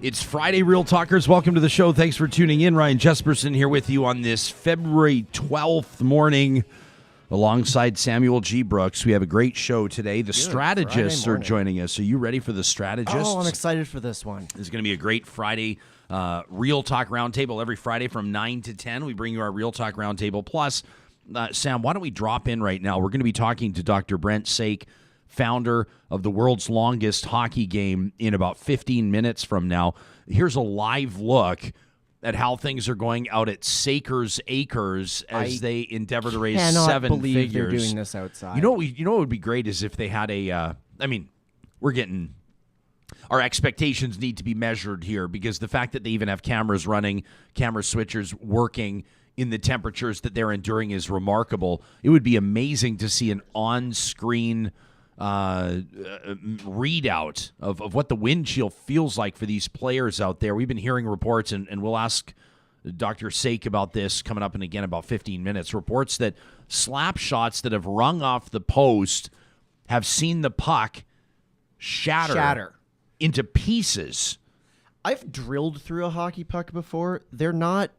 It's Friday, Real Talkers. Welcome to the show. Thanks for tuning in. Ryan Jesperson here with you on this February 12th morning alongside Samuel G. Brooks. We have a great show today. The Strategists are joining us. Are you ready for the Strategists? Oh, I'm excited for this one. This is going to be a great Friday Real Talk Roundtable. Every Friday from 9 to 10, we bring you our Real Talk Roundtable. Plus, Sam, why don't we drop in right now? We're going to be talking to Dr. Brent Saik, founder of the world's longest hockey game, in about 15 minutes from now. Here's a live look at how things are going out at Saker's Acres as they endeavor to raise seven figures. I cannot believe they're doing this outside. You know what would be great is if they had our expectations need to be measured here, because the fact that they even have cameras running, camera switchers working in the temperatures that they're enduring is remarkable. It would be amazing to see an on-screen readout of what the wind chill feels like for these players out there. We've been hearing reports, and we'll ask Dr. Saik about this coming up in again about 15 minutes. Reports that slap shots that have rung off the post have seen the puck shatter into pieces. I've drilled through a hockey puck before. They're not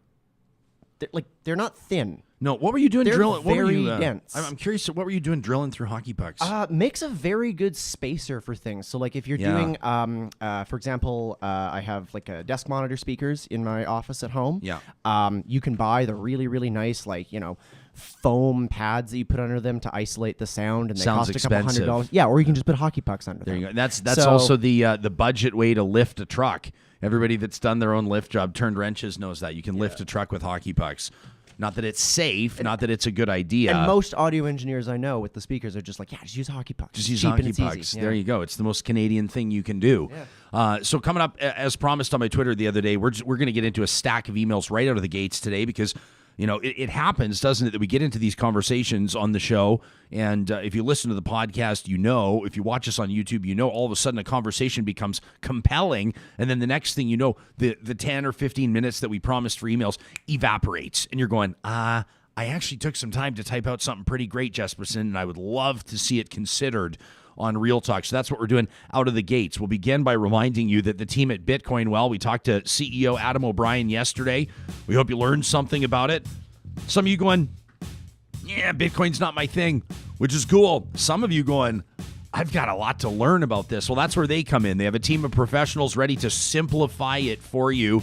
thin. No, what were you doing drilling? Very dense. I'm curious, what were you doing drilling through hockey pucks? Makes a very good spacer for things. So, like, if you're doing, for example, I have like a desk monitor speakers in my office at home. Yeah. You can buy the really, really nice, foam pads that you put under them to isolate the sound, and they cost a couple $100. Yeah, or you can just put hockey pucks under them. There you go. That's also the budget way to lift a truck. Everybody that's done their own lift job, turned wrenches, knows that you can lift a truck with hockey pucks. Not that it's safe, not that it's a good idea. And most audio engineers I know with the speakers are just like, yeah, just use hockey pucks. Just use hockey pucks. Yeah. There you go. It's the most Canadian thing you can do. Yeah. So coming up, as promised on my Twitter the other day, we're going to get into a stack of emails right out of the gates today, because it happens, doesn't it, that we get into these conversations on the show, and if you listen to the podcast, if you watch us on YouTube, all of a sudden a conversation becomes compelling, and then the next thing you know, the 10 or 15 minutes that we promised for emails evaporates, and you're going, I actually took some time to type out something pretty great, Jesperson, and I would love to see it considered on Real Talk. So that's what we're doing out of the gates. We'll begin by reminding you that the team at Bitcoin, we talked to CEO Adam O'Brien yesterday. We hope you learned something about it. Some of you going, yeah, Bitcoin's not my thing, which is cool. Some of you going, I've got a lot to learn about this. Well, that's where they come in. They have a team of professionals ready to simplify it for you.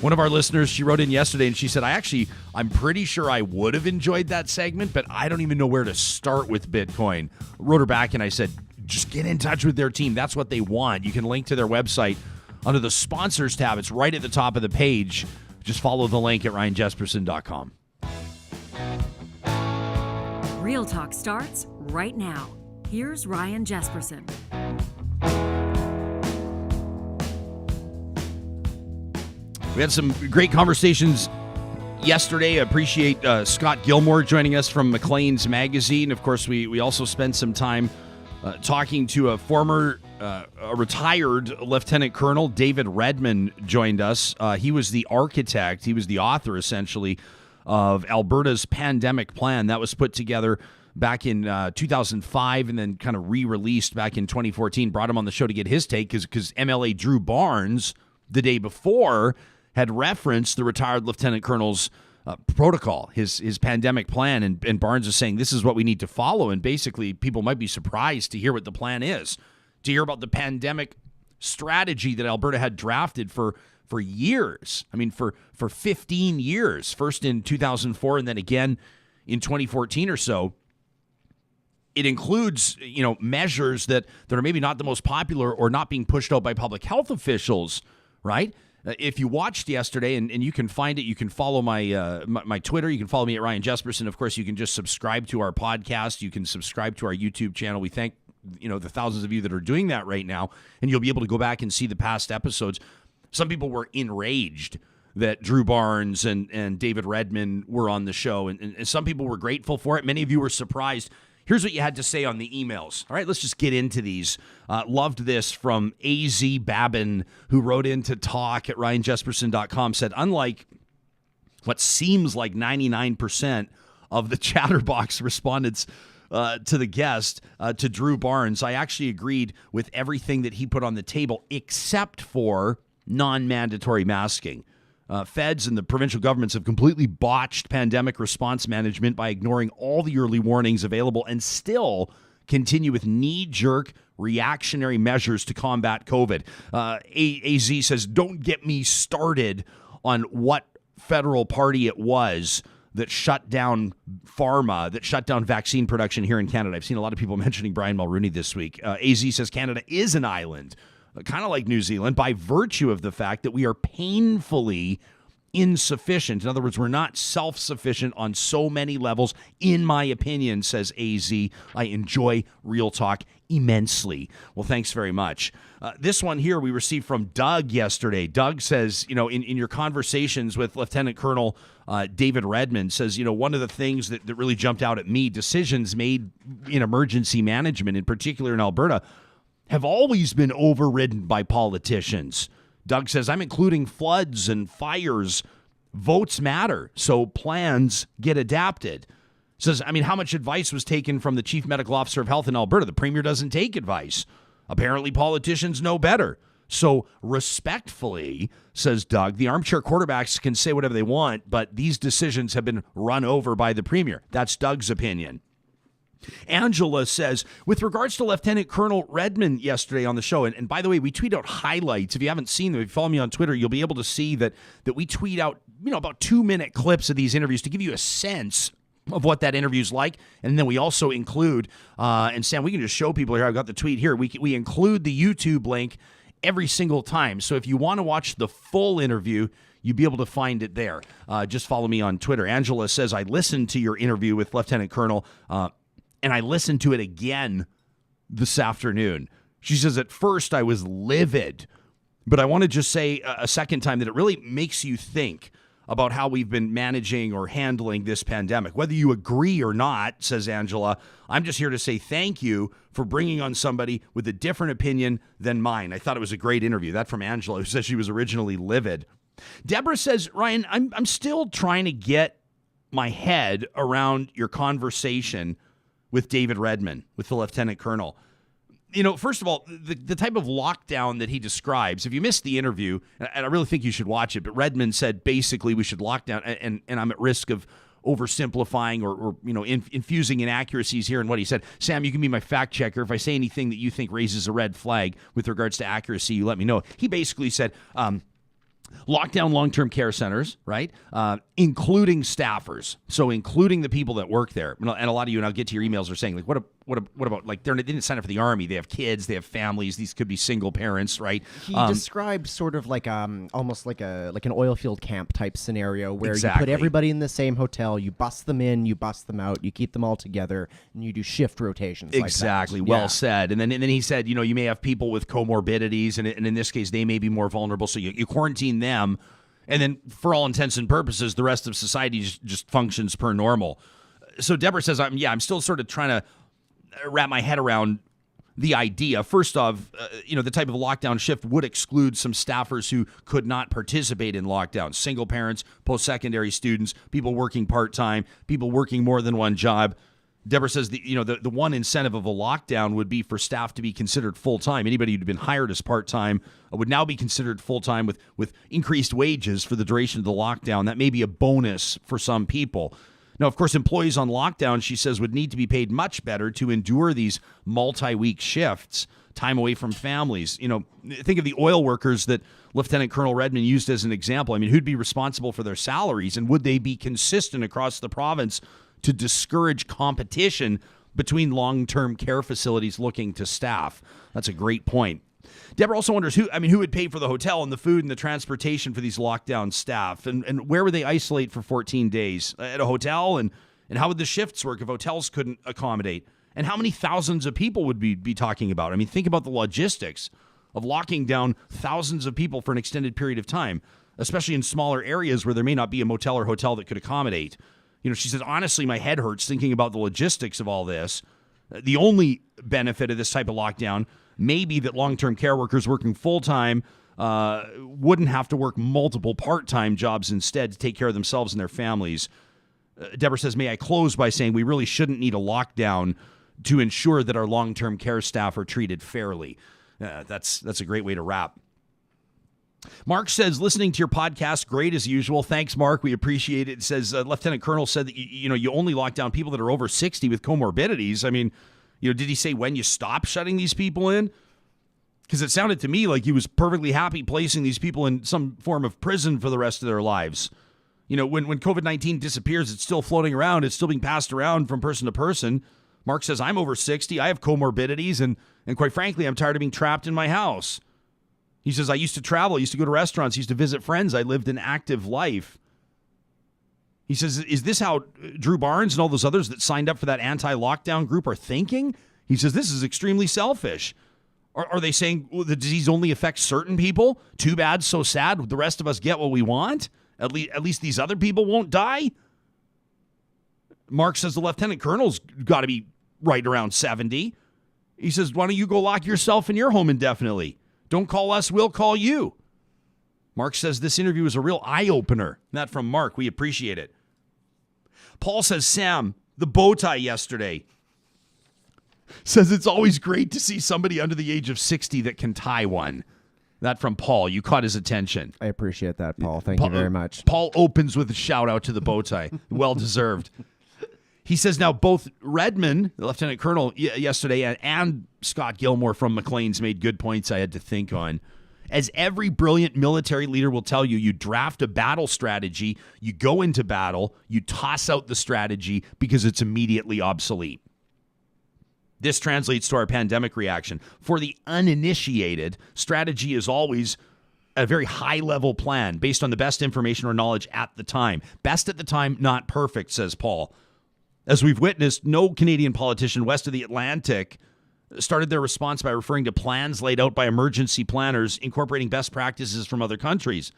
One of our listeners, she wrote in yesterday and she said, I'm pretty sure I would have enjoyed that segment, but I don't even know where to start with Bitcoin. Wrote her back and I said, just get in touch with their team. That's what they want. You can link to their website under the sponsors tab. It's right at the top of the page. Just follow the link at ryanjesperson.com. Real Talk starts right now. Here's Ryan Jesperson. We had some great conversations yesterday. I appreciate Scott Gilmore joining us from Maclean's Magazine. Of course, we also spent some time talking to a retired Lieutenant Colonel. David Redman joined us. He was the architect. He was the author, essentially, of Alberta's pandemic plan. That was put together back in 2005 and then kind of re-released back in 2014. Brought him on the show to get his take because MLA Drew Barnes, the day before, had referenced the retired Lieutenant Colonel's protocol, his pandemic plan, and Barnes is saying this is what we need to follow, and basically people might be surprised to hear what the plan is, to hear about the pandemic strategy that Alberta had drafted for years. I mean, for 15 years, first in 2004 and then again in 2014 or so. It includes, measures that are maybe not the most popular or not being pushed out by public health officials, right? If you watched yesterday, and you can find it, you can follow my Twitter. You can follow me at Ryan Jesperson. Of course, you can just subscribe to our podcast. You can subscribe to our YouTube channel. We thank the thousands of you that are doing that right now, and you'll be able to go back and see the past episodes. Some people were enraged that Drew Barnes and David Redman were on the show, and some people were grateful for it. Many of you were surprised. Here's what you had to say on the emails. All right, let's just get into these. Loved this from AZ Babin, who wrote in to talk at ryanjesperson.com, said, unlike what seems like 99% of the Chatterbox respondents to the guest, to Drew Barnes, I actually agreed with everything that he put on the table, except for non-mandatory masking. Feds and the provincial governments have completely botched pandemic response management by ignoring all the early warnings available and still continue with knee-jerk reactionary measures to combat COVID. AZ says, don't get me started on what federal party it was that shut down pharma, that shut down vaccine production here in Canada. I've seen a lot of people mentioning Brian Mulroney this week. AZ says Canada is an island, kind of like New Zealand, by virtue of the fact that we are painfully insufficient. In other words, we're not self-sufficient on so many levels, in my opinion, says AZ. I enjoy Real Talk immensely. Well, thanks very much. This one here we received from Doug yesterday. Doug says, in your conversations with Lieutenant Colonel David Redmond, says, one of the things that really jumped out at me, decisions made in emergency management, in particular in Alberta, have always been overridden by politicians. Doug says, I'm including floods and fires. Votes matter, so plans get adapted. Says, how much advice was taken from the Chief Medical Officer of Health in Alberta? The Premier doesn't take advice. Apparently, politicians know better. So respectfully, says Doug, the armchair quarterbacks can say whatever they want, but these decisions have been run over by the Premier. That's Doug's opinion. Angela says, with regards to Lieutenant Colonel Redmond yesterday on the show, and by the way, we tweet out highlights. If you haven't seen them, if you follow me on Twitter, you'll be able to see that we tweet out, about 2-minute clips of these interviews to give you a sense of what that interview's like. And then we also include, and Sam, we can just show people here, I've got the tweet here, we include the YouTube link every single time. So if you want to watch the full interview, you'll be able to find it there. Just follow me on Twitter. Angela says, I listened to your interview with Lieutenant Colonel, and I listened to it again this afternoon. She says, at first I was livid, but I want to just say a second time that it really makes you think about how we've been managing or handling this pandemic. Whether you agree or not, says Angela, I'm just here to say thank you for bringing on somebody with a different opinion than mine. I thought it was a great interview. That from Angela, who says she was originally livid. Deborah says, Ryan, I'm still trying to get my head around your conversation with David Redmond, with the Lieutenant Colonel. First of all, the type of lockdown that he describes, if you missed the interview, and I really think you should watch it, but Redmond said basically we should lock down, and I'm at risk of oversimplifying or infusing inaccuracies here in what he said. Sam, you can be my fact checker. If I say anything that you think raises a red flag with regards to accuracy, you let me know. He basically said, lockdown long-term care centers, right? Including staffers. So including the people that work there. And a lot of you, and I'll get to your emails, are saying, like, what about, like, they didn't sign up for the Army. They have kids. They have families. These could be single parents, right? He described sort of like almost like an oil field camp type scenario where exactly. You put everybody in the same hotel, you bust them in, you bust them out, you keep them all together, and you do shift rotations. Exactly. Like that. Well said. And then he said, you may have people with comorbidities, and in this case, they may be more vulnerable. So you quarantine them, and then for all intents and purposes, the rest of society just functions per normal. So Deborah says, I'm still sort of trying to wrap my head around the idea. First off, the type of lockdown shift would exclude some staffers who could not participate in lockdown. Single parents, post-secondary students, people working part-time, people working more than one job. Deborah says the one incentive of a lockdown would be for staff to be considered full-time. Anybody who'd been hired as part-time would now be considered full-time with increased wages for the duration of the lockdown. That may be a bonus for some people. Now, of course, employees on lockdown, she says, would need to be paid much better to endure these multi-week shifts, time away from families. Think of the oil workers that Lieutenant Colonel Redmond used as an example. Who'd be responsible for their salaries, and would they be consistent across the province to discourage competition between long-term care facilities looking to staff? That's a great point. Deborah also wonders who would pay for the hotel and the food and the transportation for these lockdown staff, and where would they isolate for 14 days? At a hotel? And how would the shifts work if hotels couldn't accommodate? And how many thousands of people would be talking about? Think about the logistics of locking down thousands of people for an extended period of time, especially in smaller areas where there may not be a motel or hotel that could accommodate. She says, honestly, my head hurts thinking about the logistics of all this. The only benefit of this type of lockdown may be that long-term care workers working full-time wouldn't have to work multiple part-time jobs instead to take care of themselves and their families. Deborah says, may I close by saying we really shouldn't need a lockdown to ensure that our long-term care staff are treated fairly. That's a great way to wrap. Mark says, listening to your podcast, great as usual. Thanks, Mark. We appreciate it. It says, Lieutenant Colonel said that, you only lock down people that are over 60 with comorbidities. I mean, did he say when you stop shutting these people in? Because it sounded to me like he was perfectly happy placing these people in some form of prison for the rest of their lives. When COVID-19 disappears, it's still floating around. It's still being passed around from person to person. Mark says, I'm over 60. I have comorbidities. And quite frankly, I'm tired of being trapped in my house. He says, I used to travel. I used to go to restaurants. I used to visit friends. I lived an active life. He says, is this how Drew Barnes and all those others that signed up for that anti-lockdown group are thinking? He says, this is extremely selfish. Are they saying the disease only affects certain people? Too bad, so sad. The rest of us get what we want? At least these other people won't die? Mark says the lieutenant colonel's got to be right around 70. He says, why don't you go lock yourself in your home indefinitely? Don't call us, we'll call you. Mark says this interview is a real eye-opener. That from Mark. We appreciate it. Paul says, Sam, the bow tie yesterday. Says it's always great to see somebody under the age of 60 that can tie one. That from Paul. You caught his attention. I appreciate that, Paul. Thank you very much. Paul opens with a shout-out to the bow tie. Well-deserved. He says now both Redmond, the lieutenant colonel yesterday, and Scott Gilmore from Maclean's made good points I had to think on. As every brilliant military leader will tell you, you draft a battle strategy, you go into battle, you toss out the strategy because it's immediately obsolete. This translates to our pandemic reaction. For the uninitiated, strategy is always a very high-level plan based on the best information or knowledge at the time. Best at the time, not perfect, says Paul. As we've witnessed, no Canadian politician west of the Atlantic started their response by referring to plans laid out by emergency planners incorporating best practices from other countries.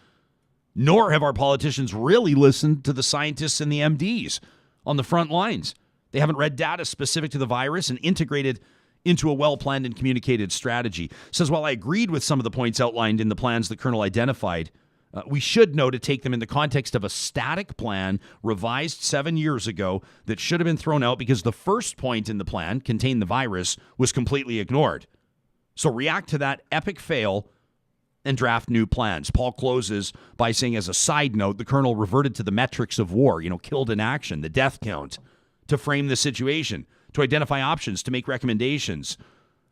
Nor have our politicians really listened to the scientists and the MDs on the front lines. They haven't read data specific to the virus and integrated into a well-planned and communicated strategy. Says, while I agreed with some of the points outlined in the plans the Colonel identified, we should know to take them in the context of a static plan revised 7 years ago that should have been thrown out because the first point in the plan, contained the virus, was completely ignored. So react to that epic fail and draft new plans. Paul closes by saying, as a side note, the Colonel reverted to the metrics of war, killed in action, the death count, to frame the situation, to identify options, to make recommendations.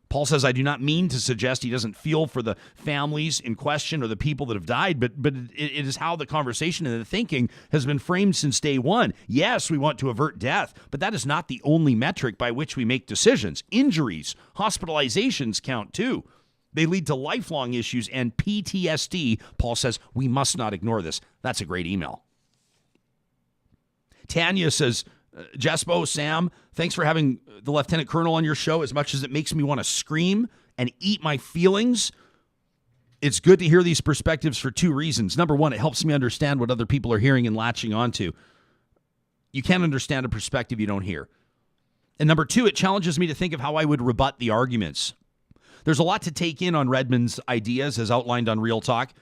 Paul says, I do not mean to suggest he doesn't feel for the families in question or the people that have died, but it is how the conversation and the thinking has been framed since day one. Yes, we want to avert death, but that is not the only metric by which we make decisions. Injuries, hospitalizations count too. They lead to lifelong issues and PTSD. Paul says, we must not ignore this. That's a great email. Tanya says, Jespo, Sam, thanks for having the Lieutenant Colonel on your show. As much as it makes me want to scream and eat my feelings, it's good to hear these perspectives for two reasons. Number one, it helps me understand what other people are hearing and latching onto. You can't understand a perspective you don't hear. And number two, it challenges me to think of how I would rebut the arguments. There's a lot to take in on Redmond's ideas as outlined on Real Talk.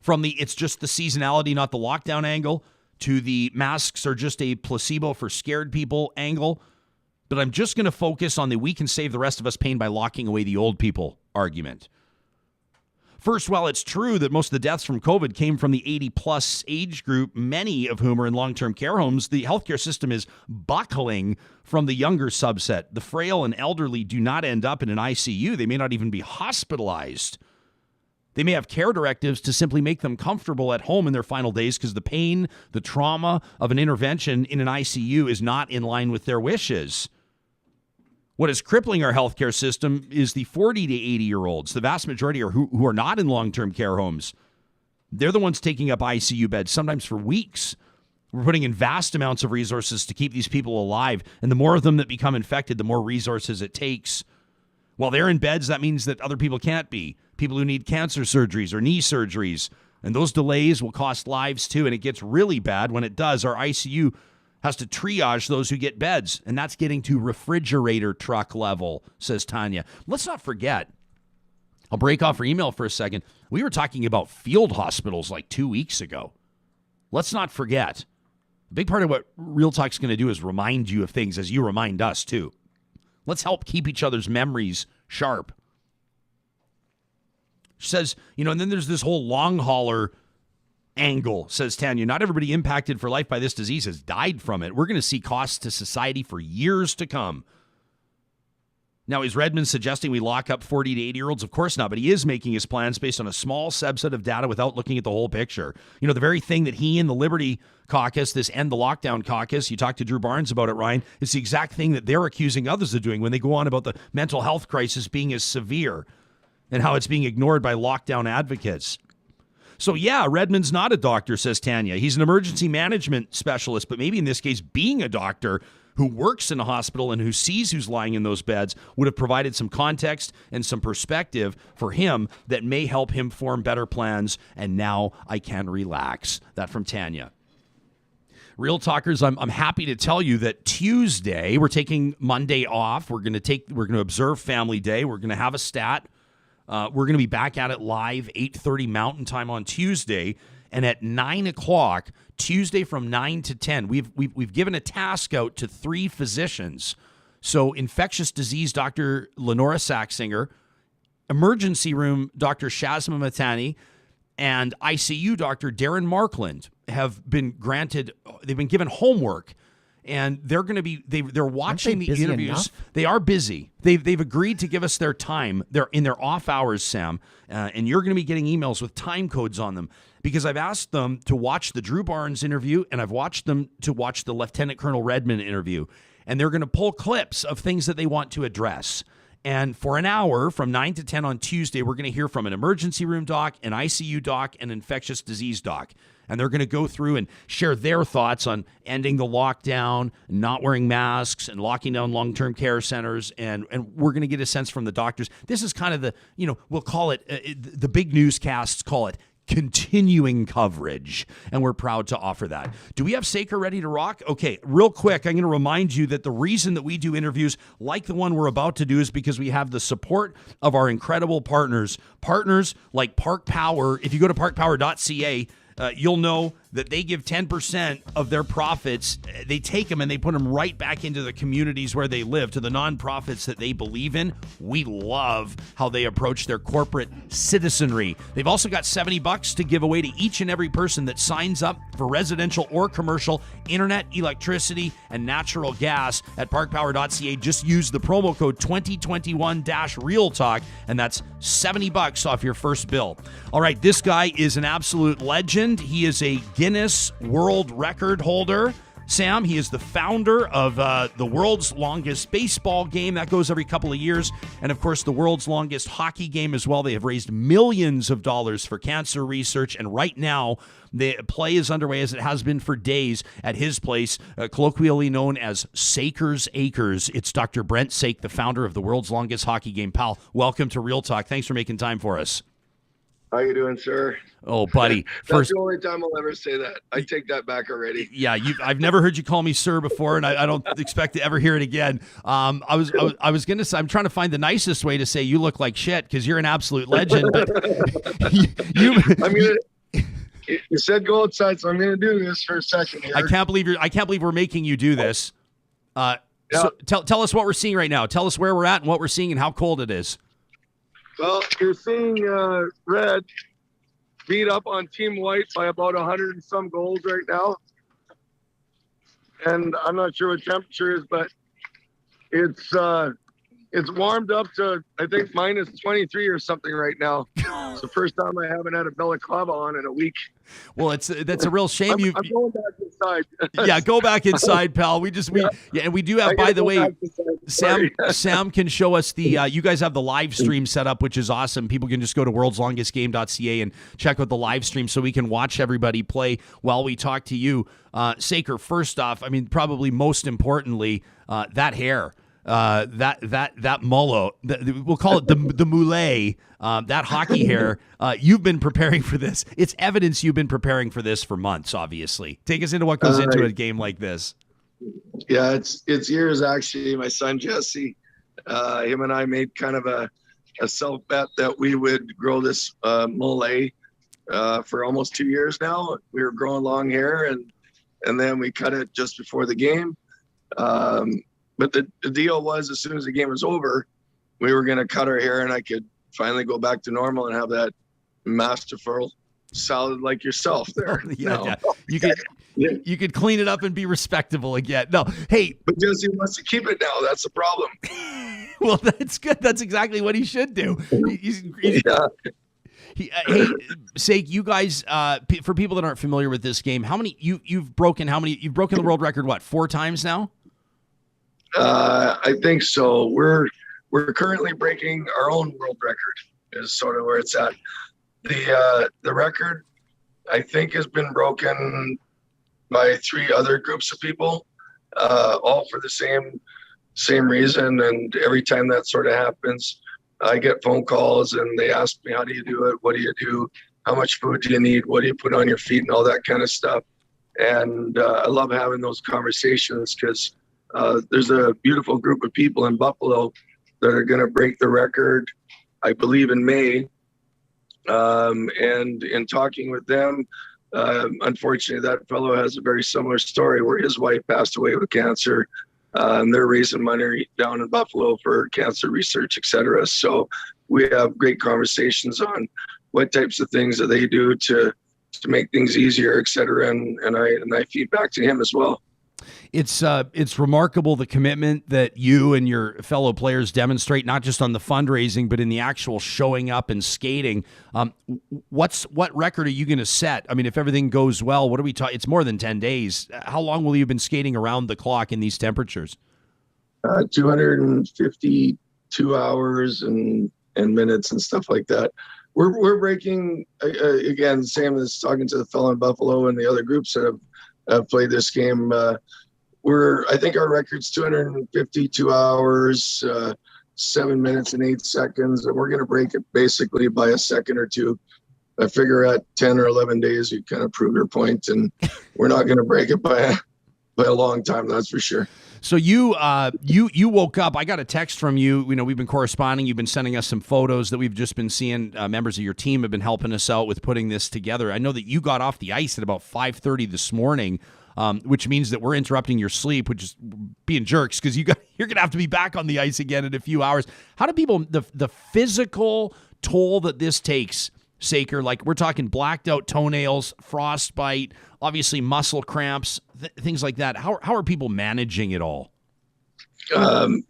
From the it's just the seasonality, not the lockdown angle, to the masks are just a placebo for scared people angle. But I'm just going to focus on the we can save the rest of us pain by locking away the old people argument. First, while it's true that most of the deaths from COVID came from the 80-plus age group, many of whom are in long-term care homes, the healthcare system is buckling from the younger subset. The frail and elderly do not end up in an ICU. They may not even be hospitalized. They may have care directives to simply make them comfortable at home in their final days because the pain, the trauma of an intervention in an ICU is not in line with their wishes. What is crippling our healthcare system is the 40 to 80-year-olds. The vast majority are who are not in long-term care homes. They're the ones taking up ICU beds, sometimes for weeks. We're putting in vast amounts of resources to keep these people alive, and the more of them that become infected, the more resources it takes. While they're in beds, that means that other people can't be. People who need cancer surgeries or knee surgeries. And those delays will cost lives too, and it gets really bad when it does. Our ICU has to triage those who get beds, and that's getting to refrigerator truck level, says Tanya. Let's not forget, I'll break off our email for a second. We were talking about field hospitals like 2 weeks ago. Let's not forget. A big part of what Real Talk's going to do is remind you of things as you remind us too. Let's help keep each other's memories sharp. She says, and then there's this whole long hauler angle, says Tanya. Not everybody impacted for life by this disease has died from it. We're going to see costs to society for years to come. Now, is Redmond suggesting we lock up 40 to 80-year-olds? Of course not, but he is making his plans based on a small subset of data without looking at the whole picture. The very thing that he and the Liberty Caucus, this End the Lockdown Caucus, you talked to Drew Barnes about it, Ryan, it's the exact thing that they're accusing others of doing when they go on about the mental health crisis being as severe and how it's being ignored by lockdown advocates. So, yeah, Redmond's not a doctor, says Tanya. He's an emergency management specialist, but maybe in this case, being a doctor who works in a hospital and who sees who's lying in those beds would have provided some context and some perspective for him that may help him form better plans. And now I can relax. That from Tanya. Real Talkers, I'm happy to tell you that Tuesday, we're taking Monday off. We're going to observe Family Day. We're going to have a stat. We're going to be back at it live, 8:30 Mountain Time on Tuesday. And at 9 o'clock, Tuesday from 9 to 10, we've given a task out to 3 physicians. So infectious disease Dr. Lenora Saxinger, emergency room Dr. Shazma Matani, and ICU Dr. Darren Markland have been given homework. And they're going to be they're watching the interviews. Enough? They are busy. They've agreed to give us their time. They're in their off hours, Sam, and you're going to be getting emails with time codes on them because I've asked them to watch the Drew Barnes interview and I've watched them to watch the Lieutenant Colonel Redmond interview, and they're going to pull clips of things that they want to address. And for an hour from 9 to 10 on Tuesday, we're going to hear from an emergency room doc, an ICU doc, and an infectious disease doc. And they're going to go through and share their thoughts on ending the lockdown, not wearing masks, and locking down long-term care centers. And we're going to get a sense from the doctors. This is kind of the, we'll call it, the big newscasts call it continuing coverage, and we're proud to offer that. Do we have Saker ready to rock? Okay, real quick, I'm going to remind you that the reason that we do interviews like the one we're about to do is because we have the support of our incredible partners like Park Power. If you go to parkpower.ca, you'll know that they give 10% of their profits. They take them and they put them right back into the communities where they live, to the nonprofits that they believe in. We love how they approach their corporate citizenry. They've also got $70 to give away to each and every person that signs up for residential or commercial internet, electricity, and natural gas at parkpower.ca. Just use the promo code 2021-RealTalk, and that's $70 off your first bill. All right, this guy is an absolute legend. He is a Guinness World Record holder. Sam, he is the founder of the world's longest baseball game. That goes every couple of years. And, of course, the world's longest hockey game as well. They have raised millions of dollars for cancer research. And right now, the play is underway, as it has been for days, at his place, colloquially known as Saker's Acres. It's Dr. Brent Saik, the founder of the world's longest hockey game. Pal, welcome to Real Talk. Thanks for making time for us. How you doing, sir? Oh, buddy. That's the only time I'll ever say that. I take that back already. Yeah, I've never heard you call me sir before, and I don't expect to ever hear it again. I was going to say, I'm trying to find the nicest way to say you look like shit because you're an absolute legend. But you said go outside, so I'm going to do this for a second here. I can't believe we're making you do this. So tell us what we're seeing right now. Tell us where we're at and what we're seeing and how cold it is. Well, you're seeing Red beat up on Team White by about 100 and some goals right now. And I'm not sure what temperature is, but it's warmed up to, I think, minus 23 or something right now. It's the first time I haven't had a balaclava on in a week. Well, that's a real shame. I'm going back inside. Yeah, go back inside, pal. And we do have, by the way, Sam can show us the. You guys have the live stream set up, which is awesome. People can just go to worldslongestgame.ca and check out the live stream so we can watch everybody play while we talk to you. Saker, first off, I mean, probably most importantly, that hair. That mullo, we'll call it the moulet, that hockey hair. You've been preparing for this. It's evidence you've been preparing for this for months, obviously. Take us into what goes into a game like this. Yeah, it's years, actually. My son, Jesse, him and I made kind of a self bet that we would grow this mullet for almost 2 years now. We were growing long hair and then we cut it just before the game. But the deal was, as soon as the game was over, we were going to cut our hair and I could finally go back to normal and have that masterful salad like yourself there. Yeah. You could clean it up and be respectable again. No, hey, but Jesse wants to keep it now. That's the problem. Well, that's good. That's exactly what he should do. Hey, Saik, you guys, for people that aren't familiar with this game, you've broken the world record, what, 4 times now? I think so. We're currently breaking our own world record is sort of where it's at. The record, I think, has been broken by 3 other groups of people, all for the same reason. And every time that sort of happens, I get phone calls and they ask me, how do you do it? What do you do? How much food do you need? What do you put on your feet and all that kind of stuff? And I love having those conversations because there's a beautiful group of people in Buffalo that are going to break the record, I believe, in May. And in talking with them, unfortunately, that fellow has a very similar story where his wife passed away with cancer. And they're raising money down in Buffalo for cancer research, et cetera. So we have great conversations on what types of things that they do to make things easier, et cetera. And I feed back to him as well. It's remarkable the commitment that you and your fellow players demonstrate, not just on the fundraising, but in the actual showing up and skating. What record are you going to set? I mean, if everything goes well, what are we talking? It's more than 10 days. How long will you have been skating around the clock in these temperatures? 252 hours and minutes and stuff like that. We're breaking again, same as talking to the fellow in Buffalo and the other groups that have played this game. I think our record's 252 hours, 7 minutes and 8 seconds, and we're going to break it basically by a second or two. I figure at 10 or 11 days, you kind of prove your point, and we're not going to break it by a long time, that's for sure. So you woke up. I got a text from you. You know, we've been corresponding. You've been sending us some photos that we've just been seeing. Members of your team have been helping us out with putting this together. I know that you got off the ice at about 5:30 this morning, which means that we're interrupting your sleep, which is being jerks because you're going to have to be back on the ice again in a few hours. How do people the physical toll that this takes, Saker? Like, we're talking blacked out toenails, frostbite, obviously muscle cramps, things like that. How are people managing it all?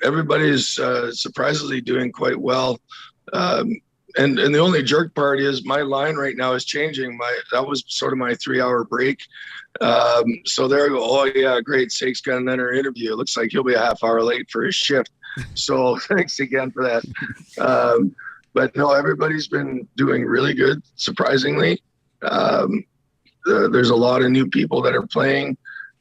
Everybody's surprisingly doing quite well. And the only jerk part is my line right now is changing. That was sort of my 3-hour break. So there I go. Oh yeah, great. Sake's got another interview. It looks like he'll be a half hour late for his shift. So thanks again for that. But no, everybody's been doing really good, surprisingly. There's a lot of new people that are playing,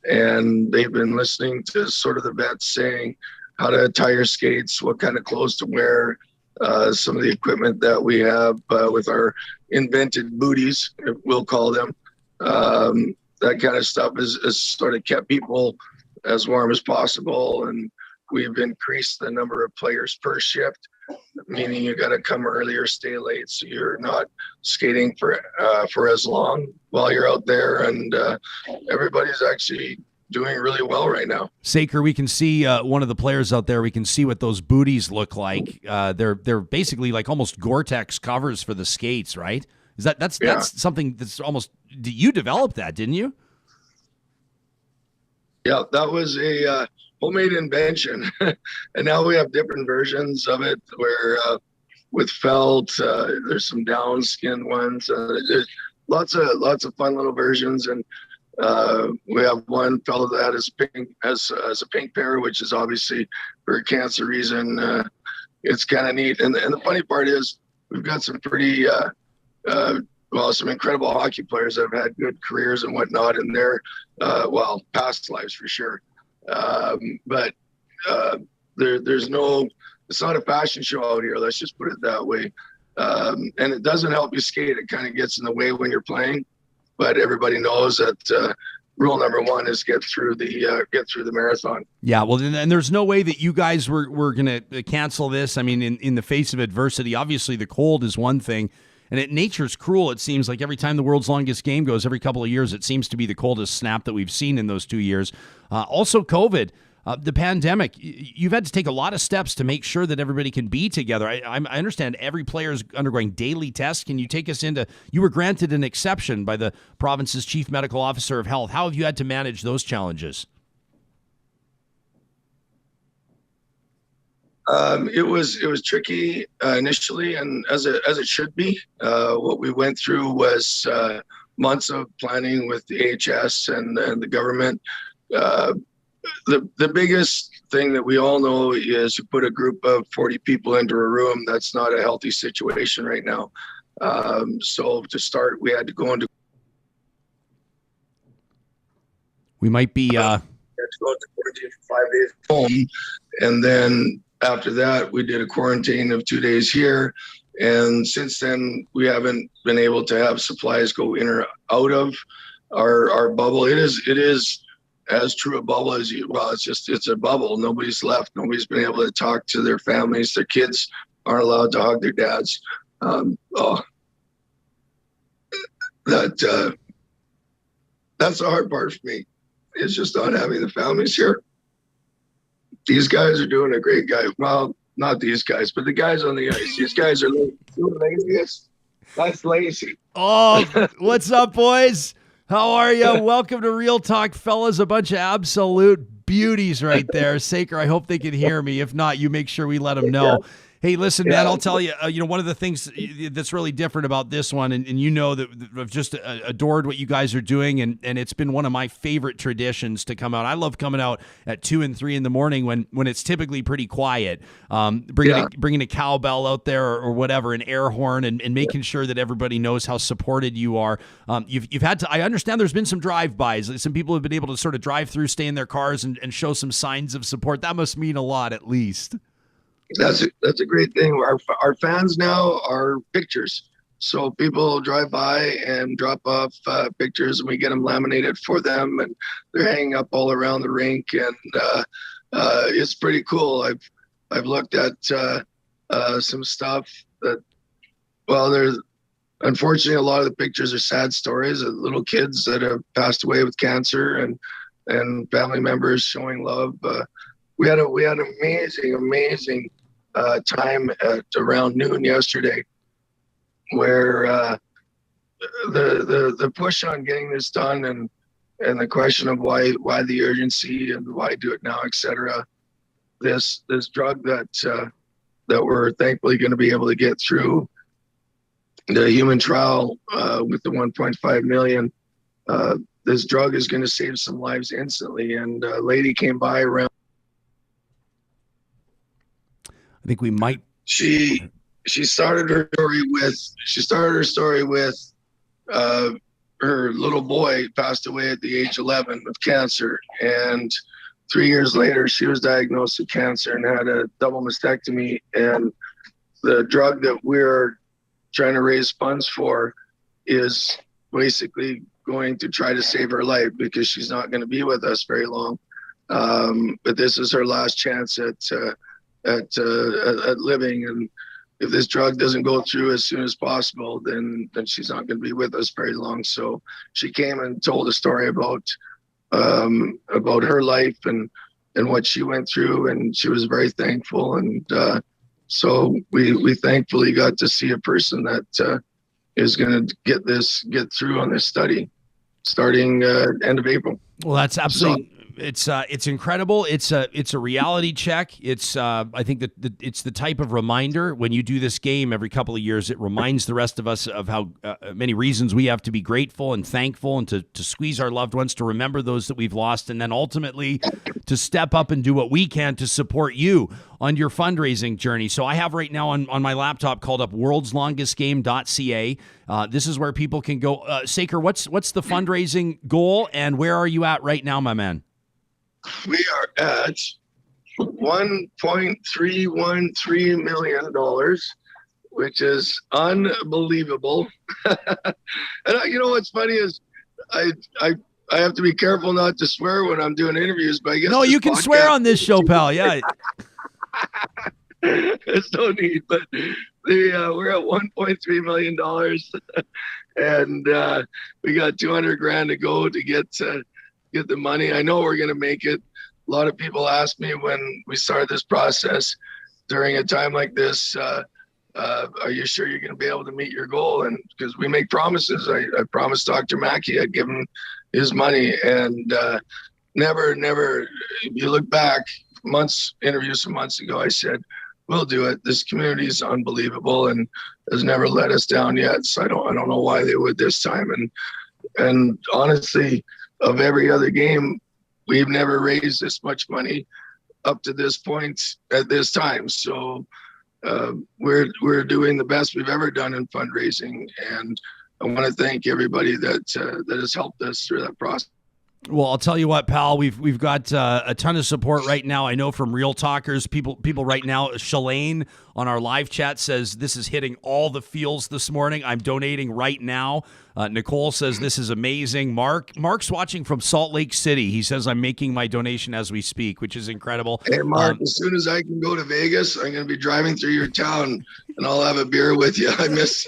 and they've been listening to sort of the vets saying how to tie your skates, what kind of clothes to wear, some of the equipment that we have with our invented booties, we'll call them. That kind of stuff has sort of kept people as warm as possible, and we've increased the number of players per shift, meaning you got to come early or stay late, so you're not skating for as long while you're out there. And everybody's actually doing really well right now. Saker, we can see one of the players out there. We can see what those booties look like. They're basically like almost Gore-Tex covers for the skates, right? That's something that's almost. You developed that, didn't you? Yeah, that was a homemade invention, and now we have different versions of it. Where with felt, there's some down skin ones. There's lots of fun little versions, and we have one fellow that has a pink pair, which is obviously for a cancer reason. It's kind of neat, and the funny part is we've got some pretty some incredible hockey players that have had good careers and whatnot in their past lives for sure. But there's no, it's not a fashion show out here. Let's just put it that way. And it doesn't help you skate. It kind of gets in the way when you're playing, but everybody knows that rule number one is get through the marathon. Yeah, well, and there's no way that you guys were going to cancel this. I mean, in the face of adversity, obviously the cold is one thing. And nature's cruel. It seems like every time the world's longest game goes, every couple of years, it seems to be the coldest snap that we've seen in those 2 years. Also, COVID. the pandemic, you've had to take a lot of steps to make sure that everybody can be together. I understand every player is undergoing daily tests. Can you take us into, you were granted an exception by the province's chief medical officer of health. How have you had to manage those challenges? It was tricky initially, and as it should be. What we went through was months of planning with the AHS and the government. The biggest thing that we all know is you put a group of 40 people into a room. That's not a healthy situation right now. So to start, we had to go into. We might be. We had to go into quarantine for 5 days at home, and then after that, we did a quarantine of 2 days here. And since then, we haven't been able to have supplies go in or out of our bubble. It is as true a bubble as you. Well, it's a bubble. Nobody's left. Nobody's been able to talk to their families. Their kids aren't allowed to hug their dads. That's the hard part for me. It's just not having the families here. These guys are doing a great guy. Well, not these guys, but the guys on the ice. These guys are lazy. That's lazy. Oh, what's up, boys? How are you? Welcome to Real Talk, fellas. A bunch of absolute beauties right there. Saker, I hope they can hear me. If not, you make sure we let them know. Hey, listen, man, I'll tell you, one of the things that's really different about this one, and you know that I've just adored what you guys are doing, and it's been one of my favorite traditions to come out. I love coming out at 2 and 3 in the morning when it's typically pretty quiet, bringing a cowbell out there or whatever, an air horn, and making sure that everybody knows how supported you are. You've had to, I understand there's been some drive-bys. Some people have been able to sort of drive through, stay in their cars, and show some signs of support. That must mean a lot, at least. That's a great thing. Our fans now are pictures. So people drive by and drop off pictures, and we get them laminated for them, and they're hanging up all around the rink, and it's pretty cool. I've looked at some stuff that, well, there's unfortunately a lot of the pictures are sad stories of little kids that have passed away with cancer and family members showing love. We had an amazing time at around noon yesterday, where the push on getting this done and the question of why the urgency and why do it now, etc. This drug that we're thankfully going to be able to get through the human trial with the 1.5 million. This drug is going to save some lives instantly. And a lady came by around. I think we might. She started her story with her little boy passed away at the age 11 of cancer, and 3 years later she was diagnosed with cancer and had a double mastectomy. And the drug that we're trying to raise funds for is basically going to try to save her life, because she's not going to be with us very long. But this is her last chance at living, and if this drug doesn't go through as soon as possible, then she's not going to be with us very long. So she came and told a story about her life and what she went through, and she was very thankful. And so we thankfully got to see a person that is going to get through on this study starting end of April. Well, that's absolutely. It's incredible. It's a reality check. I think that it's the type of reminder when you do this game every couple of years. It reminds the rest of us of how many reasons we have to be grateful and thankful, and to squeeze our loved ones, to remember those that we've lost, and then ultimately to step up and do what we can to support you on your fundraising journey. So I have right now on my laptop called up worldslongestgame.ca. This is where people can go. Saker, what's the fundraising goal, and where are you at right now, my man? We are at $1.313 million, which is unbelievable. And you know what's funny is I have to be careful not to swear when I'm doing interviews, but I guess you can swear on this show, pal. Yeah. There's no need, but we're at $1.3 million, and we got $200,000 to go to get the money. I know we're going to make it. lot of people ask me when we started this process during a time like this, are you sure you're going to be able to meet your goal? And because we make promises, I promised Dr. Mackey I'd give him his money, and never, if you look back, interviews from months ago, I said, we'll do it. This community is unbelievable and has never let us down yet. So I don't know why they would this time. And honestly, of every other game, we've never raised this much money up to this point at this time. So we're doing the best we've ever done in fundraising, and I want to thank everybody that has helped us through that process. Well, I'll tell you what, pal, we've got a ton of support right now. I know from Real Talkers, people right now. Shalane on our live chat says this is hitting all the feels this morning. I'm donating right now. Nicole says this is amazing. Mark's watching from Salt Lake City. He says I'm making my donation as we speak, which is incredible. Hey, Mark, as soon as I can go to Vegas, I'm going to be driving through your town, and I'll have a beer with you. I miss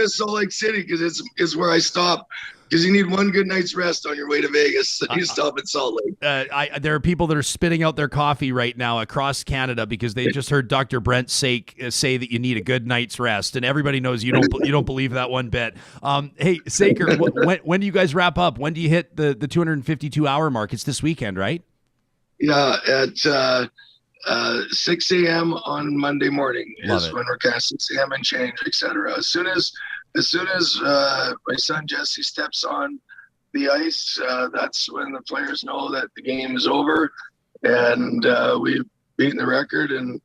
Salt Lake City because it's where I stop. Because you need one good night's rest on your way to Vegas. So you stop at Salt Lake. There are people that are spitting out their coffee right now across Canada because they just heard Dr. Brent Saik say that you need a good night's rest, and everybody knows you don't believe that one bit. Hey, Saker, when do you guys wrap up? When do you hit the 252-hour mark? It's this weekend, right? Yeah, at 6 a.m. on Monday morning is when we're casting 6 a.m. and change, etc. As soon as my son Jesse steps on the ice, that's when the players know that the game is over, and we've beaten the record and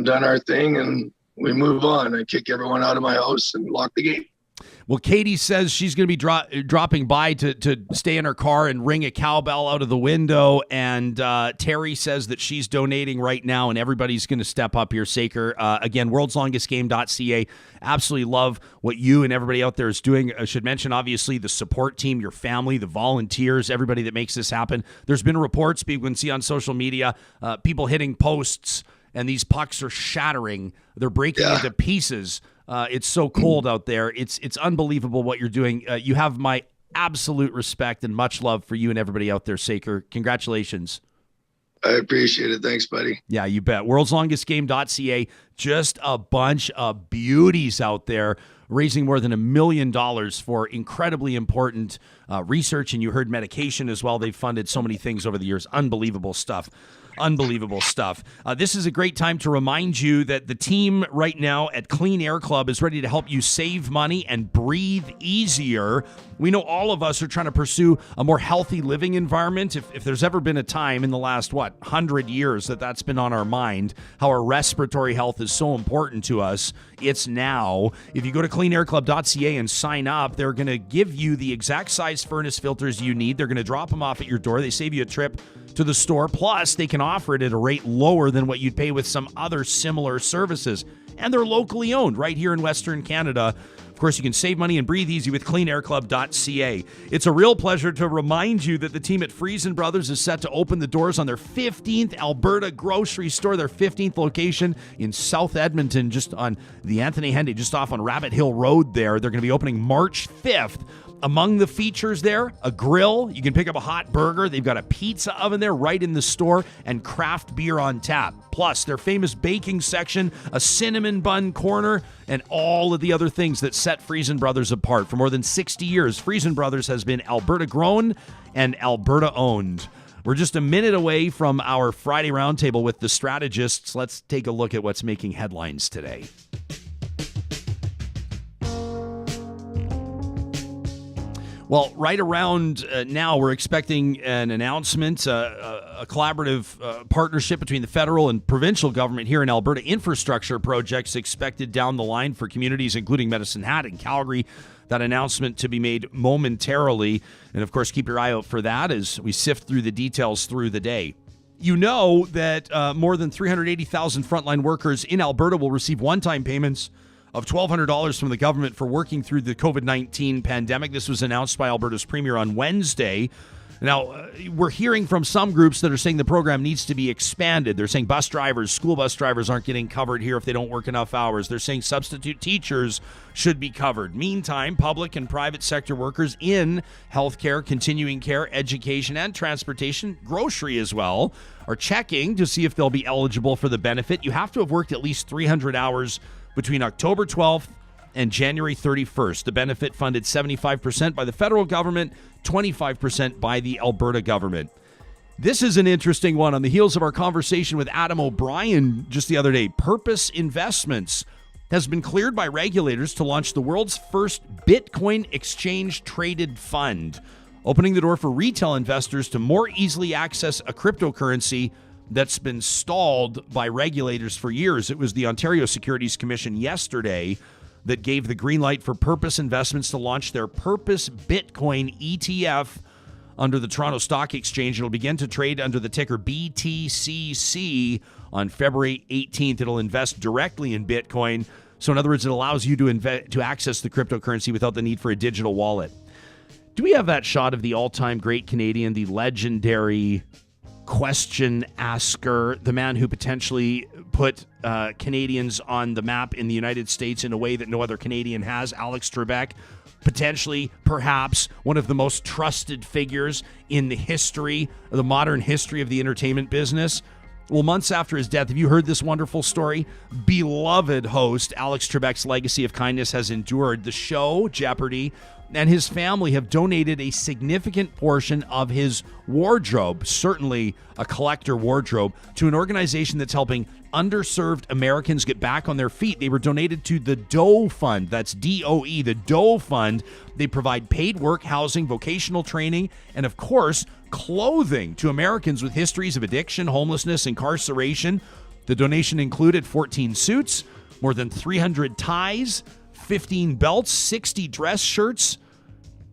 done our thing, and we move on. I kick everyone out of my house and lock the gate. Well, Katie says she's going to be dropping by to stay in her car and ring a cowbell out of the window. And Terry says that she's donating right now, and everybody's going to step up here, Saker. Again, worldslongestgame.ca. Absolutely love what you and everybody out there is doing. I should mention, obviously, the support team, your family, the volunteers, everybody that makes this happen. There's been reports people can see on social media, people hitting posts, and these pucks are shattering. They're breaking into pieces. It's so cold out there. It's unbelievable what you're doing. You have my absolute respect and much love for you and everybody out there, Saker. Congratulations. I appreciate it. Thanks, buddy. Yeah, you bet. worldslongestgame.ca. Just a bunch of beauties out there raising more than $1 million for incredibly important research. And you heard medication as well. They've funded so many things over the years. Unbelievable stuff. Unbelievable stuff. This is a great time to remind you that the team right now at Clean Air Club is ready to help you save money and breathe easier. We know all of us are trying to pursue a more healthy living environment. If there's ever been a time in the last, 100 years that's been on our mind, how our respiratory health is so important to us, it's now. If you go to cleanairclub.ca and sign up, they're going to give you the exact size furnace filters you need. They're going to drop them off at your door. They save you a trip to the store. Plus, they can offer it at a rate lower than what you'd pay with some other similar services. And they're locally owned right here in Western Canada. Of course, you can save money and breathe easy with cleanairclub.ca. It's a real pleasure to remind you that the team at Friesen Brothers is set to open the doors on their 15th Alberta grocery store, their 15th location in South Edmonton, just on the Anthony Henday, just off on Rabbit Hill Road there. They're going to be opening March 5th. Among the features there, a grill. You can pick up a hot burger. They've got a pizza oven there right in the store and craft beer on tap. Plus, their famous baking section, a cinnamon bun corner, and all of the other things that set Friesen Brothers apart. For more than 60 years, Friesen Brothers has been Alberta grown and Alberta owned. We're just a minute away from our Friday roundtable with the Strategists. Let's take a look at what's making headlines today. Well, right around now, we're expecting an announcement, a collaborative partnership between the federal and provincial government here in Alberta. Infrastructure projects expected down the line for communities, including Medicine Hat and Calgary. That announcement to be made momentarily. And, of course, keep your eye out for that as we sift through the details through the day. You know that more than 380,000 frontline workers in Alberta will receive one-time payments of $1,200 from the government for working through the COVID-19 pandemic. This was announced by Alberta's Premier on Wednesday. Now, we're hearing from some groups that are saying the program needs to be expanded. They're saying school bus drivers aren't getting covered here if they don't work enough hours. They're saying substitute teachers should be covered. Meantime, public and private sector workers in healthcare, continuing care, education, and transportation, grocery as well, are checking to see if they'll be eligible for the benefit. You have to have worked at least 300 hours between October 12th and January 31st. The benefit funded 75% by the federal government, 25% by the Alberta government. This is an interesting one on the heels of our conversation with Adam O'Brien just the other day. Purpose Investments has been cleared by regulators to launch the world's first Bitcoin exchange-traded fund, opening the door for retail investors to more easily access a cryptocurrency that's been stalled by regulators for years. It was the Ontario Securities Commission yesterday that gave the green light for Purpose Investments to launch their Purpose Bitcoin ETF under the Toronto Stock Exchange. It'll begin to trade under the ticker BTCC on February 18th. It'll invest directly in Bitcoin. So in other words, it allows you to access the cryptocurrency without the need for a digital wallet. Do we have that shot of the all-time great Canadian, the legendary question asker, the man who potentially put Canadians on the map in the United States in a way that no other Canadian has, Alex Trebek, potentially, perhaps, one of the most trusted figures in the modern history of the entertainment business? Well, months after his death, have you heard this wonderful story? Beloved host Alex Trebek's legacy of kindness has endured. The show, Jeopardy! And his family have donated a significant portion of his wardrobe, certainly a collector wardrobe, to an organization that's helping underserved Americans get back on their feet. They were donated to the DOE Fund. That's DOE, the DOE Fund. They provide paid work, housing, vocational training, and of course, clothing to Americans with histories of addiction, homelessness, incarceration. The donation included 14 suits, more than 300 ties, 15 belts, 60 dress shirts.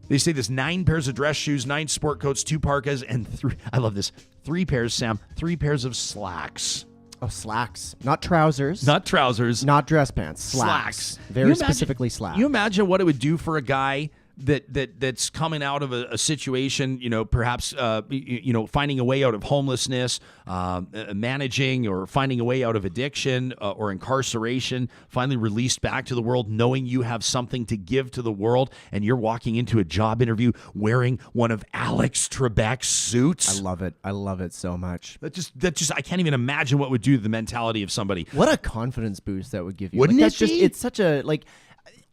They say there's 9 pairs of dress shoes, 9 sport coats, 2 parkas, and 3 pairs, Sam, 3 pairs of slacks. Oh, slacks. Not trousers. Not trousers. Not dress pants. Slacks. Very specifically slacks. You imagine what it would do for a guy that's coming out of a situation, perhaps, finding a way out of homelessness, managing or finding a way out of addiction or incarceration, finally released back to the world, knowing you have something to give to the world, and you're walking into a job interview wearing one of Alex Trebek's suits. I love it. I love it so much. That just I can't even imagine what would do to the mentality of somebody. What a confidence boost that would give you. Wouldn't it be? It's such a,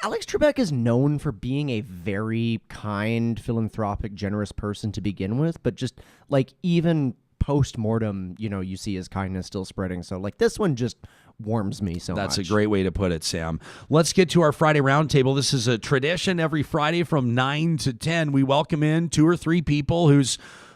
Alex Trebek is known for being a very kind, philanthropic, generous person to begin with, but just even post-mortem, you see his kindness still spreading. So this one just warms me so much. That's a great way to put it, Sam. Let's get to our Friday Roundtable. This is a tradition. Every Friday from 9 to 10, we welcome in 2 or 3 people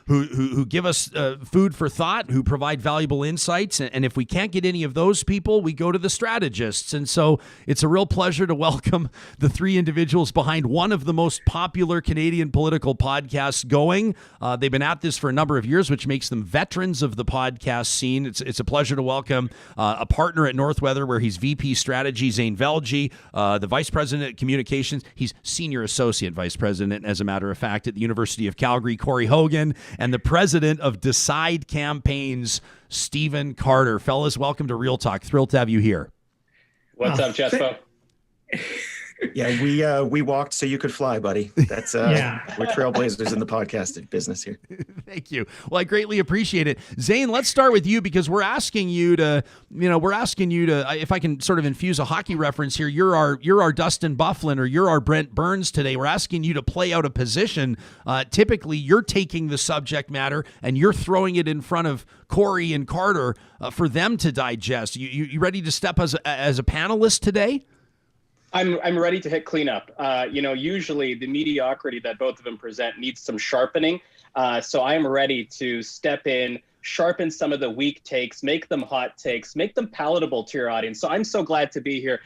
who give us food for thought, who provide valuable insights. And if we can't get any of those people, we go to the Strategists. And so it's a real pleasure to welcome the 3 individuals behind one of the most popular Canadian political podcasts going. They've been at this for a number of years, which makes them veterans of the podcast scene. It's a pleasure to welcome a partner at Northweather, where he's VP Strategy, Zane Velji, the Vice President of Communications. He's Senior Associate Vice President, as a matter of fact, at the University of Calgary, Corey Hogan, and the President of Decide Campaigns, Stephen Carter. Fellas, welcome to Real Talk. Thrilled to have you here. What's up, Jespo? Yeah, we walked so you could fly, buddy. That's we're trailblazers in the podcasting business here. Thank you. Well, I greatly appreciate it. Zane, let's start with you, because we're asking you to, if I can sort of infuse a hockey reference here, you're our Dustin Byfuglien, or you're our Brent Burns today. We're asking you to play out a position. Typically, you're taking the subject matter and you're throwing it in front of Corey and Carter for them to digest. You ready to step as a panelist today? I'm ready to hit cleanup. Usually the mediocrity that both of them present needs some sharpening. So I am ready to step in, sharpen some of the weak takes, make them hot takes, make them palatable to your audience. So I'm so glad to be here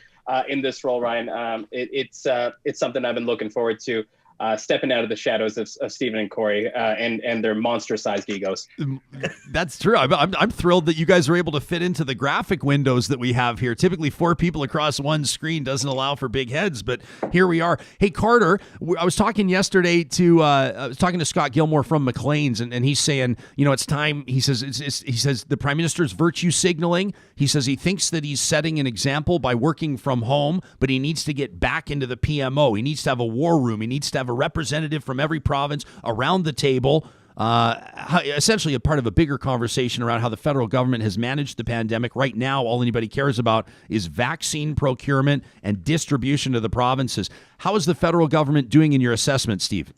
in this role, Ryan. It's something I've been looking forward to stepping out of the shadows of Stephen and Corey and their monster-sized egos. That's true. I'm thrilled that you guys are able to fit into the graphic windows that we have here. Typically, 4 people across one screen doesn't allow for big heads, but here we are. Hey, Carter, I was talking yesterday to Scott Gilmore from Maclean's, and he's saying, it's time. He says he says the Prime Minister's virtue signaling. He says he thinks that he's setting an example by working from home, but he needs to get back into the PMO. He needs to have a war room. He needs to have a representative from every province around the table, essentially a part of a bigger conversation around how the federal government has managed the pandemic. Right now, all anybody cares about is vaccine procurement and distribution to the provinces. How is the federal government doing in your assessment, Steve?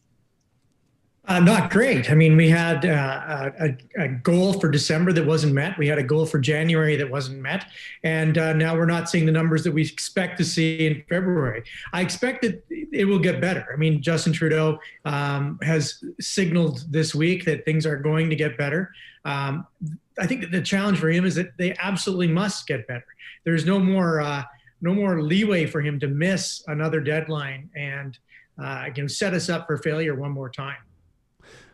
Not great. I mean, we had a goal for December that wasn't met. We had a goal for January that wasn't met. And now we're not seeing the numbers that we expect to see in February. I expect that it will get better. I mean, Justin Trudeau has signaled this week that things are going to get better. I think that the challenge for him is that they absolutely must get better. There's no more leeway for him to miss another deadline and set us up for failure one more time.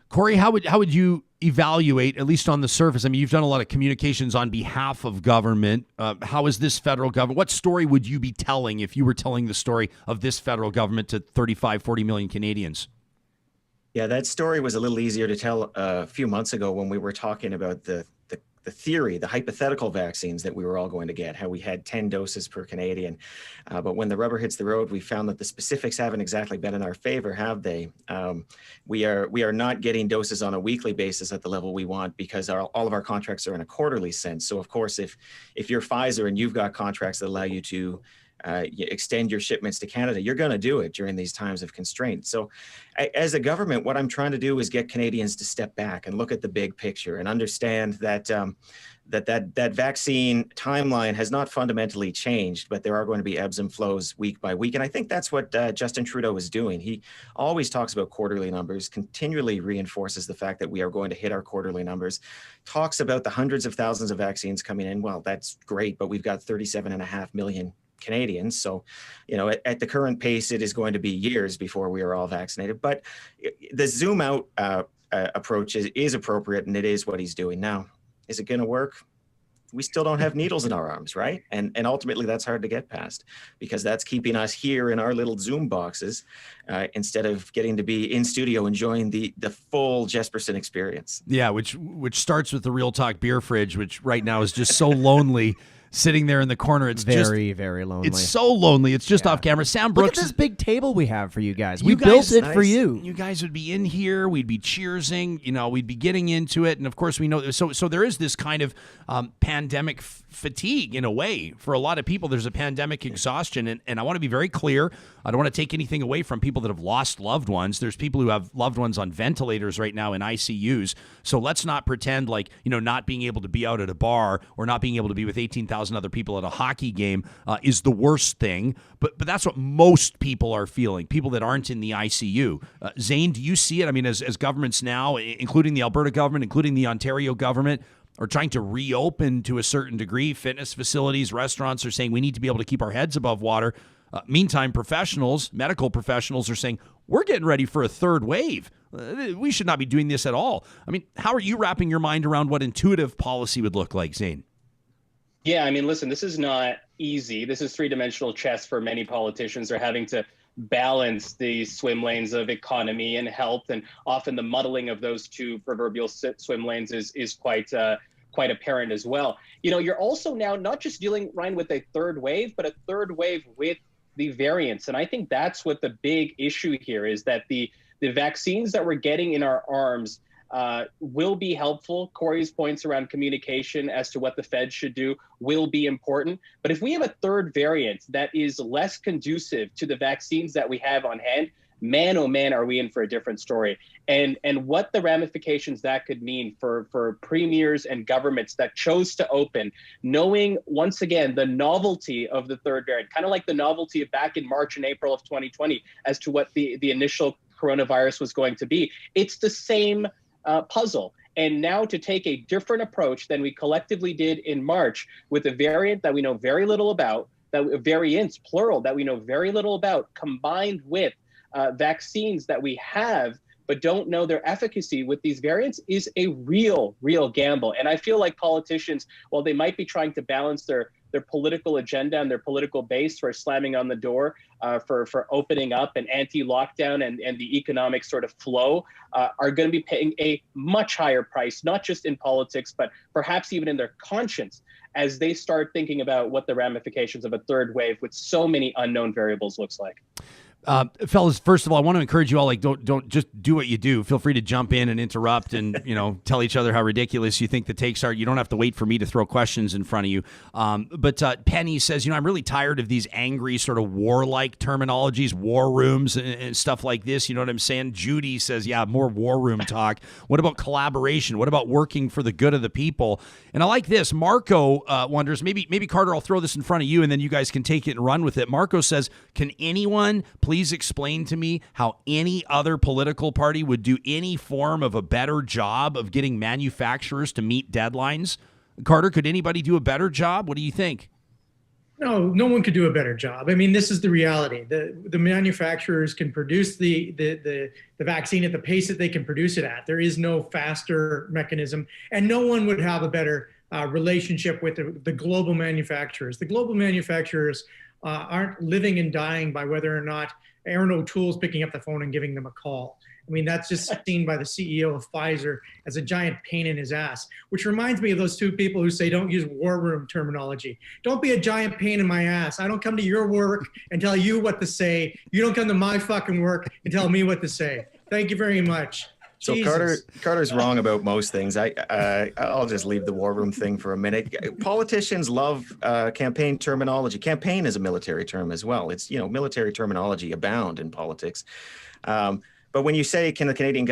Corey, how would you evaluate, at least on the surface? I mean, you've done a lot of communications on behalf of government. How is this federal government? What story would you be telling if you were telling the story of this federal government to 35, 40 million Canadians? Yeah, that story was a little easier to tell a few months ago when we were talking about the theory, the hypothetical vaccines that we were all going to get, how we had 10 doses per Canadian. But when the rubber hits the road, we found that the specifics haven't exactly been in our favor, have they? We are not getting doses on a weekly basis at the level we want because all of our contracts are in a quarterly sense. So of course, if you're Pfizer and you've got contracts that allow you to extend your shipments to Canada, you're going to do it during these times of constraint. So as a government, what I'm trying to do is get Canadians to step back and look at the big picture and understand that that vaccine timeline has not fundamentally changed, but there are going to be ebbs and flows week by week. And I think that's what Justin Trudeau is doing. He always talks about quarterly numbers, continually reinforces the fact that we are going to hit our quarterly numbers, talks about the hundreds of thousands of vaccines coming in. Well, that's great, but we've got 37.5 million Canadians. So, at the current pace, it is going to be years before we are all vaccinated. But the zoom out approach is appropriate, and it is what he's doing now. Is it going to work? We still don't have needles in our arms, right? And ultimately, that's hard to get past because that's keeping us here in our little Zoom boxes instead of getting to be in studio enjoying the full Jesperson experience. Yeah, which starts with the Real Talk beer fridge, which right now is just so lonely. Sitting there in the corner, it's very lonely. It's so lonely. It's just off camera. Sam Brooks. Look at this big table we have for you guys. We built it for you. You guys would be in here. We'd be cheersing. We'd be getting into it. And of course, we know. So there is this kind of pandemic fatigue in a way for a lot of people. There's a pandemic exhaustion, and I want to be very clear. I don't want to take anything away from people that have lost loved ones. There's people who have loved ones on ventilators right now in ICUs. So let's not pretend like not being able to be out at a bar or not being able to be with 18,000 other people at a hockey game is the worst thing. But that's what most people are feeling, people that aren't in the ICU. Zane, do you see it? I mean, as governments now, including the Alberta government, including the Ontario government, are trying to reopen to a certain degree, fitness facilities, restaurants are saying we need to be able to keep our heads above water. Meantime, medical professionals are saying, we're getting ready for a third wave. We should not be doing this at all. I mean, how are you wrapping your mind around what intuitive policy would look like, Zane? Yeah, I mean, listen, this is not easy. This is three-dimensional chess for many politicians. They're having to balance the swim lanes of economy and health, and often the muddling of those two proverbial swim lanes is quite apparent as well. You're also now not just dealing, Ryan, with a third wave, but a third wave with the variants. And I think that's what the big issue here is, that the vaccines that we're getting in our arms will be helpful. Corey's points around communication as to what the Fed should do will be important. But if we have a third variant that is less conducive to the vaccines that we have on hand, man, oh man, are we in for a different story. And what the ramifications that could mean for premiers and governments that chose to open, knowing once again the novelty of the third variant, kind of like the novelty of back in March and April of 2020 as to what the initial coronavirus was going to be. It's the same puzzle. And now to take a different approach than we collectively did in March with a variant that we know very little about, variants, plural, that we know very little about, combined with vaccines that we have but don't know their efficacy with these variants is a real gamble. And I feel like politicians, while they might be trying to balance their political agenda and their political base for slamming on the door for opening up and anti-lockdown and the economic sort of flow, are going to be paying a much higher price, not just in politics, but perhaps even in their conscience, as they start thinking about what the ramifications of a third wave with so many unknown variables looks like. Fellas, first of all, I want to encourage you all, like, don't just do what you do. Feel free to jump in and interrupt and, tell each other how ridiculous you think the takes are. You don't have to wait for me to throw questions in front of you. But Penny says, I'm really tired of these angry sort of warlike terminologies, war rooms and stuff like this. You know what I'm saying? Judy says, yeah, more war room talk. What about collaboration? What about working for the good of the people? And I like this. Marco wonders, maybe Carter, I'll throw this in front of you and then you guys can take it and run with it. Marco says, can anyone please explain to me how any other political party would do any form of a better job of getting manufacturers to meet deadlines? Carter, could anybody do a better job? What do you think? No one could do a better job. I mean, this is the reality. The manufacturers can produce the vaccine at the pace that they can produce it at. There is no faster mechanism, and no one would have a better relationship with the global manufacturers. The global manufacturers aren't living and dying by whether or not Aaron O'Toole's picking up the phone and giving them a call. I mean, that's just seen by the CEO of Pfizer as a giant pain in his ass, which reminds me of those two people who say, don't use war room terminology. Don't be a giant pain in my ass. I don't come to your work and tell you what to say. You don't come to my fucking work and tell me what to say. Thank you very much. So Jesus. Carter's wrong about most things. I'll just leave the war room thing for a minute. Politicians love campaign terminology. Campaign is a military term as well. It's, military terminology abound in politics. But when you say, could the Canadian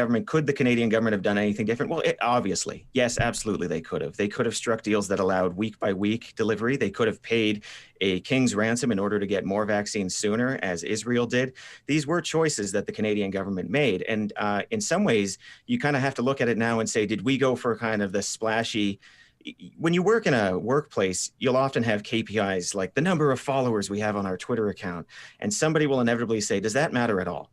government have done anything different? Well, obviously, yes, absolutely they could have. They could have struck deals that allowed week by week delivery. They could have paid a king's ransom in order to get more vaccines sooner, as Israel did. These were choices that the Canadian government made. And in some ways, you kind of have to look at it now and say, did we go for kind of the splashy? When you work in a workplace, you'll often have KPIs like the number of followers we have on our Twitter account. And somebody will inevitably say, does that matter at all?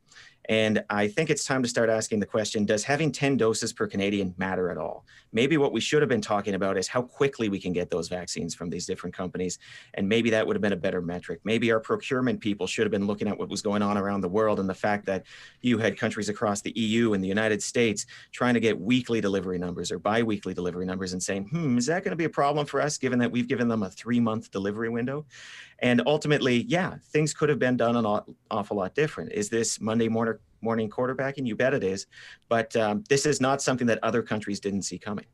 And I think it's time to start asking the question, does having 10 doses per Canadian matter at all? Maybe what we should have been talking about is how quickly we can get those vaccines from these different companies. And maybe that would have been a better metric. Maybe our procurement people should have been looking at what was going on around the world and the fact that you had countries across the EU and the United States trying to get weekly delivery numbers or bi-weekly delivery numbers and saying, is that going to be a problem for us given that we've given them a 3-month delivery window? And ultimately, yeah, things could have been done an awful lot different. Is this Monday morning quarterbacking? You bet it is. But this is not something that other countries didn't see coming.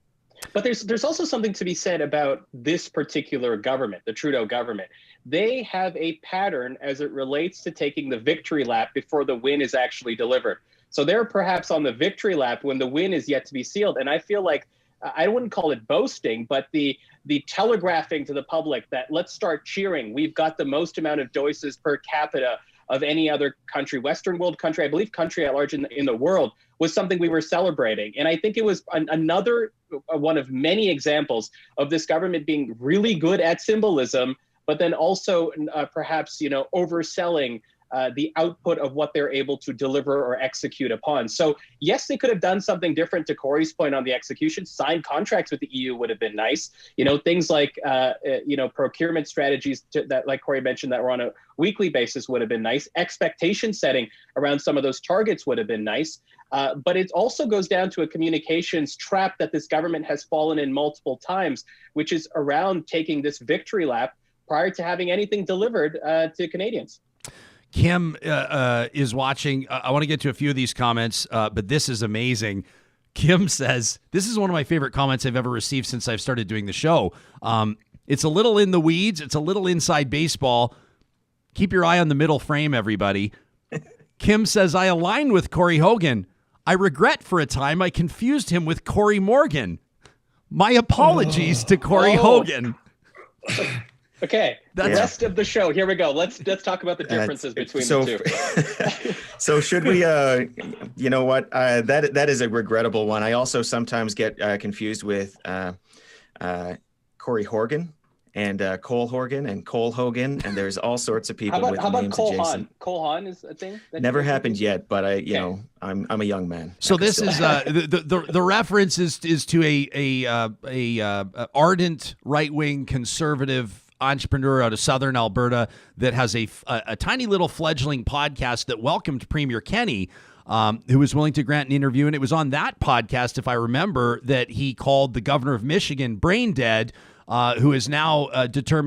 But there's also something to be said about this particular government, the Trudeau government. They have a pattern as it relates to taking the victory lap before the win is actually delivered. So they're perhaps on the victory lap when the win is yet to be sealed. And I feel like, I wouldn't call it boasting, but the telegraphing to the public that let's start cheering. We've got the most amount of doses per capita of any other country, Western world country, I believe country at large in the world, was something we were celebrating. And I think it was another one of many examples of this government being really good at symbolism, but then also perhaps, overselling the output of what they're able to deliver or execute upon. So yes, they could have done something different, to Corey's point on the execution. Signed contracts with the EU would have been nice. Things like, procurement strategies that, like Corey mentioned, that were on a weekly basis would have been nice. Expectation setting around some of those targets would have been nice. But it also goes down to a communications trap that this government has fallen in multiple times, which is around taking this victory lap prior to having anything delivered to Canadians. Kim is watching. I want to get to a few of these comments, but this is amazing. Kim says, this is one of my favorite comments I've ever received since I've started doing the show. It's a little in the weeds. It's a little inside baseball. Keep your eye on the middle frame, everybody. Kim says, I align with Corey Hogan. I regret for a time I confused him with Corey Morgan. My apologies to Corey Hogan. Okay, the rest of the show. Here we go. Let's talk about the differences between the two. So should we? You know what? That is a regrettable one. I also sometimes get confused with Corey Horgan and Cole Horgan and Cole Hogan, and there's all sorts of people with how about names Cole adjacent. Haan? Cole Haan is a thing? Never happened yet, but I'm a young man. So this is the reference is to a ardent right-wing conservative entrepreneur out of Southern Alberta that has a tiny little fledgling podcast that welcomed Premier Kenney, who was willing to grant an interview. And it was on that podcast, if I remember, that he called the governor of Michigan brain dead, who is now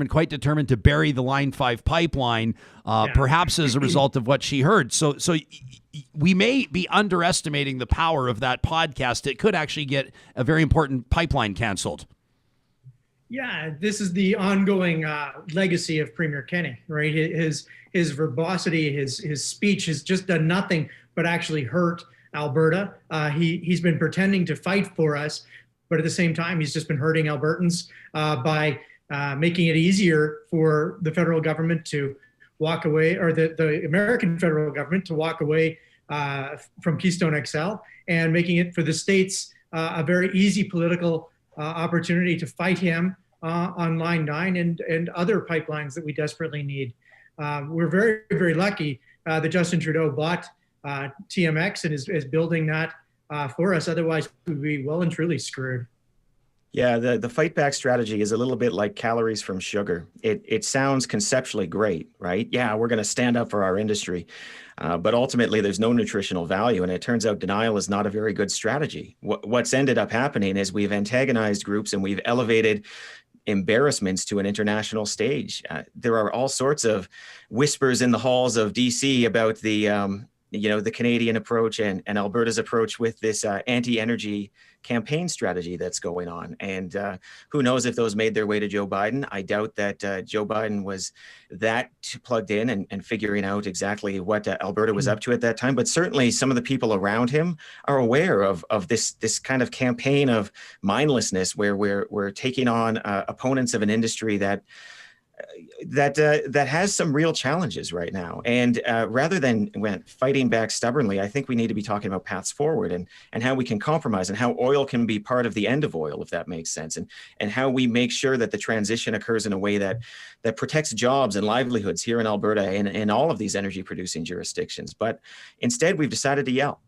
quite determined to bury the Line 5 pipeline, perhaps as a result of what she heard. So we may be underestimating the power of that podcast. It could actually get a very important pipeline canceled. Yeah, this is the ongoing legacy of Premier Kenney, right? His verbosity, his speech has just done nothing but actually hurt Alberta. He's been pretending to fight for us, but at the same time, he's just been hurting Albertans by making it easier for the federal government to walk away, or the American federal government to walk away from Keystone XL, and making it for the states a very easy political opportunity to fight him on Line 9 and other pipelines that we desperately need. We're very, very lucky that Justin Trudeau bought TMX and is building that for us. Otherwise, we'd be well and truly screwed. Yeah, the fight back strategy is a little bit like calories from sugar. It sounds conceptually great, right? Yeah, we're going to stand up for our industry. But ultimately, there's no nutritional value. And it turns out denial is not a very good strategy. What's ended up happening is we've antagonized groups and we've elevated embarrassments to an international stage. There are all sorts of whispers in the halls of DC about the Canadian approach and Alberta's approach with this anti-energy campaign strategy that's going on. And who knows if those made their way to Joe Biden. I doubt that Joe Biden was that plugged in and figuring out exactly what Alberta was up to at that time. But certainly some of the people around him are aware of this kind of campaign of mindlessness where we're taking on opponents of an industry that has some real challenges right now. And rather than fighting back stubbornly, I think we need to be talking about paths forward and how we can compromise and how oil can be part of the end of oil, if that makes sense, and how we make sure that the transition occurs in a way that protects jobs and livelihoods here in Alberta and in all of these energy producing jurisdictions. But instead, we've decided to yell.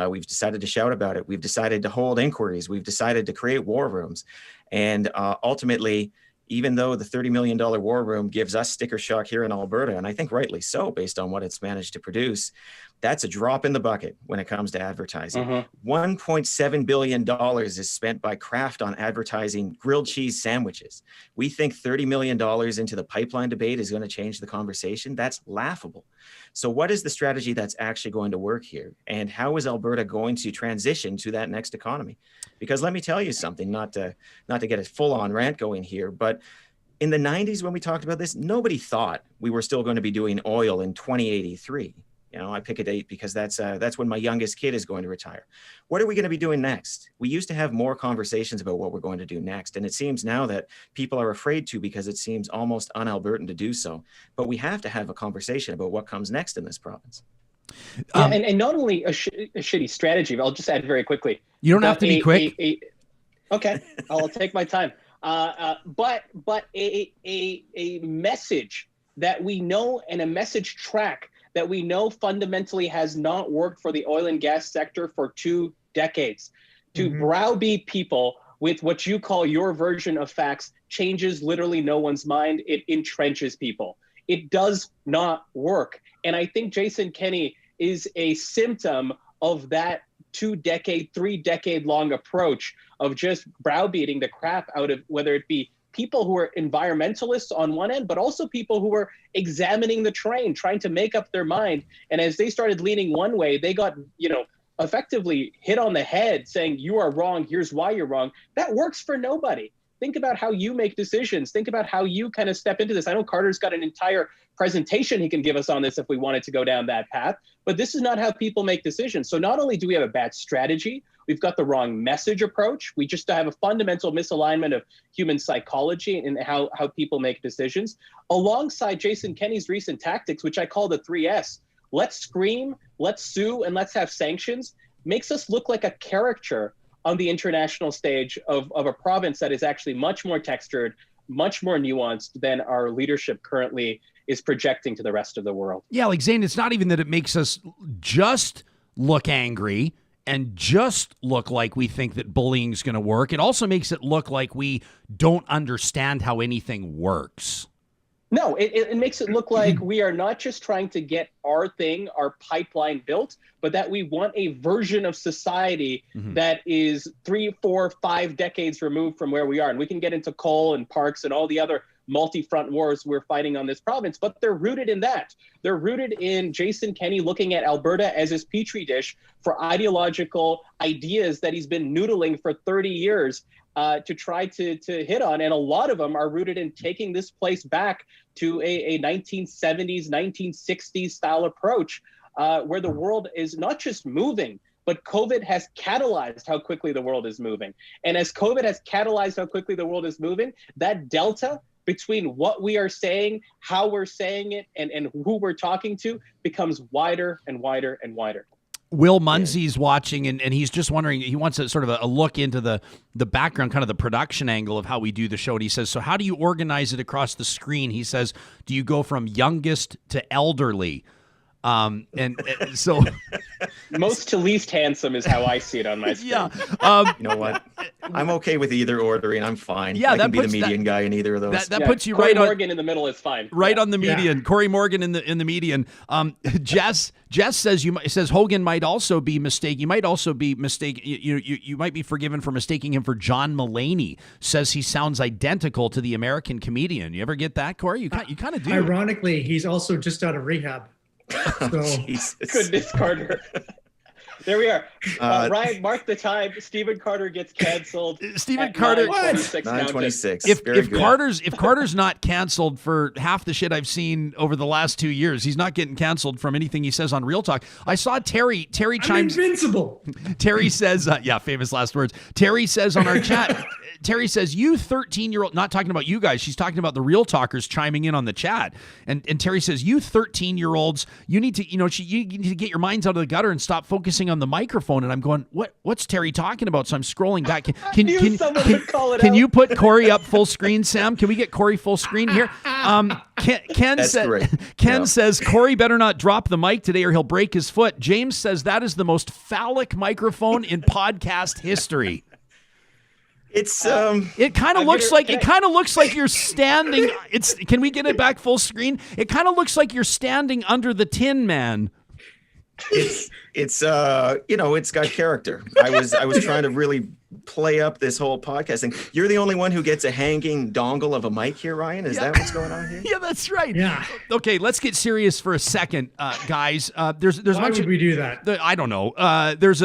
We've decided to shout about it. We've decided to hold inquiries. We've decided to create war rooms. And ultimately, even though the $30 million war room gives us sticker shock here in Alberta, and I think rightly so, based on what it's managed to produce, that's a drop in the bucket when it comes to advertising. $1.7 billion is spent by Kraft on advertising grilled cheese sandwiches. We think $30 million into the pipeline debate is going to change the conversation. That's laughable. So what is the strategy that's actually going to work here? And how is Alberta going to transition to that next economy? Because let me tell you something, not to get a full-on rant going here, but in the 90s when we talked about this, nobody thought we were still going to be doing oil in 2083. I pick a date because that's when my youngest kid is going to retire. What are we going to be doing next? We used to have more conversations about what we're going to do next. And it seems now that people are afraid to because it seems almost un-Albertan to do so. But we have to have a conversation about what comes next in this province. And not only a shitty strategy, but I'll just add very quickly. You don't have to be quick. Okay, I'll take my time. But a message that we know and a message track that we know fundamentally has not worked for the oil and gas sector for 2 decades. To browbeat people with what you call your version of facts changes literally no one's mind. It entrenches people. It does not work. And I think Jason Kenney is a symptom of that 2-decade, 3-decade long approach of just browbeating the crap out of whether it be people who are environmentalists on one end, but also people who are examining the terrain, trying to make up their mind. And as they started leaning one way, they got, effectively hit on the head saying, you are wrong, here's why you're wrong. That works for nobody. Think about how you make decisions. Think about how you kind of step into this. I know Carter's got an entire presentation he can give us on this if we wanted to go down that path, but this is not how people make decisions. So not only do we have a bad strategy, we've got the wrong message approach. We just have a fundamental misalignment of human psychology and how people make decisions. Alongside Jason Kenney's recent tactics, which I call the 3S, let's scream, let's sue, and let's have sanctions, makes us look like a caricature on the international stage of a province that is actually much more textured, much more nuanced than our leadership currently is projecting to the rest of the world. Yeah, like Zane, it's not even that it makes us just look angry and just look like we think that bullying is going to work. It also makes it look like we don't understand how anything works. No, it makes it look like we are not just trying to get our thing, our pipeline built, but that we want a version of society that is 3, 4, 5 decades removed from where we are. And we can get into coal and parks and all the other multi-front wars we're fighting on this province, but they're rooted in that. They're rooted in Jason Kenney looking at Alberta as his petri dish for ideological ideas that he's been noodling for 30 years to try to hit on. And a lot of them are rooted in taking this place back to a 1970s, 1960s style approach where the world is not just moving, but COVID has catalyzed how quickly the world is moving. And as COVID has catalyzed how quickly the world is moving, that delta between what we are saying, how we're saying it, and who we're talking to becomes wider and wider and wider. Will Munsey's watching, and he's just wondering, he wants a sort of a look into the background, kind of the production angle of how we do the show. And he says, so how do you organize it across the screen? He says, do you go from youngest to elderly? And so most to least handsome is how I see it on my screen. Yeah. You know what? I'm okay with either ordering. I'm fine. Yeah, I that can be the puts median guy in either of those. That puts you Corey right Morgan in the middle is fine. Right on the median. Corey Morgan in the median. Jess says Hogan might also be mistaken. You might also be mistaken. You might be forgiven for mistaking him for John Mulaney. Says he sounds identical to the American comedian. You ever get that, Corey? You kind of do. Ironically, he's also just out of rehab. So Goodness, Carter. There we are. Ryan, mark the time. Stephen Carter gets canceled. Stephen Carter. 9:26. If Carter's not canceled for half the shit I've seen over the last 2 years, he's not getting canceled from anything he says on Real Talk. I saw Terry chimes. I'm invincible. Terry says, famous last words. Terry says on our chat. Terry says, you 13-year-old, not talking about you guys, she's talking about the Real Talkers chiming in on the chat. And Terry says, you 13-year-olds, you need to, you need to get your minds out of the gutter and stop focusing on the microphone. And I'm going, what's Terry talking about? So I'm scrolling back. Can you put Corey up full screen, Sam? Can we get Corey full screen here? Ken says, Corey better not drop the mic today or he'll break his foot. James says that is the most phallic microphone in podcast history. It's it kind of looks like you're standing. Can we get it back full screen? It kind of looks like you're standing under the Tin Man. It's got character. I was trying to really play up this whole podcast thing. You're the only one who gets a hanging dongle of a mic here, Ryan. Is that what's going on here? Yeah, that's right. Yeah. Okay, let's get serious for a second, guys. There's Why would we do that? I don't know.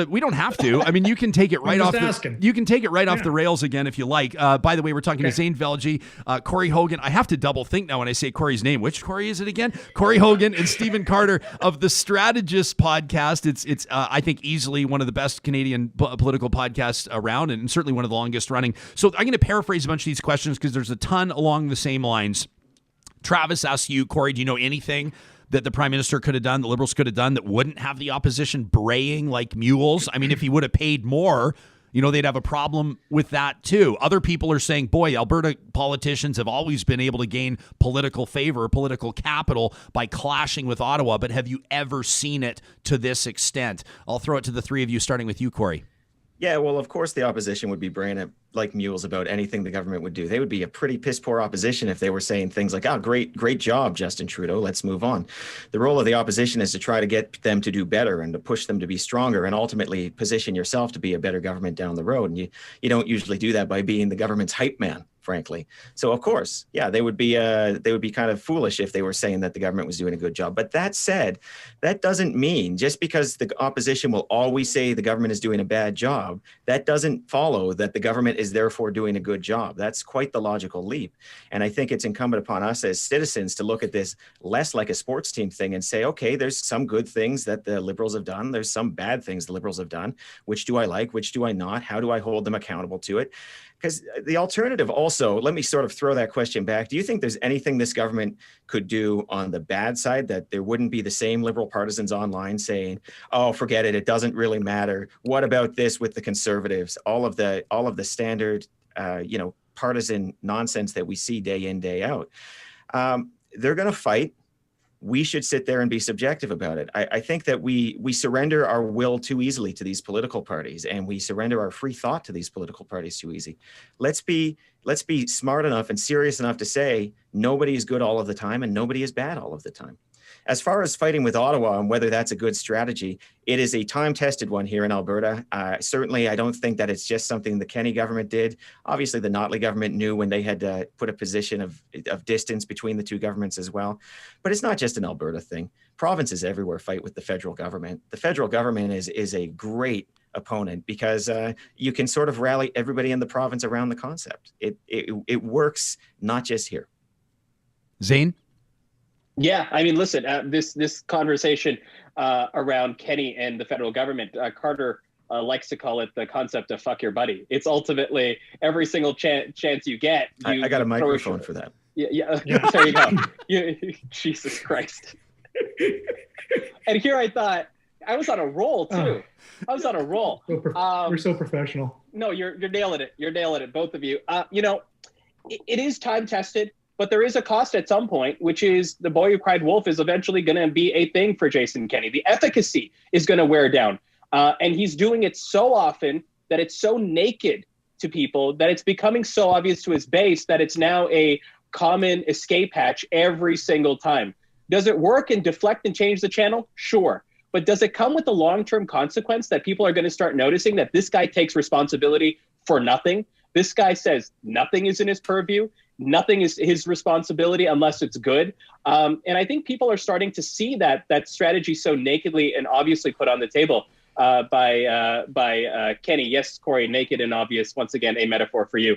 We don't have to. I mean, you can take it right off. You can take it right off the rails again if you like. By the way, we're talking to Zane Velji, Corey Hogan. I have to double think now when I say Corey's name. Which Corey is it again? Corey Hogan and Stephen Carter of the Strategists podcast. It's I think easily one of the best Canadian political podcasts around, and certainly one of the longest running. So I'm going to paraphrase a bunch of these questions because there's a ton along the same lines. Travis asks you, Corey, do you know anything that the Prime Minister could have done, the Liberals could have done, that wouldn't have the opposition braying like mules? I mean, if he would have paid more, they'd have a problem with that too. Other people are saying, boy, Alberta politicians have always been able to gain political favor, political capital by clashing with Ottawa, but have you ever seen it to this extent? I'll throw it to the three of you, starting with you, Corey. Yeah, well, of course, the opposition would be braying it like mules about anything the government would do. They would be a pretty piss poor opposition if they were saying things like, oh, great job, Justin Trudeau, let's move on. The role of the opposition is to try to get them to do better and to push them to be stronger and ultimately position yourself to be a better government down the road. And you don't usually do that by being the government's hype man, frankly. So, of course, yeah, they would be kind of foolish if they were saying that the government was doing a good job. But that said, that doesn't mean just because the opposition will always say the government is doing a bad job, that doesn't follow that the government is therefore doing a good job. That's quite the logical leap. And I think it's incumbent upon us as citizens to look at this less like a sports team thing and say, okay, there's some good things that the Liberals have done. There's some bad things the Liberals have done. Which do I like? Which do I not? How do I hold them accountable to it? Because the alternative also, let me sort of throw that question back. Do you think there's anything this government could do on the bad side that there wouldn't be the same Liberal partisans online saying, oh, forget it, it doesn't really matter. What about this with the Conservatives? All of the standard, partisan nonsense that we see day in, day out. They're going to fight. We should sit there and be subjective about it. I think that we surrender our will too easily to these political parties, and we surrender our free thought to these political parties too easy. Let's be smart enough and serious enough to say nobody is good all of the time and nobody is bad all of the time. As far as fighting with Ottawa and whether that's a good strategy, it is a time-tested one here in Alberta. Certainly, I don't think that it's just something the Kenney government did. Obviously, the Notley government knew when they had put a position of distance between the two governments as well. But it's not just an Alberta thing. Provinces everywhere fight with the federal government. The federal government is a great opponent because you can sort of rally everybody in the province around the concept. It works not just here. Zane? Yeah, I mean, listen, this conversation around Kenney and the federal government, Carter likes to call it the concept of fuck your buddy. It's ultimately every single chance you get. I got a microphone for that. Yeah. There you go. Jesus Christ. And here I thought, I was on a roll too. I was on a roll. We're so professional. No, you're nailing it. You're nailing it, both of you. It is time tested. But there is a cost at some point, which is the boy who cried wolf is eventually going to be a thing for Jason Kenney. The efficacy is going to wear down. And he's doing it so often that it's so naked to people that it's becoming so obvious to his base that it's now a common escape hatch every single time. Does it work and deflect and change the channel? Sure. But does it come with the long-term consequence that people are going to start noticing that this guy takes responsibility for nothing? This guy says nothing is in his purview. Nothing is his responsibility unless it's good. And I think people are starting to see that strategy so nakedly and obviously put on the table by Kenney. Yes, Corey, naked and obvious. Once again, a metaphor for you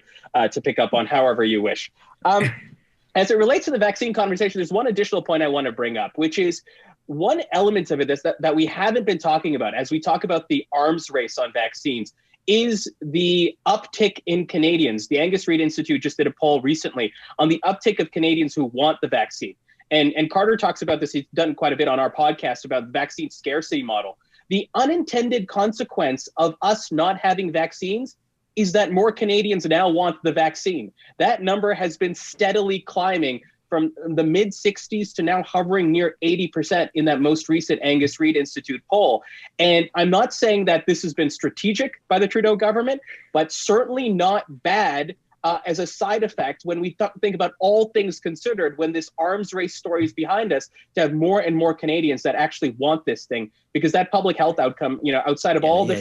to pick up on however you wish. As it relates to the vaccine conversation, there's one additional point I want to bring up, which is one element of it that we haven't been talking about as we talk about the arms race on vaccines is the uptick in Canadians. The Angus Reid Institute just did a poll recently on the uptick of Canadians who want the vaccine. And Carter talks about this. He's done quite a bit on our podcast about the vaccine scarcity model. The unintended consequence of us not having vaccines is that more Canadians now want the vaccine. That number has been steadily climbing from the mid-60s to now hovering near 80% in that most recent Angus Reid Institute poll. And I'm not saying that this has been strategic by the Trudeau government, but certainly not bad as a side effect when we think about all things considered, when this arms race story is behind us, to have more and more Canadians that actually want this thing, because that public health outcome, outside of all the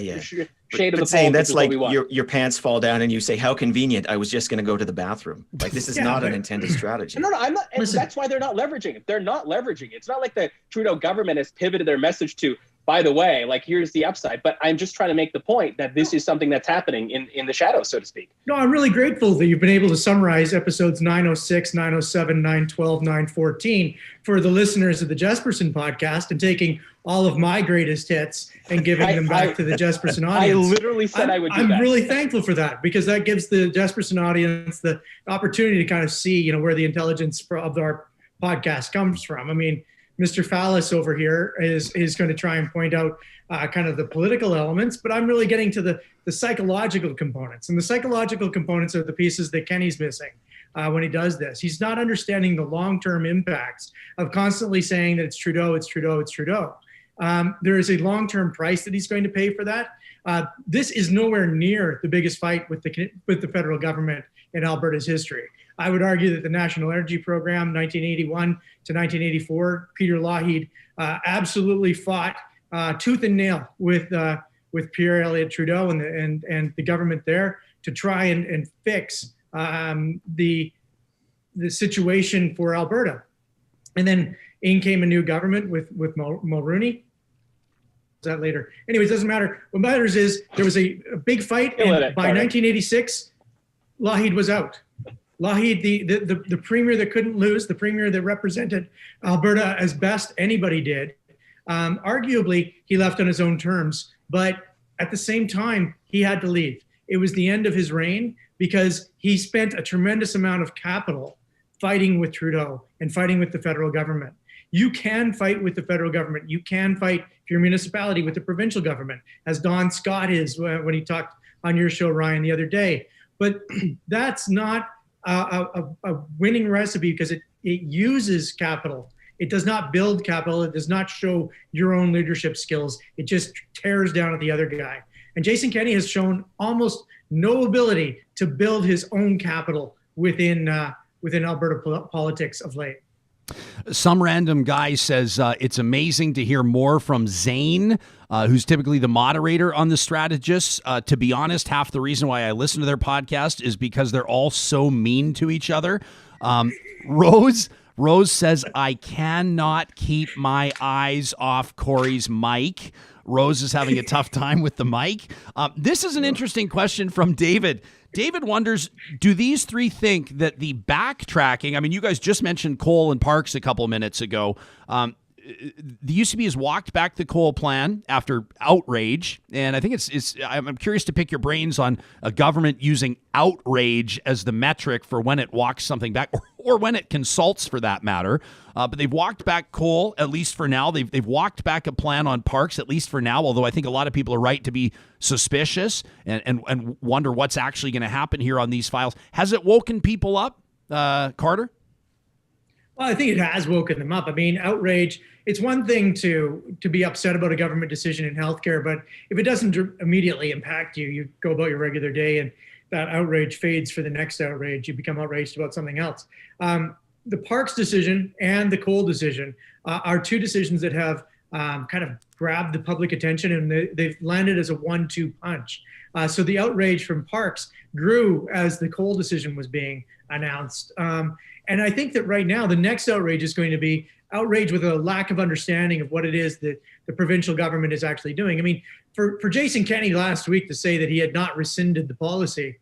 shade of the saying politics, that's like your pants fall down and you say, how convenient, I was just going to go to the bathroom. Like, this is not an intended strategy. No, I'm not. And that's why they're not leveraging it. They're not leveraging it. It's not like the Trudeau government has pivoted their message to, by the way, like, here's the upside. But I'm just trying to make the point that this is something that's happening in the shadows, so to speak. No, I'm really grateful that you've been able to summarize episodes 906, 907, 912, 914 for the listeners of the Jesperson podcast, and taking all of my greatest hits and giving them back to the Jesperson audience. I literally said I would do that. I'm really thankful for that, because that gives the Jesperson audience the opportunity to kind of see, where the intelligence of our podcast comes from. I mean, Mr. Fallis over here is going to try and point out kind of the political elements, but I'm really getting to the psychological components. And the psychological components are the pieces that Kenney's missing when he does this. He's not understanding the long-term impacts of constantly saying that it's Trudeau, it's Trudeau, it's Trudeau. There is a long-term price that he's going to pay for that. This is nowhere near the biggest fight with the federal government in Alberta's history. I would argue that the National Energy Program, 1981 to 1984, Peter Lougheed absolutely fought tooth and nail with Pierre Elliott Trudeau and the government there to try and fix the situation for Alberta. And then in came a new government with Mulroney. That later. Anyways, it doesn't matter. What matters is there was a big fight, and by 1986, Lougheed was out. Lougheed, the premier that couldn't lose, the premier that represented Alberta as best anybody did, arguably he left on his own terms, but at the same time, he had to leave. It was the end of his reign because he spent a tremendous amount of capital fighting with Trudeau and fighting with the federal government. You can fight with the federal government. You can fight for your municipality with the provincial government, as Don Scott is when he talked on your show, Ryan, the other day. But that's not a winning recipe because it uses capital. It does not build capital. It does not show your own leadership skills. It just tears down at the other guy. And Jason Kenney has shown almost no ability to build his own capital within Alberta politics of late. Some random guy says it's amazing to hear more from Zane, who's typically the moderator on the Strategists. To be honest, half the reason why I listen to their podcast is because they're all so mean to each other. Rose says, I cannot keep my eyes off Corey's mic. Rose is having a tough time with the mic. This is an interesting question from David. David wonders, do these three think that the backtracking, I mean, you guys just mentioned Cole and Parks a couple minutes ago. The UCP has walked back the Cole plan after outrage, and I think I'm curious to pick your brains on a government using outrage as the metric for when it walks something back, or when it consults for that matter. But they've walked back Cole, at least for now. They've walked back a plan on Parks, at least for now, although I think a lot of people are right to be suspicious and wonder what's actually going to happen here on these files. Has it woken people up, Carter? Well, I think it has woken them up. I mean, outrage, it's one thing to be upset about a government decision in healthcare, but if it doesn't immediately impact you, you go about your regular day and that outrage fades for the next outrage. You become outraged about something else. The Parks decision and the Cole decision are two decisions that have kind of grabbed the public attention, and they've landed as a 1-2 punch. So the outrage from Parks grew as the Cole decision was being announced. And I think that right now the next outrage is going to be outrage with a lack of understanding of what it is that the provincial government is actually doing. I mean, for Jason Kenney last week to say that he had not rescinded the policy,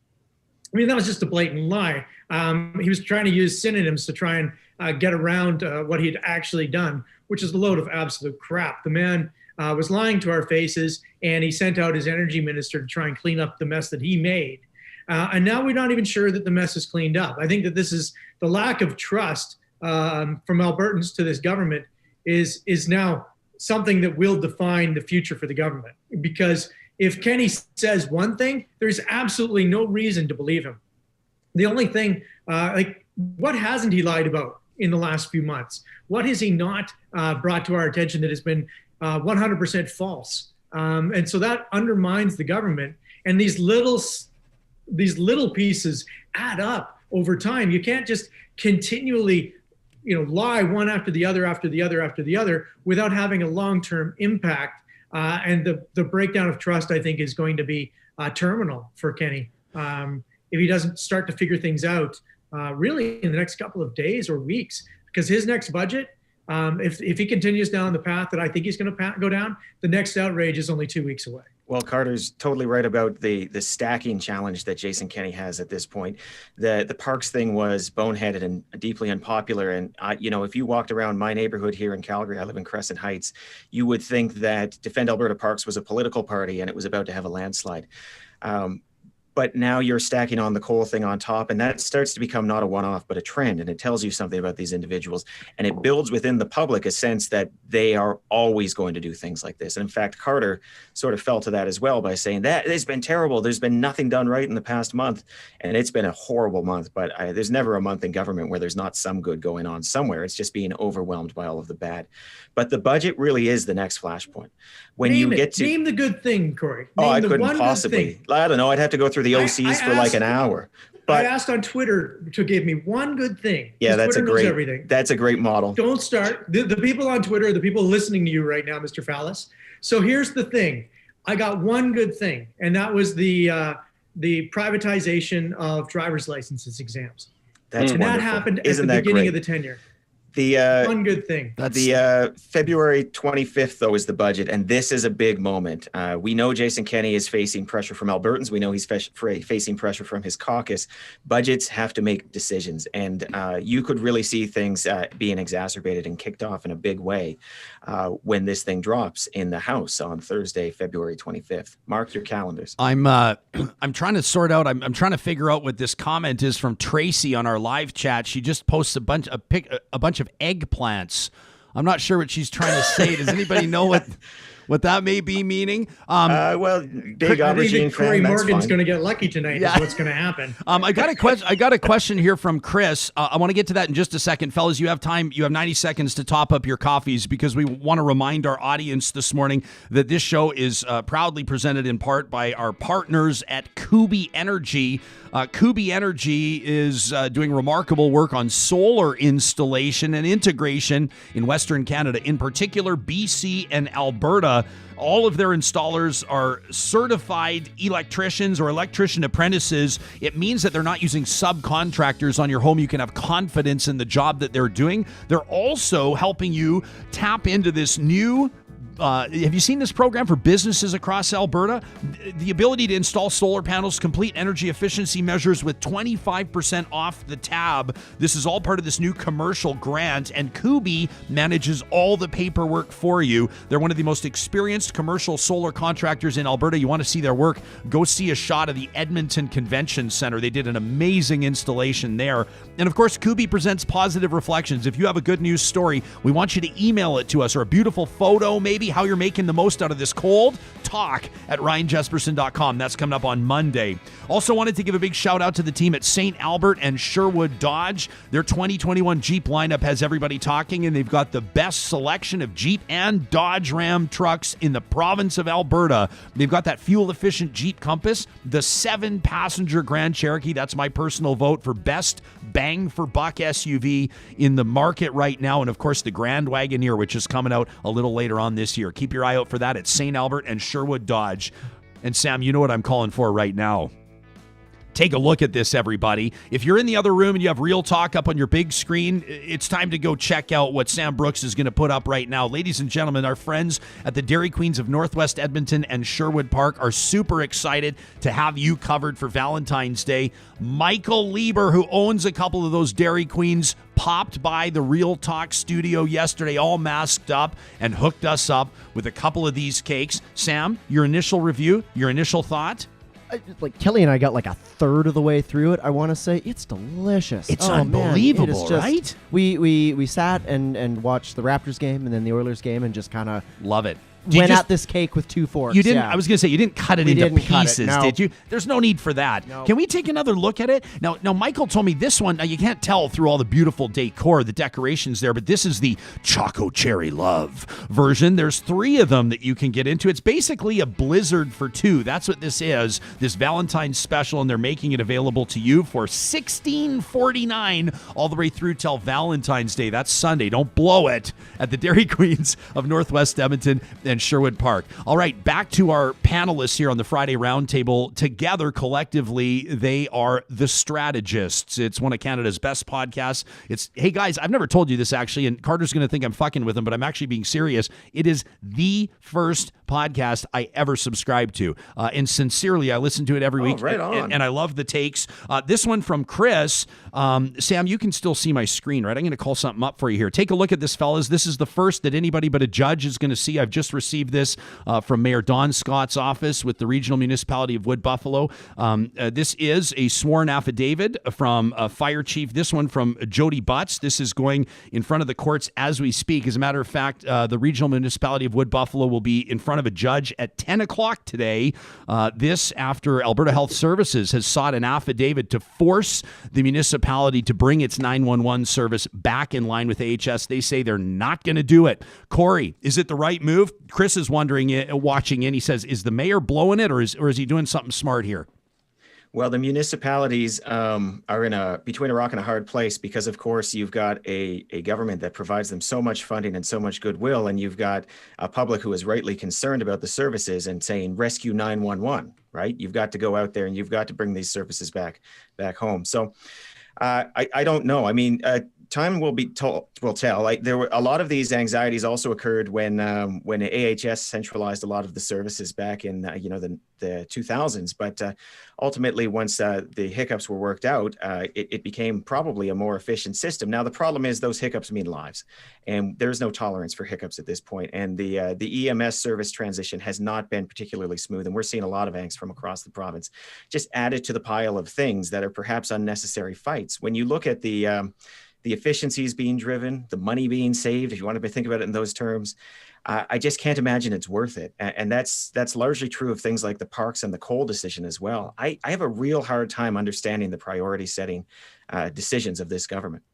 I mean, that was just a blatant lie. He was trying to use synonyms to try and get around what he had actually done, which is a load of absolute crap. The man was lying to our faces, and he sent out his energy minister to try and clean up the mess that he made. And now we're not even sure that the mess is cleaned up. I think that this is the lack of trust from Albertans to this government is now something that will define the future for the government. Because if Kenney says one thing, there's absolutely no reason to believe him. The only thing, what hasn't he lied about in the last few months? What has he not brought to our attention that has been 100% false? And so that undermines the government. And these little pieces add up over time. You can't just continually, lie one after the other without having a long-term impact. And the breakdown of trust, I think, is going to be terminal for Kenney if he doesn't start to figure things out really in the next couple of days or weeks. Because his next budget, if he continues down the path that I think he's going to go down, the next outrage is only 2 weeks away. Well, Carter's totally right about the stacking challenge that Jason Kenney has at this point. The Parks thing was boneheaded and deeply unpopular. And, if you walked around my neighborhood here in Calgary, I live in Crescent Heights, you would think that Defend Alberta Parks was a political party and it was about to have a landslide. But now you're stacking on the Cole thing on top, and that starts to become not a one-off, but a trend. And it tells you something about these individuals. And it builds within the public a sense that they are always going to do things like this. And in fact, Carter sort of fell to that as well by saying that it's been terrible. There's been nothing done right in the past month. And it's been a horrible month. But there's never a month in government where there's not some good going on somewhere. It's just being overwhelmed by all of the bad. But the budget really is the next flashpoint. Name the good thing, Corey. I couldn't possibly. I don't know. I'd have to go through the OCs for like an hour. But I asked on Twitter to give me one good thing. Yeah, that's Twitter knows everything. That's a great model. Don't start. The people on Twitter, the people listening to you right now, Mr. Fallis. So here's the thing. I got one good thing, and that was the privatization of driver's licenses exams. That's wonderful. That happened at the beginning of the tenure. One good thing. The February 25th, though, is the budget, and this is a big moment. We know Jason Kenney is facing pressure from Albertans. We know he's facing pressure from his caucus. Budgets have to make decisions, and you could really see things being exacerbated and kicked off in a big way when this thing drops in the House on Thursday, February 25th. Mark your calendars. I'm trying to sort out. I'm trying to figure out what this comment is from Tracy on our live chat. She just posts a bunch of eggplants. I'm not sure what she's trying to say. Does anybody know what that may be meaning. Well, big I aubergine think that Corey fan, that's Morgan's fine. going to get lucky tonight. Yeah. Is what's going to happen. I got a question here from Chris. I want to get to that in just a second. Fellas, you have time. You have 90 seconds to top up your coffees because we want to remind our audience this morning that this show is proudly presented in part by our partners at Kubi Energy. Kubi Energy is doing remarkable work on solar installation and integration in Western Canada, in particular BC and Alberta. All of their installers are certified electricians or electrician apprentices. It means that they're not using subcontractors on your home. You can have confidence in the job that they're doing. They're also helping you tap into this new have you seen this program for businesses across Alberta? The ability to install solar panels, complete energy efficiency measures with 25% off the tab. This is all part of this new commercial grant, and Kubi manages all the paperwork for you. They're one of the most experienced commercial solar contractors in Alberta. You want to see their work? Go see a shot of the Edmonton Convention Center. They did an amazing installation there. And of course, Kubi presents positive reflections. If you have a good news story, we want you to email it to us, or a beautiful photo, maybe how you're making the most out of this cold. Talk at ryanjesperson.com. That's coming up on Monday. Also wanted to give a big shout out to the team at St. Albert and Sherwood Dodge. Their 2021 Jeep lineup has everybody talking, and they've got the best selection of Jeep and Dodge Ram trucks in the province of Alberta. They've got that fuel-efficient Jeep Compass, the 7-passenger Grand Cherokee. That's my personal vote for best bang-for-buck SUV in the market right now. And, of course, the Grand Wagoneer, which is coming out a little later on this year. Keep your eye out for that at St. Albert and Sherwood Dodge. And, Sam, you know what I'm calling for right now. Take a look at this, everybody. If you're in the other room and you have Real Talk up on your big screen, it's time to go check out what Sam Brooks is going to put up right now. Ladies and gentlemen, our friends at the Dairy Queens of Northwest Edmonton and Sherwood Park are super excited to have you covered for Valentine's Day. Michael Lieber, who owns a couple of those Dairy Queens, popped by the Real Talk studio yesterday, all masked up, and hooked us up with a couple of these cakes. Sam, your initial review, your initial thought? Like Kelly and I got like a third of the way through it. I want to say it's delicious. It's unbelievable, man. It is just, right? We sat and watched the Raptors game and then the Oilers game and just kind of love it. Went at this cake with 2 forks. You didn't. Yeah. I was going to say you didn't cut it into pieces, no. did you? There's no need for that. No. Can we take another look at it? Now, Michael told me this one. Now you can't tell through all the beautiful decor, the decorations there, but this is the Choco Cherry Love version. There's 3 of them that you can get into. It's basically a blizzard for 2. That's what this is. This Valentine's special, and they're making it available to you for $16.49 all the way through till Valentine's Day. That's Sunday. Don't blow it at the Dairy Queens of Northwest Edmonton and Sherwood Park. All right, back to our panelists here on the Friday Roundtable. Together, collectively, they are the Strategists. It's one of Canada's best podcasts. Hey guys, I've never told you this actually, and Carter's going to think I'm fucking with him, but I'm actually being serious. It is the first podcast I ever subscribed to. And sincerely, I listen to it every week. Right on. And I love the takes. This one from Chris. Sam, you can still see my screen, right? I'm going to call something up for you here. Take a look at this, fellas. This is the first that anybody but a judge is going to see. I've just received this from Mayor Don Scott's office with the regional municipality of Wood Buffalo. This is a sworn affidavit from Fire Chief. This one from Jody Butts. This is going in front of the courts as we speak. As a matter of fact, the regional municipality of Wood Buffalo will be in front of a judge at 10 o'clock today. This after Alberta Health Services has sought an affidavit to force the municipality to bring its 911 service back in line with AHS. They say they're not going to do it. Corey, is it the right move? Chris is wondering, watching in. He says, is the mayor blowing it, or is he doing something smart here? Well, the municipalities are between a rock and a hard place because, of course, you've got a government that provides them so much funding and so much goodwill, and you've got a public who is rightly concerned about the services and saying, rescue 911, right? You've got to go out there and you've got to bring these services back home. So I don't know. I mean, time will tell. Like there were a lot of these anxieties also occurred when AHS centralized a lot of the services back in the 2000s. But ultimately, once the hiccups were worked out, it became probably a more efficient system. Now the problem is those hiccups mean lives, and there's no tolerance for hiccups at this point. And the EMS service transition has not been particularly smooth, and we're seeing a lot of angst from across the province. Just added to the pile of things that are perhaps unnecessary fights. When you look at the efficiencies being driven, the money being saved, if you want to think about it in those terms, I just can't imagine it's worth it. And that's largely true of things like the parks and the coal decision as well. I have a real hard time understanding the priority setting decisions of this government.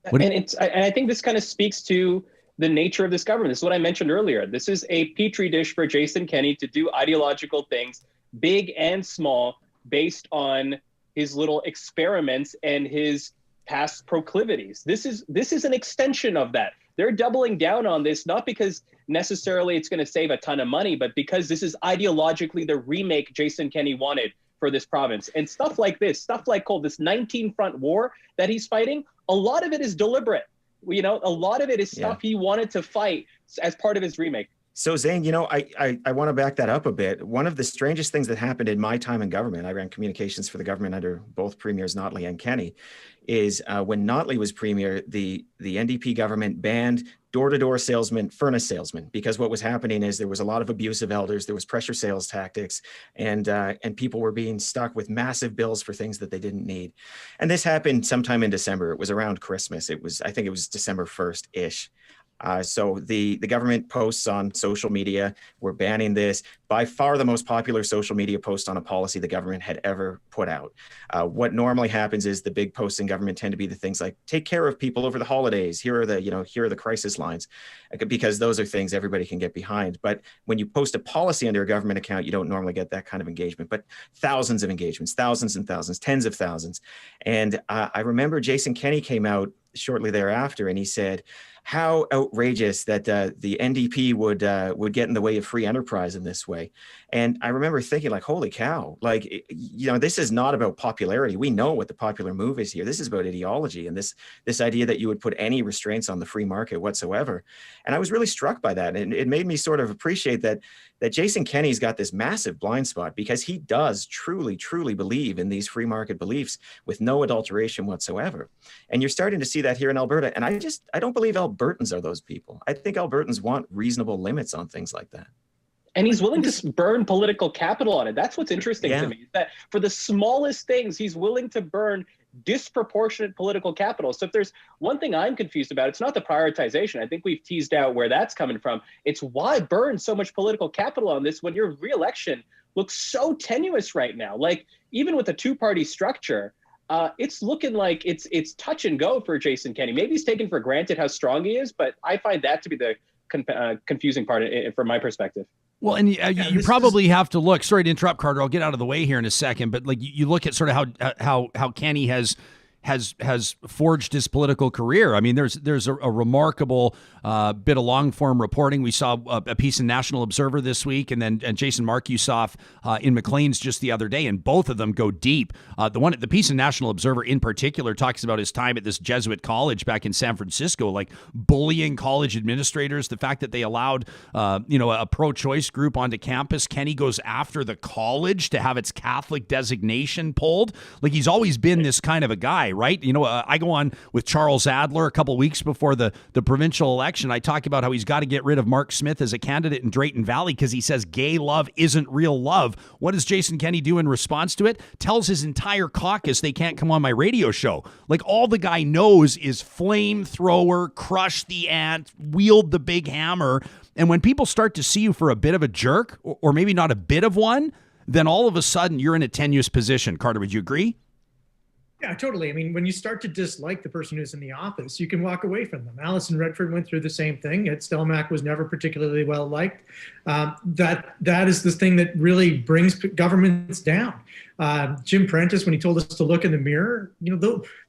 And I think this kind of speaks to the nature of this government. This is what I mentioned earlier. This is a petri dish for Jason Kenney to do ideological things, big and small, based on his little experiments and his past proclivities. This is an extension of that. They're doubling down on this, not because necessarily it's going to save a ton of money, but because this is ideologically the remake Jason Kenney wanted for this province. And stuff like this, stuff like coal, this 19-front war that he's fighting, a lot of it is deliberate. You know, a lot of it is stuff he wanted to fight as part of his remake. So Zane, you know, I want to back that up a bit. One of the strangest things that happened in my time in government, I ran communications for the government under both Premiers Notley and Kenney, is when Notley was Premier, the NDP government banned door-to-door salesmen, furnace salesmen, because what was happening is there was a lot of abuse of elders, there was pressure sales tactics, and people were being stuck with massive bills for things that they didn't need. And this happened sometime in December. It was around Christmas. I think it was December 1st-ish. So the government posts on social media, we're banning this. By far the most popular social media post on a policy the government had ever put out. What normally happens is the big posts in government tend to be the things like, take care of people over the holidays. Here are the crisis lines, because those are things everybody can get behind. But when you post a policy under a government account, you don't normally get that kind of engagement, but thousands of engagements, thousands and thousands, tens of thousands. And I remember Jason Kenney came out shortly thereafter, and he said how outrageous that the NDP would get in the way of free enterprise in this way. And I remember thinking, like, holy cow, like, you know, this is not about popularity. We know what the popular move is here. This is about ideology and this idea that you would put any restraints on the free market whatsoever. And I was really struck by that. And it made me sort of appreciate that Jason Kenney's got this massive blind spot, because he does truly, truly believe in these free market beliefs with no adulteration whatsoever. And you're starting to see that here in Alberta. And I don't believe Albertans are those people. I think Albertans want reasonable limits on things like that. And he's willing to burn political capital on it. That's what's interesting to me, is that for the smallest things, he's willing to burn disproportionate political capital. So if there's one thing I'm confused about, it's not the prioritization. I think we've teased out where that's coming from. It's why burn so much political capital on this when your reelection looks so tenuous right now. Like, even with a two-party structure, it's looking like it's touch and go for Jason Kenney. Maybe he's taken for granted how strong he is, but I find that to be the confusing part from my perspective. Well, and you probably have to look. Sorry to interrupt, Carter. I'll get out of the way here in a second. But like, you look at sort of how Kenney has forged his political career. I mean, there's a remarkable bit of long form reporting. We saw a piece in National Observer this week, and then Jason Markusoff in Maclean's just the other day, and both of them go deep. The piece in National Observer in particular talks about his time at this Jesuit college back in San Francisco, like bullying college administrators, the fact that they allowed a pro-choice group onto campus. Kenney goes after the college to have its Catholic designation pulled. Like, he's always been this kind of a guy, right? I go on with Charles Adler a couple weeks before the provincial election. I talk about how he's got to get rid of Mark Smith as a candidate in Drayton Valley because he says gay love isn't real love. What does Jason Kenney do in response to it? Tells his entire caucus they can't come on my radio show. Like, all the guy knows is flamethrower, crush the ant, wield the big hammer. And when people start to see you for a bit of a jerk, or maybe not a bit of one, then all of a sudden you're in a tenuous position. Carter, would you agree? Yeah, totally. I mean, when you start to dislike the person who's in the office, you can walk away from them. Alison Redford went through the same thing. Ed Stelmach was never particularly well liked. That is the thing that really brings governments down. Jim Prentice, when he told us to look in the mirror,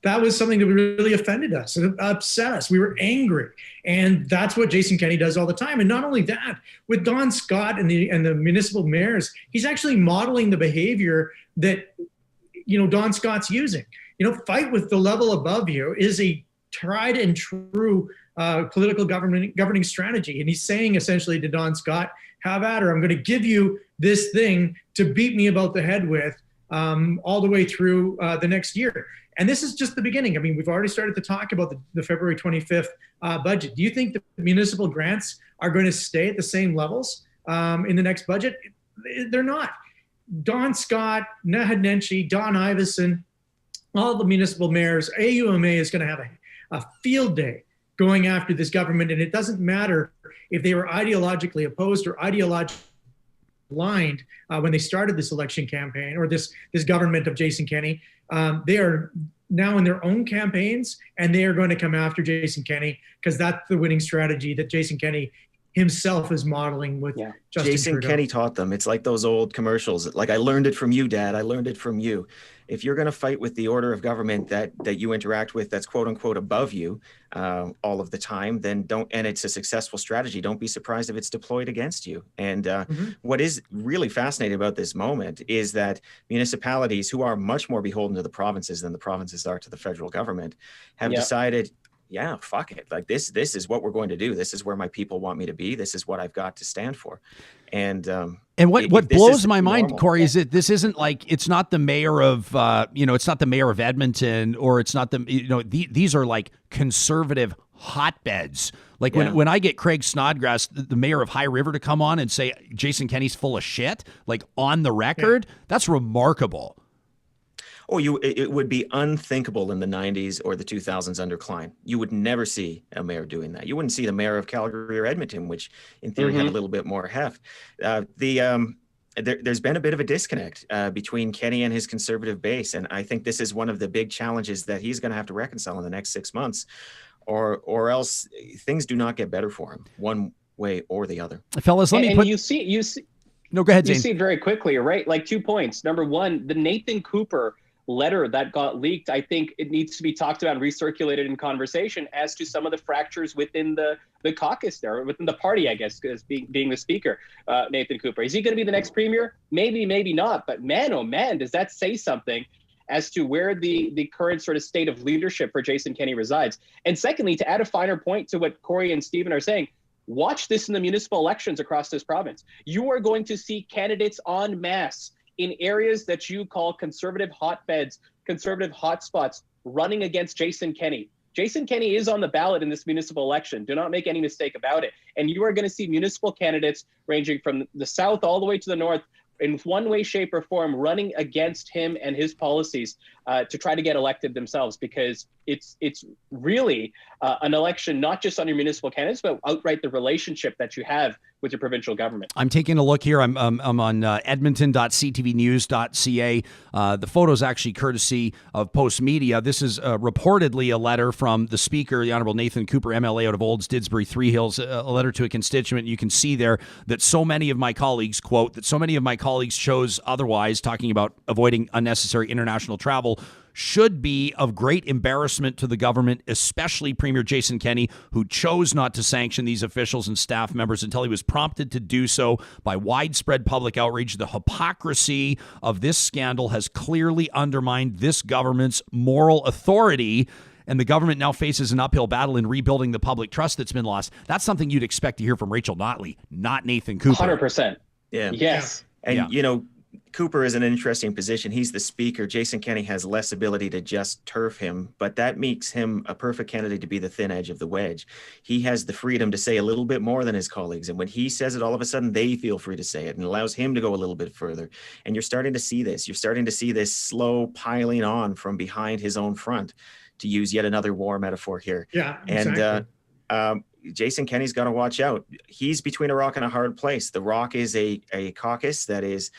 that was something that really offended us. It upset us. We were angry, and that's what Jason Kenney does all the time. And not only that, with Don Scott and the municipal mayors, he's actually modeling the behavior that Don Scott's using. Fight with the level above you is a tried and true political governing strategy. And he's saying essentially to Don Scott, have at her. I'm going to give you this thing to beat me about the head with all the way through the next year. And this is just the beginning. I mean, we've already started to talk about the February 25th budget. Do you think the municipal grants are going to stay at the same levels in the next budget? They're not. Don Scott, Nahad Nenshi, Don Iveson, all the municipal mayors, AUMA is going to have a field day going after this government. And it doesn't matter if they were ideologically opposed or ideologically aligned when they started this election campaign or this government of Jason Kenney, they are now in their own campaigns, and they are going to come after Jason Kenney because that's the winning strategy that Jason Kenney himself is modeling with Justin Jason Trudeau. Kenney taught them. It's like those old commercials. Like, I learned it from you, Dad. I learned it from you. If you're going to fight with the order of government that you interact with, that's quote unquote above you all of the time, then don't. And it's a successful strategy. Don't be surprised if it's deployed against you. And what is really fascinating about this moment is that municipalities, who are much more beholden to the provinces than the provinces are to the federal government, have decided, yeah, fuck it. Like this is what we're going to do. This is where my people want me to be. This is what I've got to stand for. And what blows my mind, Corey, is that this isn't like, it's not the mayor of, it's not the mayor of Edmonton, or it's not these are like conservative hotbeds. Like when I get Craig Snodgrass, the mayor of High River, to come on and say Jason Kenney's full of shit, like on the record, that's remarkable. Oh, it would be unthinkable in the 90s or the 2000s under Klein. You would never see a mayor doing that. You wouldn't see the mayor of Calgary or Edmonton, which in theory had a little bit more heft. There's been a bit of a disconnect between Kenney and his conservative base, and I think this is one of the big challenges that he's going to have to reconcile in the next 6 months, or else things do not get better for him, one way or the other. Fellas, let me put... You see. No, go ahead, Zane. You see it very quickly, right? Like 2 points. Number one, the Nathan Cooper letter that got leaked, I think it needs to be talked about and recirculated in conversation as to some of the fractures within the caucus there, within the party, I guess, as being the speaker, Nathan Cooper. Is he going to be the next premier? Maybe, maybe not. But man, oh man, does that say something as to where the current sort of state of leadership for Jason Kenney resides? And secondly, to add a finer point to what Corey and Stephen are saying, watch this in the municipal elections across this province. You are going to see candidates en masse in areas that you call conservative hotbeds, conservative hotspots, running against Jason Kenney. Jason Kenney is on the ballot in this municipal election. Do not make any mistake about it. And you are going to see municipal candidates ranging from the south all the way to the north, in one way, shape, or form, running against him and his policies to try to get elected themselves, because it's really an election not just on your municipal candidates, but outright the relationship that you have with your provincial government. I'm taking a look here. I'm on edmonton.ctvnews.ca. The photo's actually courtesy of Post Media. This is reportedly a letter from the Speaker, the Honourable Nathan Cooper, MLA out of Olds, Didsbury, Three Hills, a letter to a constituent. You can see there that so many of my colleagues, quote, that so many of my colleagues chose otherwise, talking about avoiding unnecessary international travel, should be of great embarrassment to the government, especially Premier Jason Kenney, who chose not to sanction these officials and staff members until he was prompted to do so by widespread public outrage. The hypocrisy of this scandal has clearly undermined this government's moral authority, and the government now faces an uphill battle in rebuilding the public trust that's been lost. That's something you'd expect to hear from Rachel Notley, not Nathan Cooper. 100%. Yeah. Yes. And, Cooper is in an interesting position. He's the speaker. Jason Kenney has less ability to just turf him, but that makes him a perfect candidate to be the thin edge of the wedge. He has the freedom to say a little bit more than his colleagues. And when he says it, all of a sudden they feel free to say it, and allows him to go a little bit further. And you're starting to see this. You're starting to see this slow piling on from behind his own front, to use yet another war metaphor here. Yeah, exactly. And Jason Kenney's got to watch out. He's between a rock and a hard place. The Rock is a caucus that is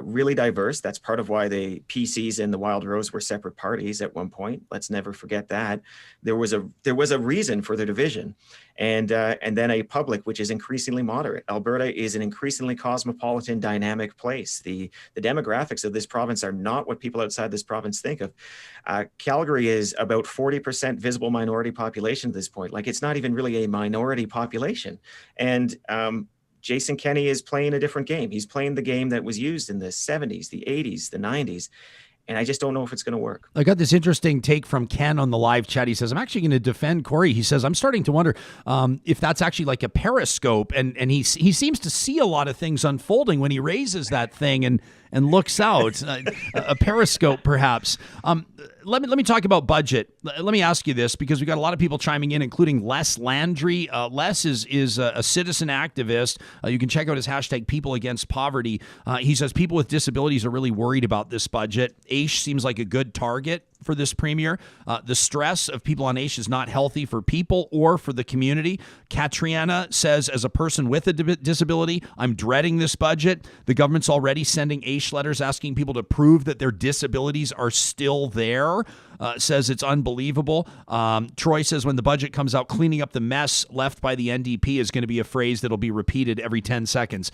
really diverse. That's part of why the PCs and the Wild Rose were separate parties at one point. Let's never forget that. There was a reason for the division, and then a public which is increasingly moderate. Alberta is an increasingly cosmopolitan, dynamic place. The demographics of this province are not what people outside this province think of. Calgary is about 40% visible minority population at this point. Like, it's not even really a minority population, and Jason Kenney is playing a different game. He's playing the game that was used in the 70s, the 80s, the 90s. And I just don't know if it's going to work. I got this interesting take from Ken on the live chat. He says, I'm actually going to defend Corey. He says, I'm starting to wonder if that's actually like a periscope. And he seems to see a lot of things unfolding when he raises that thing and looks out. A periscope, perhaps. Let me talk about budget. Let me ask you this, because we've got a lot of people chiming in, including Les Landry. Les is a citizen activist. You can check out his hashtag People Against Poverty. He says people with disabilities are really worried about this budget. Aish seems like a good target for this premier. The stress of people on AISH is not healthy for people or for the community. Katriana says, as a person with a disability, I'm dreading this budget. The government's already sending AISH letters asking people to prove that their disabilities are still there. Says it's unbelievable. Troy says when the budget comes out, cleaning up the mess left by the NDP is going to be a phrase that'll be repeated every 10 seconds.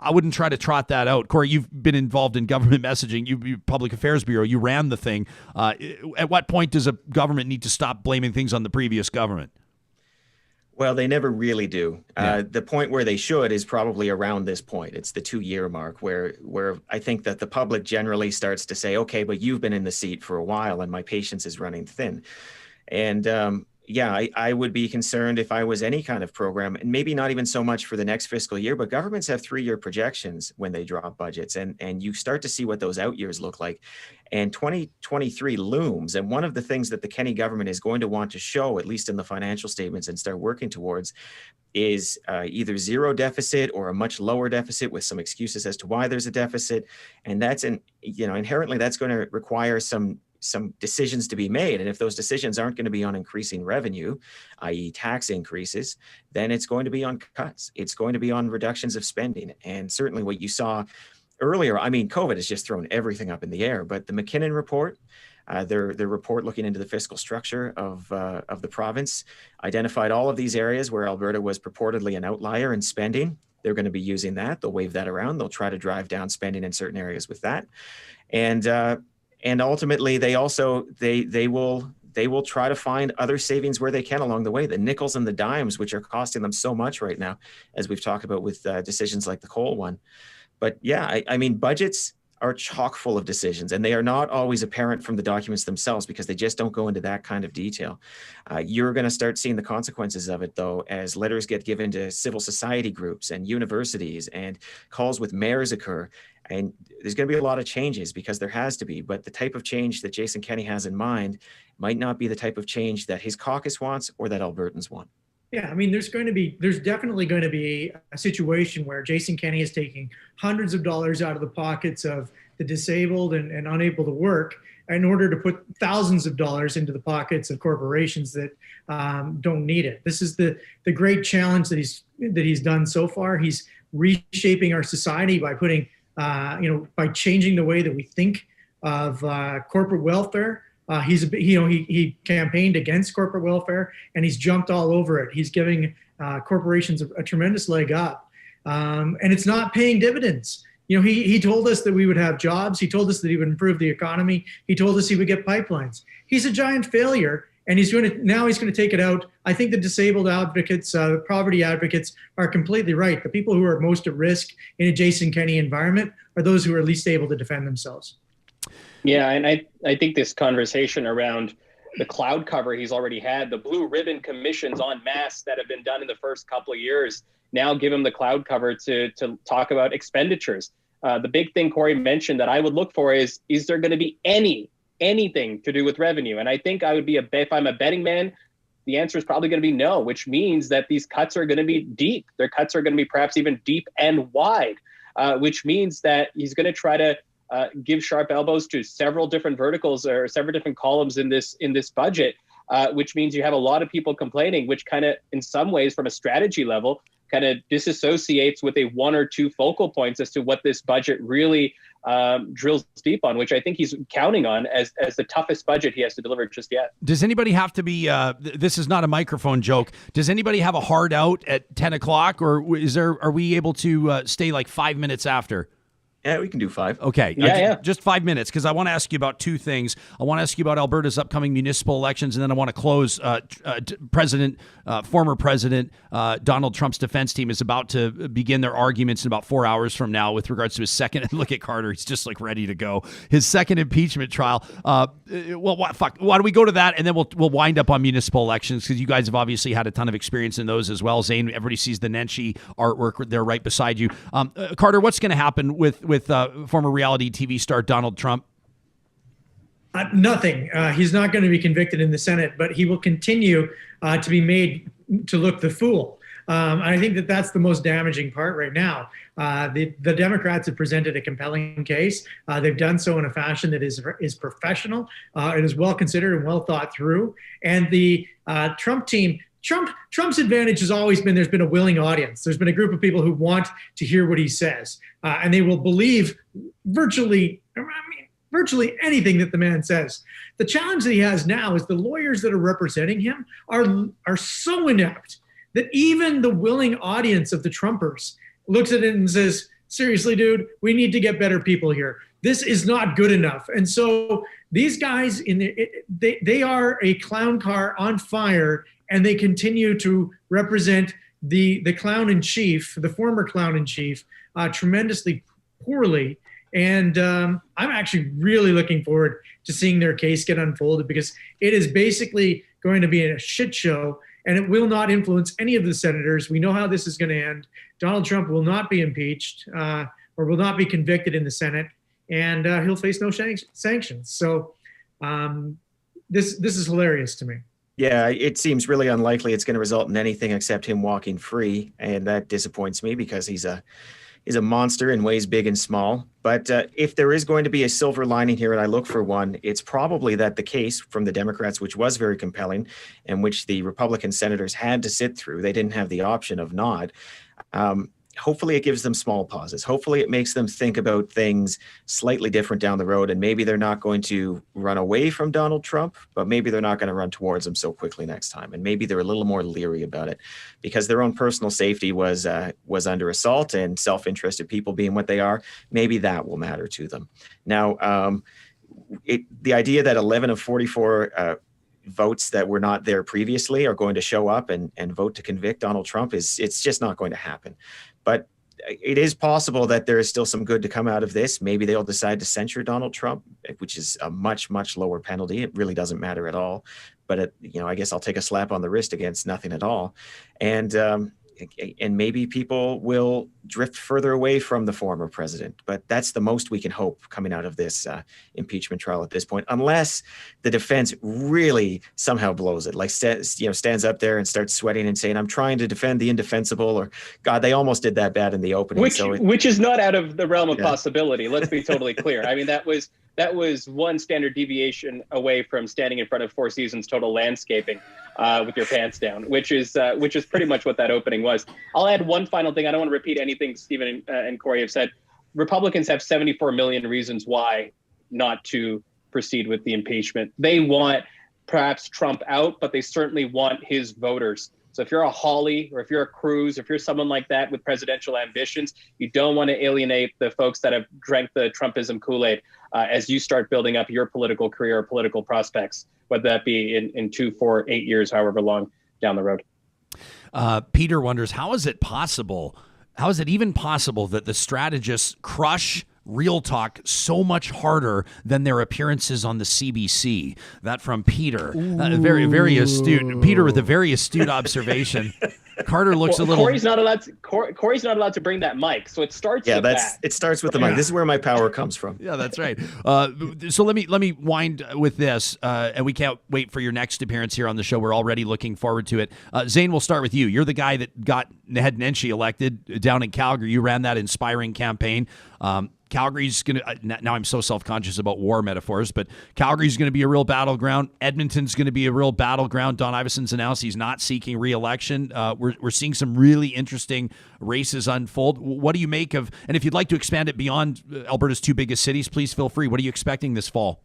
I wouldn't try to trot that out. Corey, you've been involved in government messaging. You Public Affairs Bureau, you ran the thing. At what point does a government need to stop blaming things on the previous government? Well, they never really do. Yeah. The point where they should is probably around this point. It's the 2-year mark where I think that the public generally starts to say, okay, but you've been in the seat for a while and my patience is running thin. And I would be concerned if I was any kind of program, and maybe not even so much for the next fiscal year, but governments have 3-year projections when they drop budgets, and you start to see what those out years look like. And 2023 looms. And one of the things that the Kenney government is going to want to show, at least in the financial statements, and start working towards is either zero deficit or a much lower deficit with some excuses as to why there's a deficit. And that's inherently that's going to require some decisions to be made. And if those decisions aren't going to be on increasing revenue, i.e. tax increases, then it's going to be on cuts. It's going to be on reductions of spending. And certainly what you saw earlier, I mean, COVID has just thrown everything up in the air, but the McKinnon report, their report looking into the fiscal structure of the province, identified all of these areas where Alberta was purportedly an outlier in spending. They're going to be using that. They'll wave that around. They'll try to drive down spending in certain areas with that. And ultimately, they will try to find other savings where they can along the way. The nickels and the dimes, which are costing them so much right now, as we've talked about with decisions like the coal one. But yeah, I mean, budgets are chock full of decisions, and they are not always apparent from the documents themselves because they just don't go into that kind of detail. You're going to start seeing the consequences of it, though, as letters get given to civil society groups and universities and calls with mayors occur. And there's going to be a lot of changes because there has to be. But the type of change that Jason Kenney has in mind might not be the type of change that his caucus wants or that Albertans want. Yeah, I mean, there's definitely going to be a situation where Jason Kenney is taking hundreds of dollars out of the pockets of the disabled and unable to work in order to put thousands of dollars into the pockets of corporations that don't need it. This is the great challenge that he's done so far. He's reshaping our society by putting, by changing the way that we think of corporate welfare. He campaigned against corporate welfare and he's jumped all over it. He's giving corporations a tremendous leg up, and it's not paying dividends. He told us that we would have jobs. He told us that he would improve the economy. He told us he would get pipelines. He's a giant failure, and he's going to take it out. I think the disabled advocates, the poverty advocates, are completely right. The people who are most at risk in a Jason Kenney environment are those who are least able to defend themselves. Yeah, and I think this conversation around the cloud cover he's already had, the blue ribbon commissions en masse that have been done in the first couple of years, now give him the cloud cover to talk about expenditures. The big thing Corey mentioned that I would look for is there going to be anything to do with revenue? And I think I would be if I'm a betting man, the answer is probably going to be no, which means that these cuts are going to be deep. Their cuts are going to be perhaps even deep and wide, which means that he's going to try to give sharp elbows to several different verticals or several different columns in this budget, which means you have a lot of people complaining, which kind of, in some ways, from a strategy level, kind of disassociates with a one or two focal points as to what this budget really drills deep on, which I think he's counting on as the toughest budget he has to deliver just yet. Does anybody have to be, this is not a microphone joke, does anybody have a hard out at 10 o'clock, or are we able to stay like 5 minutes after? Yeah, we can do 5. Okay. Yeah. Just 5 minutes, because I want to ask you about two things. I want to ask you about Alberta's upcoming municipal elections, and then I want to close. Former President Donald Trump's defense team is about to begin their arguments in about 4 hours from now with regards to his second. Look at Carter; he's just like ready to go. His second impeachment trial. Why don't we go to that, and then we'll wind up on municipal elections, because you guys have obviously had a ton of experience in those as well. Zane, everybody sees the Nenshi artwork there right beside you. Carter, what's going to happen with former reality TV star Donald Trump? Nothing. He's not going to be convicted in the Senate, but he will continue to be made to look the fool. And I think that that's the most damaging part right now. The Democrats have presented a compelling case. They've done so in a fashion that is professional. It is well considered and well thought through. And the Trump team, Trump's advantage has always been there's been a willing audience. There's been a group of people who want to hear what he says, and they will believe virtually anything that the man says. The challenge that he has now is the lawyers that are representing him are so inept that even the willing audience of the Trumpers looks at it and says, seriously, dude, we need to get better people here. This is not good enough. And so these guys, they are a clown car on fire, and they continue to represent the clown in chief, the former clown in chief, tremendously poorly. And I'm actually really looking forward to seeing their case get unfolded, because it is basically going to be a shit show, and it will not influence any of the senators. We know how this is going to end. Donald Trump will not be impeached or will not be convicted in the Senate, and he'll face no sanctions. So this is hilarious to me. Yeah, it seems really unlikely it's going to result in anything except him walking free, and that disappoints me because he's a monster in ways big and small. But if there is going to be a silver lining here, and I look for one, it's probably that the case from the Democrats, which was very compelling and which the Republican senators had to sit through, they didn't have the option of not. Hopefully it gives them small pauses. Hopefully it makes them think about things slightly different down the road. And maybe they're not going to run away from Donald Trump, but maybe they're not going to run towards him so quickly next time. And maybe they're a little more leery about it because their own personal safety was under assault, and self-interested people being what they are, maybe that will matter to them. Now, the idea that 11 of 44 votes that were not there previously are going to show up and vote to convict Donald Trump it's just not going to happen. But it is possible that there is still some good to come out of this. Maybe they'll decide to censure Donald Trump, which is a much, much lower penalty. It really doesn't matter at all. But I guess I'll take a slap on the wrist against nothing at all. And maybe people will drift further away from the former president. But that's the most we can hope coming out of this impeachment trial at this point, unless the defense really somehow blows it, like stands up there and starts sweating and saying, I'm trying to defend the indefensible, or God, they almost did that bad in the opening. Which is not out of the realm of possibility. Let's be totally clear. I mean, that was one standard deviation away from standing in front of Four Seasons Total Landscaping with your pants down, which is pretty much what that opening was. I'll add one final thing. I don't want to repeat anything Stephen and Corey have said. Republicans have 74 million reasons why not to proceed with the impeachment. They want perhaps Trump out, but they certainly want his voters. So if you're a Hawley or if you're a Cruz, if you're someone like that with presidential ambitions, you don't want to alienate the folks that have drank the Trumpism Kool-Aid as you start building up your political career or political prospects, whether that be in 2, 4, 8 years, however long down the road. Peter wonders, how is it even possible that the strategists crush Real Talk so much harder than their appearances on the CBC? That from Peter. Very, very astute. Peter with a very astute observation. Carter looks a little. Corey's not allowed to bring that mic, so it starts. Yeah, with that. It starts with the mic. This is where my power comes from. Yeah, that's right. So let me wind with this, and we can't wait for your next appearance here on the show. We're already looking forward to it. Zane, we'll start with you. You're the guy that had Nenshi elected down in Calgary. You ran that inspiring campaign. Calgary's going to, now I'm so self-conscious about war metaphors, but Calgary's going to be a real battleground. Edmonton's going to be a real battleground. Don Iveson's announced he's not seeking re-election. We're seeing some really interesting races unfold. What do you make of, and if you'd like to expand it beyond Alberta's two biggest cities, please feel free. What are you expecting this fall?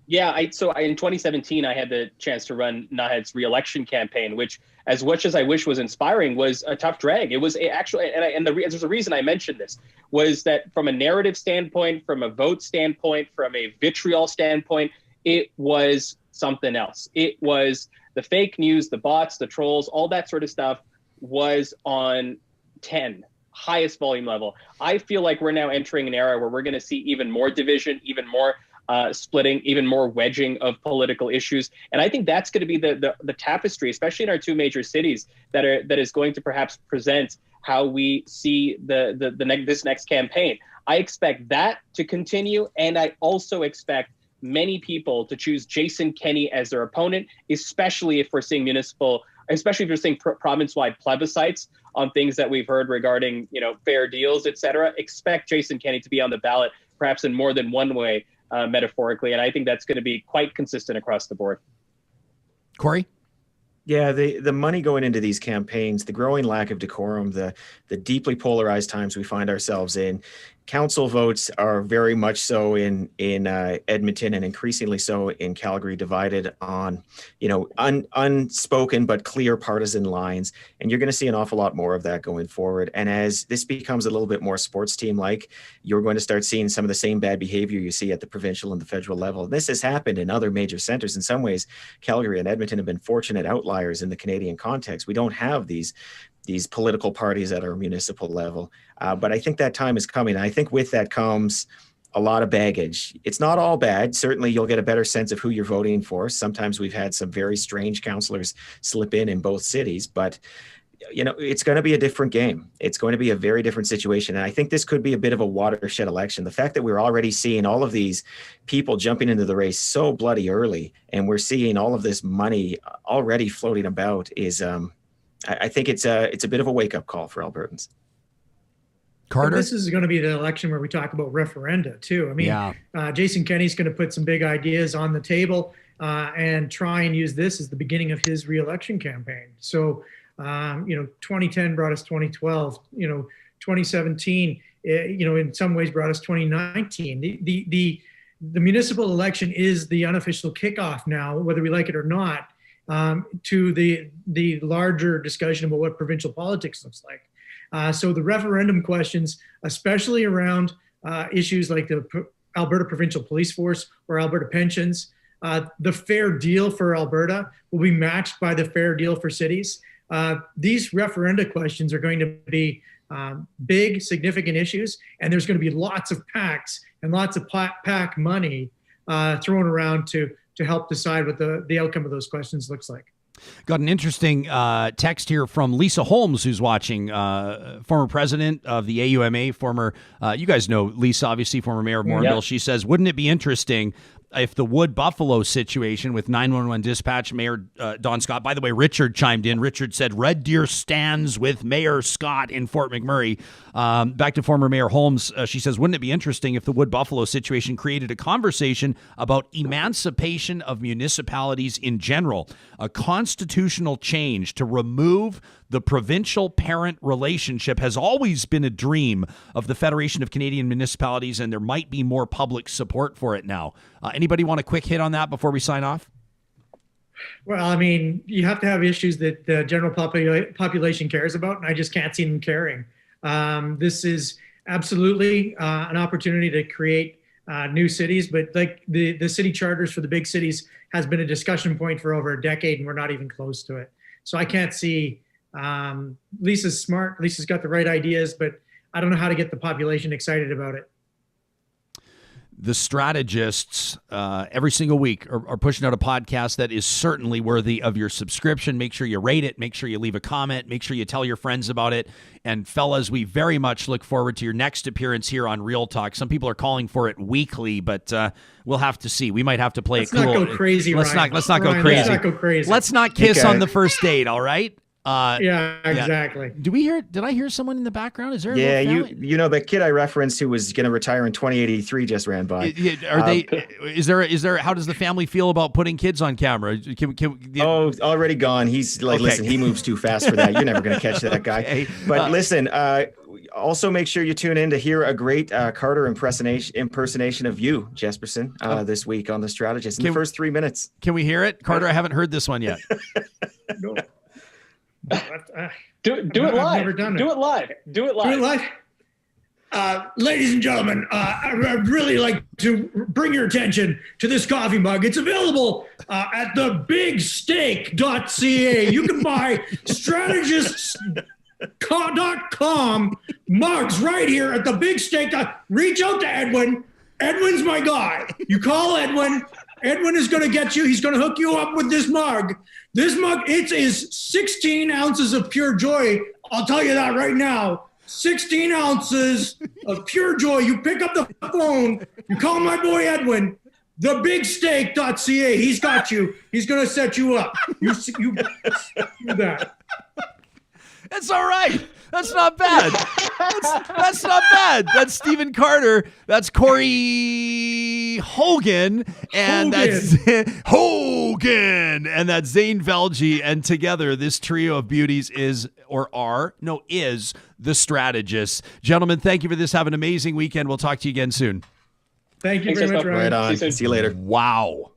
Yeah, in 2017, I had the chance to run Nahed's re-election campaign, which, as much as I wish was inspiring, was a tough drag. It was there's a reason I mentioned this, was that from a narrative standpoint, from a vote standpoint, from a vitriol standpoint, it was something else. It was the fake news, the bots, the trolls, all that sort of stuff was on 10, highest volume level. I feel like we're now entering an era where we're going to see even more division, even more splitting, even more wedging of political issues. And I think that's going to be the tapestry, especially in our two major cities, that is going to perhaps present how we see this next campaign. I expect that to continue. And I also expect many people to choose Jason Kenney as their opponent, especially if we're seeing municipal especially if you're seeing province-wide plebiscites on things that we've heard regarding, fair deals, et cetera. Expect Jason Kenney to be on the ballot, perhaps in more than one way, metaphorically. And I think that's going to be quite consistent across the board. Corey? Yeah, the money going into these campaigns, the growing lack of decorum, the deeply polarized times we find ourselves in. Council votes are very much so in Edmonton and increasingly so in Calgary, divided on, unspoken but clear partisan lines. And you're going to see an awful lot more of that going forward. And as this becomes a little bit more sports team-like, you're going to start seeing some of the same bad behavior you see at the provincial and the federal level. This has happened in other major centers. In some ways, Calgary and Edmonton have been fortunate outliers in the Canadian context. We don't have these political parties at our municipal level. But I think that time is coming. And I think with that comes a lot of baggage. It's not all bad. Certainly you'll get a better sense of who you're voting for. Sometimes we've had some very strange councillors slip in both cities, but it's going to be a different game. It's going to be a very different situation. And I think this could be a bit of a watershed election. The fact that we're already seeing all of these people jumping into the race so bloody early, and we're seeing all of this money already floating about is, I think it's a bit of a wake-up call for Albertans. Carter? This is going to be the election where we talk about referenda too. I mean, Jason Kenney's going to put some big ideas on the table and try and use this as the beginning of his re-election campaign. So, 2010 brought us 2012. 2017, in some ways brought us 2019. The municipal election is the unofficial kickoff now, whether we like it or not, to the larger discussion about what provincial politics looks like. So the referendum questions, especially around issues like the Alberta Provincial Police Force or Alberta pensions, the fair deal for Alberta will be matched by the fair deal for cities. These referenda questions are going to be big, significant issues, and there's going to be lots of PACs and lots of PAC money thrown around to help decide what the outcome of those questions looks like. Got an interesting text here from Lisa Holmes, who's watching, former president of the AUMA, former, you guys know Lisa, obviously, former mayor of Morinville. Yep. She says, wouldn't it be interesting if the Wood Buffalo situation with 911 dispatch, Mayor Don Scott, by the way, Richard chimed in. Richard said, Red Deer stands with Mayor Scott in Fort McMurray. Back to former Mayor Holmes, she says, wouldn't it be interesting if the Wood Buffalo situation created a conversation about emancipation of municipalities in general, a constitutional change to remove the provincial parent relationship has always been a dream of the Federation of Canadian Municipalities, and there might be more public support for it now. Anybody want a quick hit on that before we sign off? Well, I mean, you have to have issues that the general population cares about, and I just can't see them caring. This is absolutely an opportunity to create new cities, but like the city charters for the big cities has been a discussion point for over a decade, and we're not even close to it. So I can't see. Lisa's smart. Lisa's got the right ideas, but I don't know how to get the population excited about it. The Strategists every single week are pushing out a podcast that is certainly worthy of your subscription. Make sure you rate it. Make sure you leave a comment. Make sure you tell your friends about it. And fellas, we very much look forward to your next appearance here on Real Talk. Some people are calling for it weekly, but we'll have to see. We might have to play it cool. Let's not go crazy, Let's Ryan. not go crazy. Let's not go crazy. Let's not kiss on the first date, all right? Yeah, exactly. Did I hear someone in the background? Is there a the kid I referenced who was going to retire in 2083 just ran by. Is there how does the family feel about putting kids on camera? Already gone. He's like, okay. Listen, he moves too fast for that. You're never going to catch that guy. Okay. But listen, also make sure you tune in to hear a great Carter impersonation of you, Jesperson, this week on The Strategist in the first 3 minutes. Can we hear it? Carter, I haven't heard this one yet. No. Do it live. Do it live. Do it live. Ladies and gentlemen, I'd really like to bring your attention to this coffee mug. It's available at thebigsteak.ca. You can buy strategists.com mugs right here at the Big Steak. Reach out to Edwin. Edwin's my guy. You call Edwin. Edwin is going to get you. He's going to hook you up with this mug. This mug, it is 16 ounces of pure joy. I'll tell you that right now. 16 ounces of pure joy. You pick up the phone, you call my boy Edwin, Thebigsteak.ca. He's got you. He's going to set you up. You do that. That's all right. That's not bad. That's not bad. That's Stephen Carter. That's Corey Hogan. And that's Hogan. And that's Zane Velji. And together, this trio of beauties is the Strategists. Gentlemen, thank you for this. Have an amazing weekend. We'll talk to you again soon. Thank you Thanks, very much, Ryan. Right on. See you later. Wow.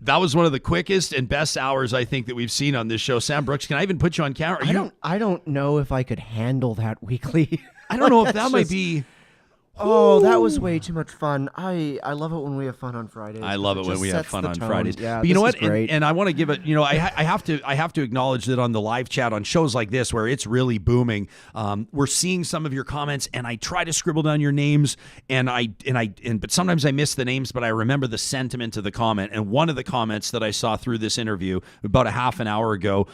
That was one of the quickest and best hours I think that we've seen on this show. Sam Brooks, can I even put you on camera? I don't know if I could handle that weekly. I don't know if that might be. Oh, that was way too much fun. I love it when we have fun on Fridays. I love it when just we have sets fun the on tone. Fridays. Yeah, but you know this what? is great. And I want to give it. I have to acknowledge that on the live chat on shows like this where it's really booming, we're seeing some of your comments, and I try to scribble down your names, but sometimes I miss the names, but I remember the sentiment of the comment. And one of the comments that I saw through this interview about a half an hour ago,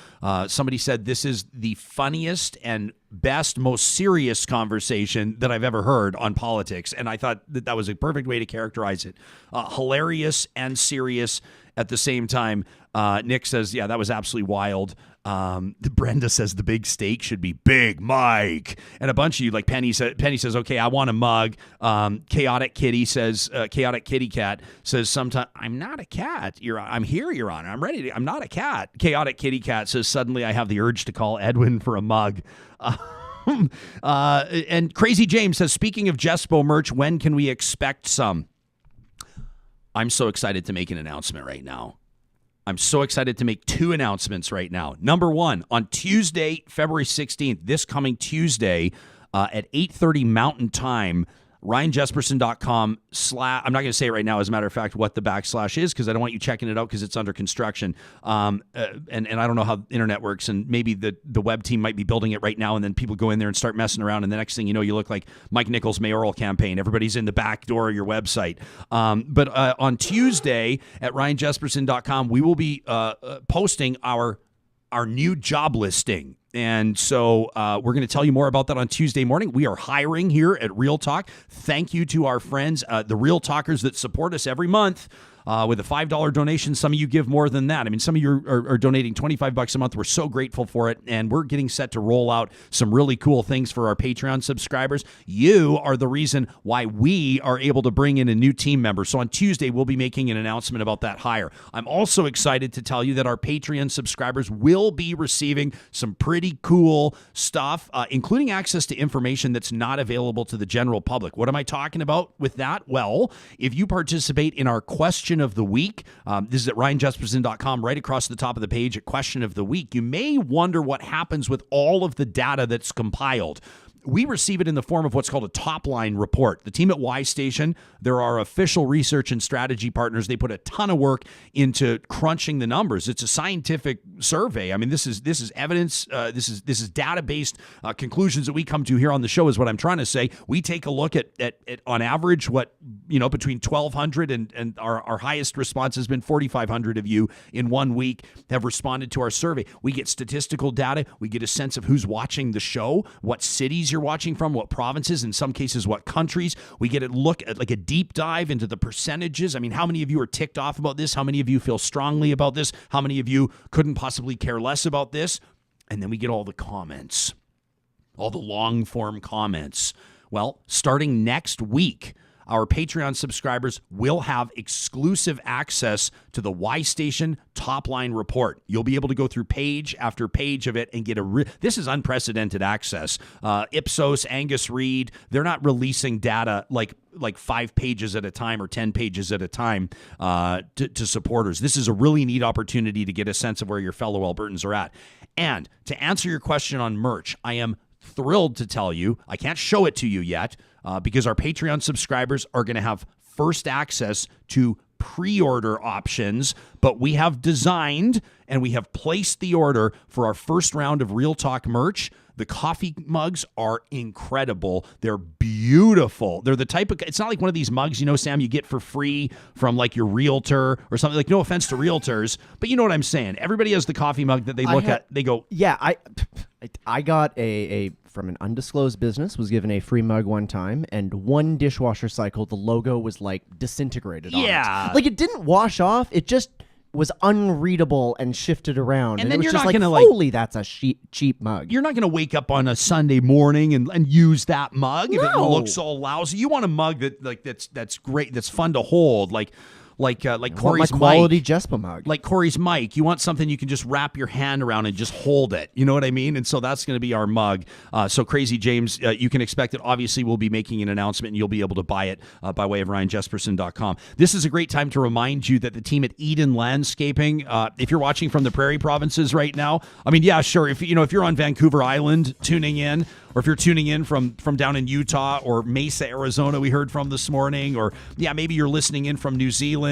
somebody said this is the funniest and best, most serious conversation that I've ever heard on politics. And I thought that was a perfect way to characterize it. Hilarious and serious at the same time. Nick says, yeah, that was absolutely wild. Brenda says the big steak should be Big Mike. And a bunch of you, like Penny says, okay, I want a mug. Chaotic Kitty says, Chaotic Kitty Cat says, sometimes I'm not a cat. I'm here, Your Honor. I'm ready. I'm not a cat. Chaotic Kitty Cat says, suddenly I have the urge to call Edwin for a mug. And Crazy James says, speaking of Jespo merch, when can we expect some? I'm so excited to make an announcement right now. I'm so excited to make two announcements right now. Number one, on Tuesday, February 16th, this coming Tuesday at 8:30 Mountain Time, RyanJesperson.com / I'm not going to say it right now, as a matter of fact, what the / is, because I don't want you checking it out because it's under construction. And I don't know how the internet works, and maybe the web team might be building it right now, and then people go in there and start messing around, and the next thing you know, you look like Mike Nichols' mayoral campaign. Everybody's in the back door of your website. But on Tuesday at RyanJesperson.com, we will be posting our new job listing. And so we're going to tell you more about that on Tuesday morning. We are hiring here at Real Talk. Thank you to our friends, the Real Talkers that support us every month. With a $5 donation. Some of you give more than that. I mean, some of you are donating $25 a month. We're so grateful for it, and we're getting set to roll out some really cool things for our Patreon subscribers. You are the reason why we are able to bring in a new team member. So on Tuesday, we'll be making an announcement about that hire. I'm also excited to tell you that our Patreon subscribers will be receiving some pretty cool stuff, including access to information that's not available to the general public. What am I talking about with that? Well, if you participate in our question of the week, this is at RyanJesperson.com, right across the top of the page at question of the week. You may wonder what happens with all of the data that's compiled. We receive it in the form of what's called a top-line report. The team at Y Station, they're our official research and strategy partners. They put a ton of work into crunching the numbers. It's a scientific survey. I mean, this is evidence. This is data-based conclusions that we come to here on the show. Is what I'm trying to say. We take a look at on average what between 1,200 and our highest response has been 4,500 of you in 1 week have responded to our survey. We get statistical data. We get a sense of who's watching the show, what cities you're watching from, what provinces, in some cases, what countries. We get a look at like a deep dive into the percentages. I mean, how many of you are ticked off about this? How many of you feel strongly about this? How many of you couldn't possibly care less about this? And then we get all the comments, all the long form comments. Well, starting next week, our Patreon subscribers will have exclusive access to the Y Station Top Line Report. You'll be able to go through page after page of it and get this is unprecedented access. Ipsos, Angus Reid, they're not releasing data like 5 pages at a time or 10 pages at a time to supporters. This is a really neat opportunity to get a sense of where your fellow Albertans are at. And to answer your question on merch, I am thrilled to tell you, I can't show it to you yet, because our Patreon subscribers are going to have first access to pre-order options, but we have designed and we have placed the order for our first round of Real Talk merch. The coffee mugs are incredible. They're beautiful. They're the type of, it's not like one of these mugs, Sam, you get for free from like your realtor or something. Like, no offense to realtors, but you know what I'm saying. Everybody has the coffee mug that they look at, they go, yeah, I got a from an undisclosed business, was given a free mug one time, and one dishwasher cycle, the logo was like disintegrated on Yeah. it. Like it didn't wash off, it just was unreadable and shifted around. And And then it was you're just not like, gonna, like- holy, that's a cheap mug. You're not going to wake up on a Sunday morning and use that mug if it No. looks all lousy. You want a mug that's great, that's fun to hold, like Corey's my quality mic. Jespa mug. Like Corey's mic. You want something you can just wrap your hand around and just hold it. You know what I mean? And so that's going to be our mug. So Crazy James, you can expect it. Obviously, we'll be making an announcement, and you'll be able to buy it by way of RyanJesperson.com. This is a great time to remind you that the team at Eden Landscaping, if you're watching from the Prairie Provinces right now, I mean, yeah, sure. If you're on Vancouver Island tuning in, or if you're tuning in from down in Utah or Mesa, Arizona, we heard from this morning, or maybe you're listening in from New Zealand,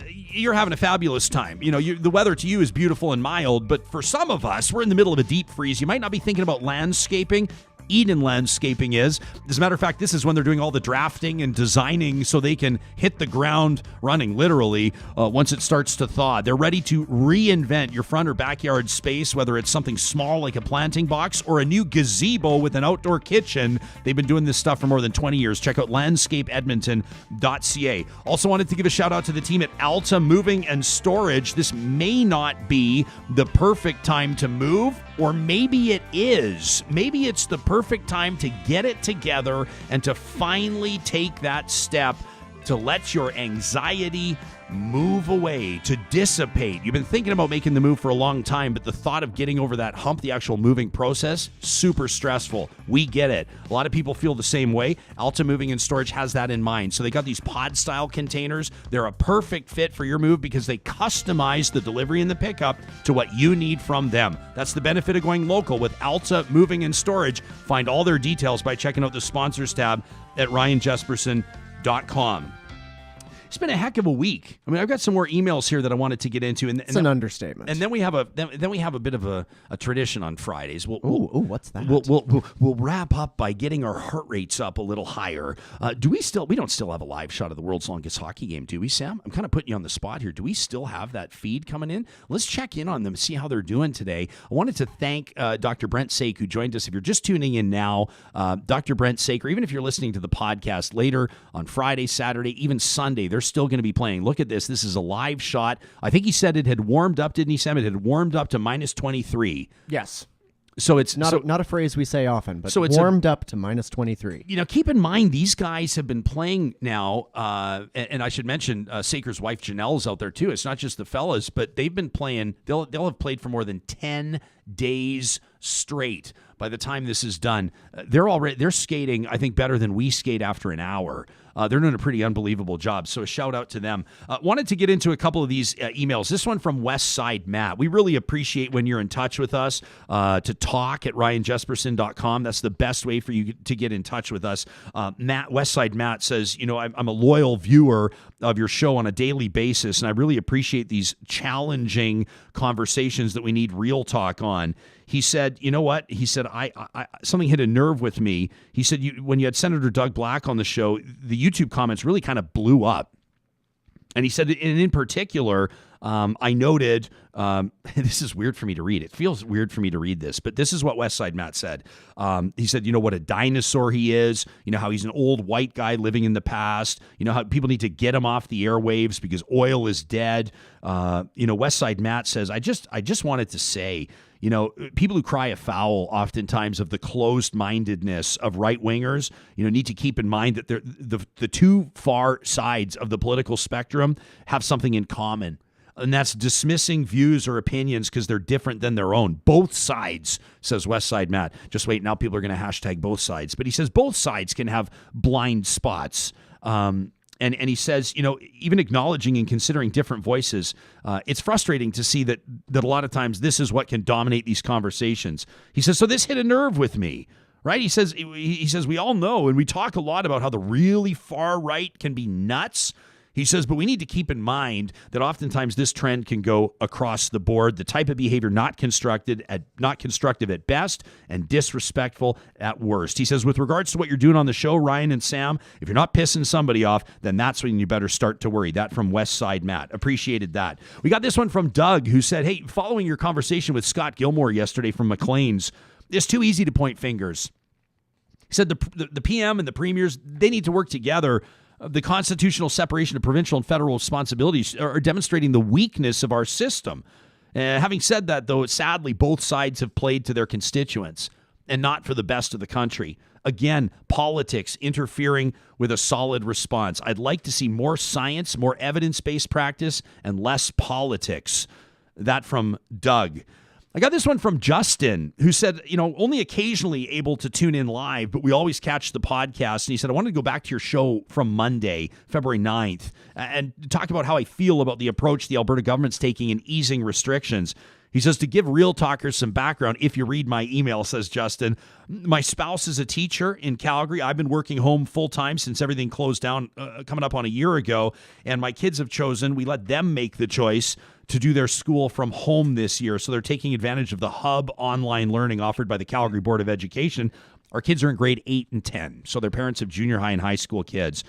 you're having a fabulous time. The weather to you is beautiful and mild, but for some of us, we're in the middle of a deep freeze. You might not be thinking about landscaping. Eden Landscaping is. As a matter of fact, this is when they're doing all the drafting and designing so they can hit the ground running, literally, once it starts to thaw. They're ready to reinvent your front or backyard space, whether it's something small like a planting box or a new gazebo with an outdoor kitchen. They've been doing this stuff for more than 20 years. Check out landscapeedmonton.ca. Also wanted to give a shout out to the team at Alta Moving and Storage. This may not be the perfect time to move, or maybe it is. Maybe it's the perfect time to get it together and to finally take that step to let your anxiety move away, to dissipate. You've been thinking about making the move for a long time, but the thought of getting over that hump, the actual moving process, super stressful. We get it. A lot of people feel the same way. Alta Moving and Storage has that in mind. So they got these pod-style containers. They're a perfect fit for your move because they customize the delivery and the pickup to what you need from them. That's the benefit of going local with Alta Moving and Storage. Find all their details by checking out the sponsors tab at RyanJesperson.com. It's been a heck of a week. I mean, I've got some more emails here that I wanted to get into, and It's an understatement. And then we have a bit of a tradition on Fridays. What's that? We'll wrap up by getting our heart rates up a little higher. We don't still have a live shot of the world's longest hockey game, do we, Sam? I'm kind of putting you on the spot here. Do we still have that feed coming in? Let's check in on them, see how they're doing today. I wanted to thank Dr. Brent Saik, who joined us. If you're just tuning in now, Dr. Brent Saik, or even if you're listening to the podcast later on Friday, Saturday, even Sunday, they're still going to be playing. Look at this. This is a live shot. I think he said it had warmed up, didn't he, Sam? It had warmed up to minus 23. Yes. So it's not a phrase we say often, but so it's warmed up to minus 23. Keep in mind, these guys have been playing now, and I should mention Saker's wife Janelle's out there too. It's not just the fellas, but they've been playing. They'll have played for more than 10 days straight. By the time this is done, they're skating, I think, better than we skate after an hour. They're doing a pretty unbelievable job, so a shout out to them. Wanted to get into a couple of these emails. This one from West Side Matt. We really appreciate when you're in touch with us to talk at RyanJesperson.com. That's the best way for you to get in touch with us. West Side Matt says, I'm a loyal viewer of your show on a daily basis, and I really appreciate these challenging conversations that we need real talk on. He said, you know what? He said, I something hit a nerve with me. He said, when you had Senator Doug Black on the show, the YouTube comments really kind of blew up. And he said, and in particular, I noted, this is weird for me to read. It feels weird for me to read this, but this is what Westside Matt said. He said, what a dinosaur he is, how he's an old white guy living in the past, how people need to get him off the airwaves because oil is dead. Westside Matt says, I just wanted to say, people who cry a foul oftentimes of the closed-mindedness of right-wingers, need to keep in mind that the two far sides of the political spectrum have something in common. And that's dismissing views or opinions because they're different than their own. Both sides, says Westside Matt. Just wait, now people are going to hashtag both sides. But he says both sides can have blind spots. And he says, even acknowledging and considering different voices, it's frustrating to see that a lot of times this is what can dominate these conversations. He says, so this hit a nerve with me, right? He says we all know, and we talk a lot about how the really far right can be nuts. He says, but we need to keep in mind that oftentimes this trend can go across the board. The type of behavior not constructive at best and disrespectful at worst. He says, with regards to what you're doing on the show, Ryan and Sam, if you're not pissing somebody off, then that's when you better start to worry. That from West Side Matt. Appreciated that. We got this one from Doug, who said, hey, following your conversation with Scott Gilmore yesterday from Maclean's, It's too easy to point fingers. He said the PM and the premiers, they need to work together. The constitutional separation of provincial and federal responsibilities are demonstrating the weakness of our system. Having said that, though, sadly, both sides have played to their constituents and not for the best of the country. Again, politics interfering with a solid response. I'd like to see more science, more evidence-based practice, and less politics. That from Doug. I got this one from Justin, who said, only occasionally able to tune in live, but we always catch the podcast. And he said, I wanted to go back to your show from Monday, February 9th, and talk about how I feel about the approach the Alberta government's taking in easing restrictions. He says, to give Real Talkers some background, if you read my email, says Justin, my spouse is a teacher in Calgary. I've been working home full-time since everything closed down coming up on a year ago, and my kids have chosen, we let them make the choice to do their school from home this year. So they're taking advantage of the hub online learning offered by the Calgary Board of Education. Our kids are in grade 8 and 10, so their parents have junior high and high school kids.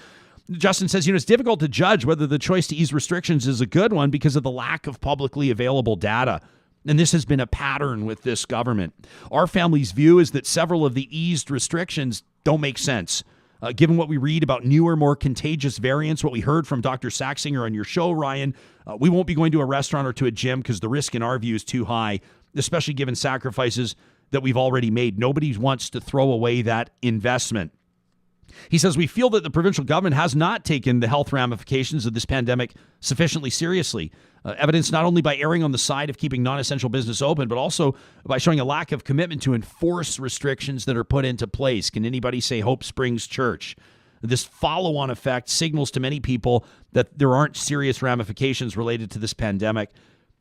Justin says, it's difficult to judge whether the choice to ease restrictions is a good one because of the lack of publicly available data. And this has been a pattern with this government. Our family's view is that several of the eased restrictions don't make sense. Given what we read about newer, more contagious variants, what we heard from Dr. Saxinger on your show, Ryan, we won't be going to a restaurant or to a gym because the risk in our view is too high, especially given sacrifices that we've already made. Nobody wants to throw away that investment. He says, we feel that the provincial government has not taken the health ramifications of this pandemic sufficiently seriously. Evidence not only by erring on the side of keeping non-essential business open, but also by showing a lack of commitment to enforce restrictions that are put into place. Can anybody say Hope Springs Church? This follow-on effect signals to many people that there aren't serious ramifications related to this pandemic.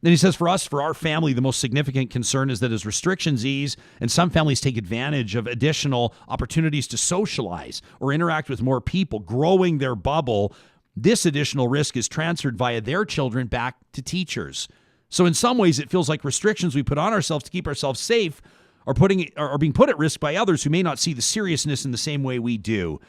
Then he says, for us, for our family, the most significant concern is that as restrictions ease and some families take advantage of additional opportunities to socialize or interact with more people, growing their bubble, this additional risk is transferred via their children back to teachers. So in some ways, it feels like restrictions we put on ourselves to keep ourselves safe are being put at risk by others who may not see the seriousness in the same way we do.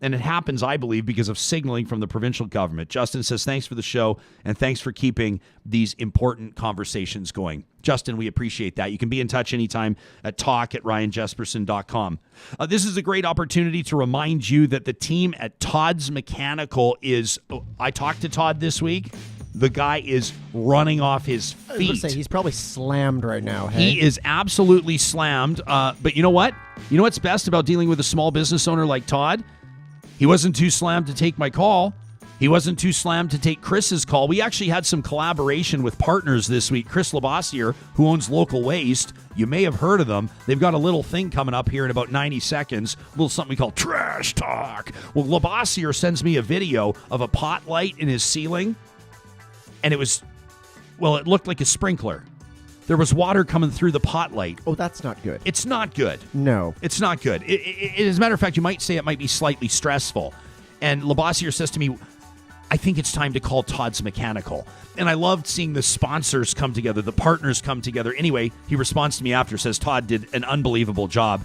And it happens, I believe, because of signaling from the provincial government. Justin says, thanks for the show, and thanks for keeping these important conversations going. Justin, we appreciate that. You can be in touch anytime at talk@ryanjesperson.com. This is a great opportunity to remind you that the team at Todd's Mechanical I talked to Todd this week. The guy is running off his feet. I was going to say, he's probably slammed right now. Hey? He is absolutely slammed. But you know what? You know what's best about dealing with a small business owner like Todd? He wasn't too slammed to take my call. He wasn't too slammed to take Chris's call. We actually had some collaboration with partners this week. Chris Labossiere, who owns Local Waste, you may have heard of them. They've got a little thing coming up here in about 90 seconds, a little something we call Trash Talk. Well, Labossiere sends me a video of a pot light in his ceiling, and it looked like a sprinkler. There was water coming through the pot light. Oh, that's not good. It's not good. No. It's not good. As a matter of fact, you might say it might be slightly stressful. And Labossiere says to me, I think it's time to call Todd's Mechanical. And I loved seeing the sponsors come together, the partners come together. Anyway, he responds to me after, says Todd did an unbelievable job.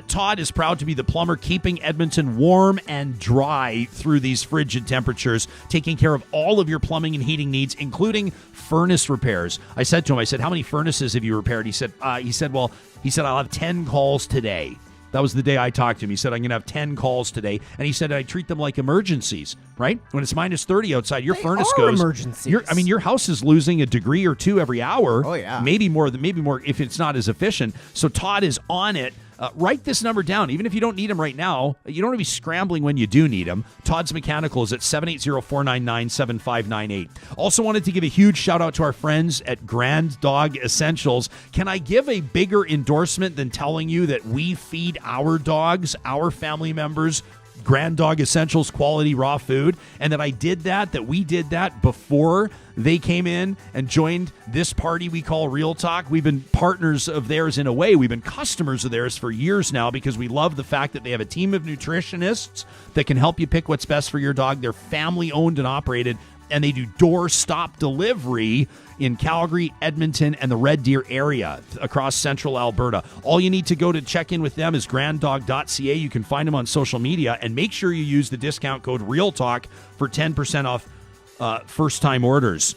Todd is proud to be the plumber keeping Edmonton warm and dry through these frigid temperatures, taking care of all of your plumbing and heating needs, including furnace repairs. I said to him, how many furnaces have you repaired? He said, I'll have 10 calls today. That was the day I talked to him. He said, I'm going to have 10 calls today. And he said, I treat them like emergencies, right? When it's minus 30 outside, your furnace goes. Emergencies. Your house is losing a degree or two every hour. Oh, yeah. Maybe more if it's not as efficient. So Todd is on it. Write this number down. Even if you don't need him right now, you don't want to be scrambling when you do need him. Todd's Mechanical is at 780-499-7598. Also wanted to give a huge shout out to our friends at Grand Dog Essentials. Can I give a bigger endorsement than telling you that we feed our dogs, our family members, Grand Dog Essentials quality raw food, and that we did that before they came in and joined this party we call Real Talk? We've been partners of theirs in a way. We've been customers of theirs for years now because we love the fact that they have a team of nutritionists that can help you pick what's best for your dog. They're family owned and operated, and they do door-stop delivery in Calgary, Edmonton, and the Red Deer area across central Alberta. All you need to go to check in with them is granddog.ca. You can find them on social media, and make sure you use the discount code REALTALK for 10% off first-time orders.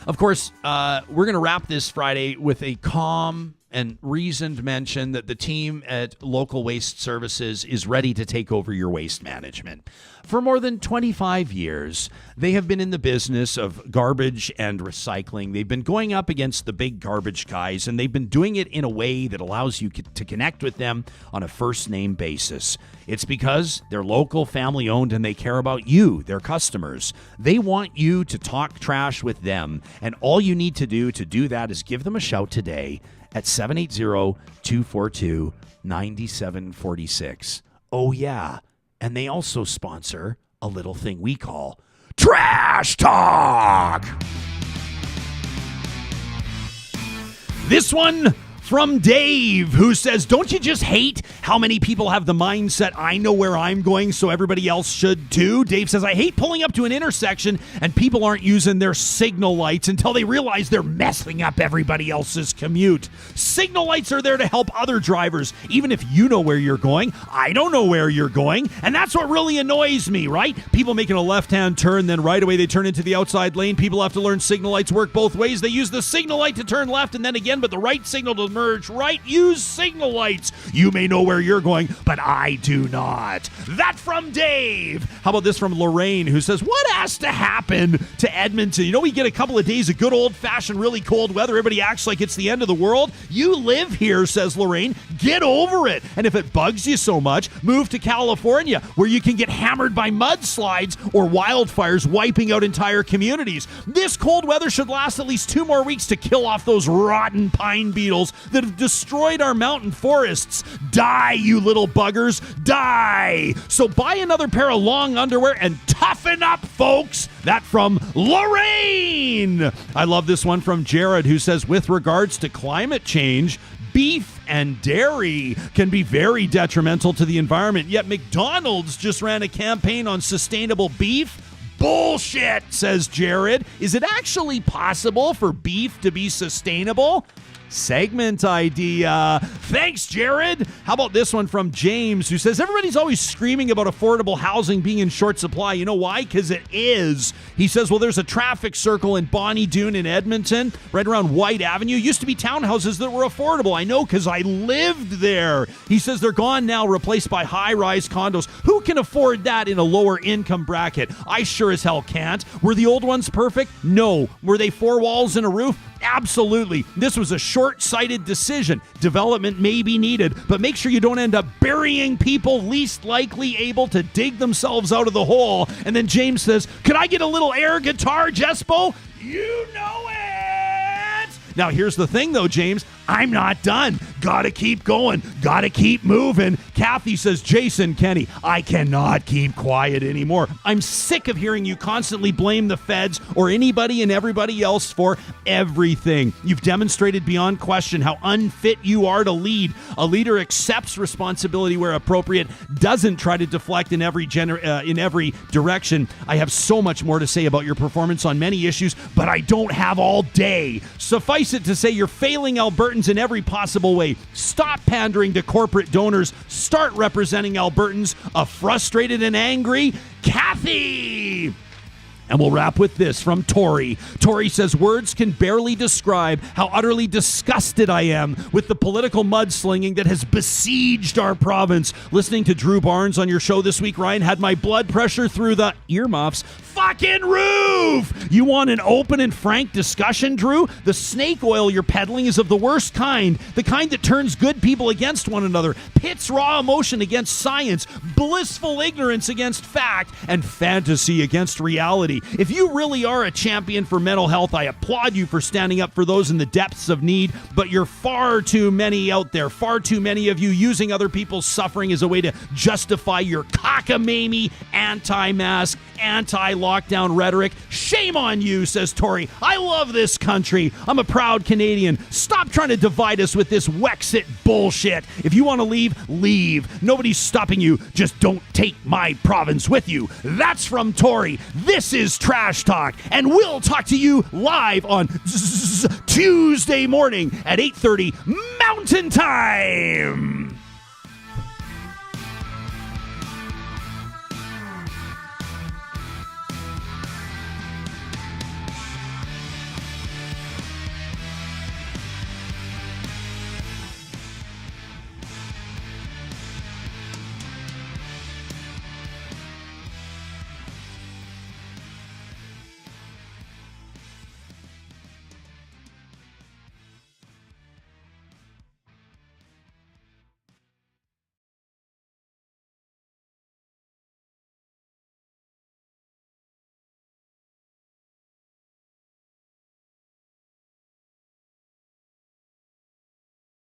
Of course, we're going to wrap this Friday with a calm and reasoned mention that the team at Local Waste Services is ready to take over your waste management. For more than 25 years, they have been in the business of garbage and recycling. They've been going up against the big garbage guys, and they've been doing it in a way that allows you to connect with them on a first-name basis. It's because they're local, family-owned, and they care about you, their customers. They want you to talk trash with them, and all you need to do that is give them a shout today at 780-242-9746. Oh, yeah. And they also sponsor a little thing we call Trash Talk. This one from Dave, who says, don't you just hate how many people have the mindset, I know where I'm going, so everybody else should too? Dave says, I hate pulling up to an intersection and people aren't using their signal lights until they realize they're messing up everybody else's commute. Signal lights are there to help other drivers. Even if you know where you're going, I don't know where you're going. And that's what really annoys me, right? People making a left-hand turn, then right away they turn into the outside lane. People have to learn signal lights work both ways. They use the signal light to turn left and then again, but the right signal to merge right. Use signal lights. You may know where you're going, but I do not. That from Dave. How about this from Lorraine, who says, what has to happen to Edmonton? You know, we get a couple of days of good old-fashioned, really cold weather. Everybody acts like it's the end of the world. You live here, says Lorraine. Get over it. And if it bugs you so much, move to California, where you can get hammered by mudslides or wildfires wiping out entire communities. This cold weather should last at least 2 more weeks to kill off those rotten pine beetles that have destroyed our mountain forests. Die, you little buggers. Die. So buy another pair of long underwear and toughen up, folks. That from Lorraine. I love this one from Jared, who says, with regards to climate change, beef and dairy can be very detrimental to the environment, yet McDonald's just ran a campaign on sustainable beef. Bullshit, says Jared. Is it actually possible for beef to be sustainable? Segment idea. Thanks, Jared. How about this one from James, who says, everybody's always screaming about affordable housing being in short supply. You know why? Because it is. He says, well, there's a traffic circle in Bonnie Doon in Edmonton, right around White Avenue. Used to be townhouses that were affordable. I know because I lived there. He says they're gone now, replaced by high-rise condos. Who can afford that in a lower income bracket? I sure as hell can't. Were the old ones perfect? No. Were they 4 walls and a roof? Absolutely. This was a short-sighted decision. Development may be needed, but make sure you don't end up burying people least likely able to dig themselves out of the hole. And then James says, could I get a little air guitar, Jespo? You know it! Now, here's the thing, though, James. I'm not done. Gotta keep going. Gotta keep moving. Kathy says, Jason, Kenny, I cannot keep quiet anymore. I'm sick of hearing you constantly blame the feds or anybody and everybody else for everything. You've demonstrated beyond question how unfit you are to lead. A leader accepts responsibility where appropriate, doesn't try to deflect in every direction. I have so much more to say about your performance on many issues, but I don't have all day. Suffice it to say, you're failing Albertans in every possible way. Stop pandering to corporate donors. Start representing Albertans. A frustrated and angry Kathy. And we'll wrap with this from Tori. Tori says, words can barely describe how utterly disgusted I am with the political mudslinging that has besieged our province. Listening to Drew Barnes on your show this week, Ryan, had my blood pressure through the earmuffs fucking roof. You want an open and frank discussion, Drew? The snake oil you're peddling is of the worst kind. The kind that turns good people against one another, pits raw emotion against science, blissful ignorance against fact, and fantasy against reality. If you really are a champion for mental health, I applaud you for standing up for those in the depths of need, but you're far too many out there, far too many of you using other people's suffering as a way to justify your cockamamie, anti-mask, anti-lockdown rhetoric. Shame on you, says Tori. I love this country. I'm a proud Canadian. Stop trying to divide us with this Wexit bullshit. If you want to leave, leave. Nobody's stopping you. Just don't take my province with you. That's from Tori. This is Trash Talk, and we'll talk to you live on Tuesday morning at 8:30 Mountain Time.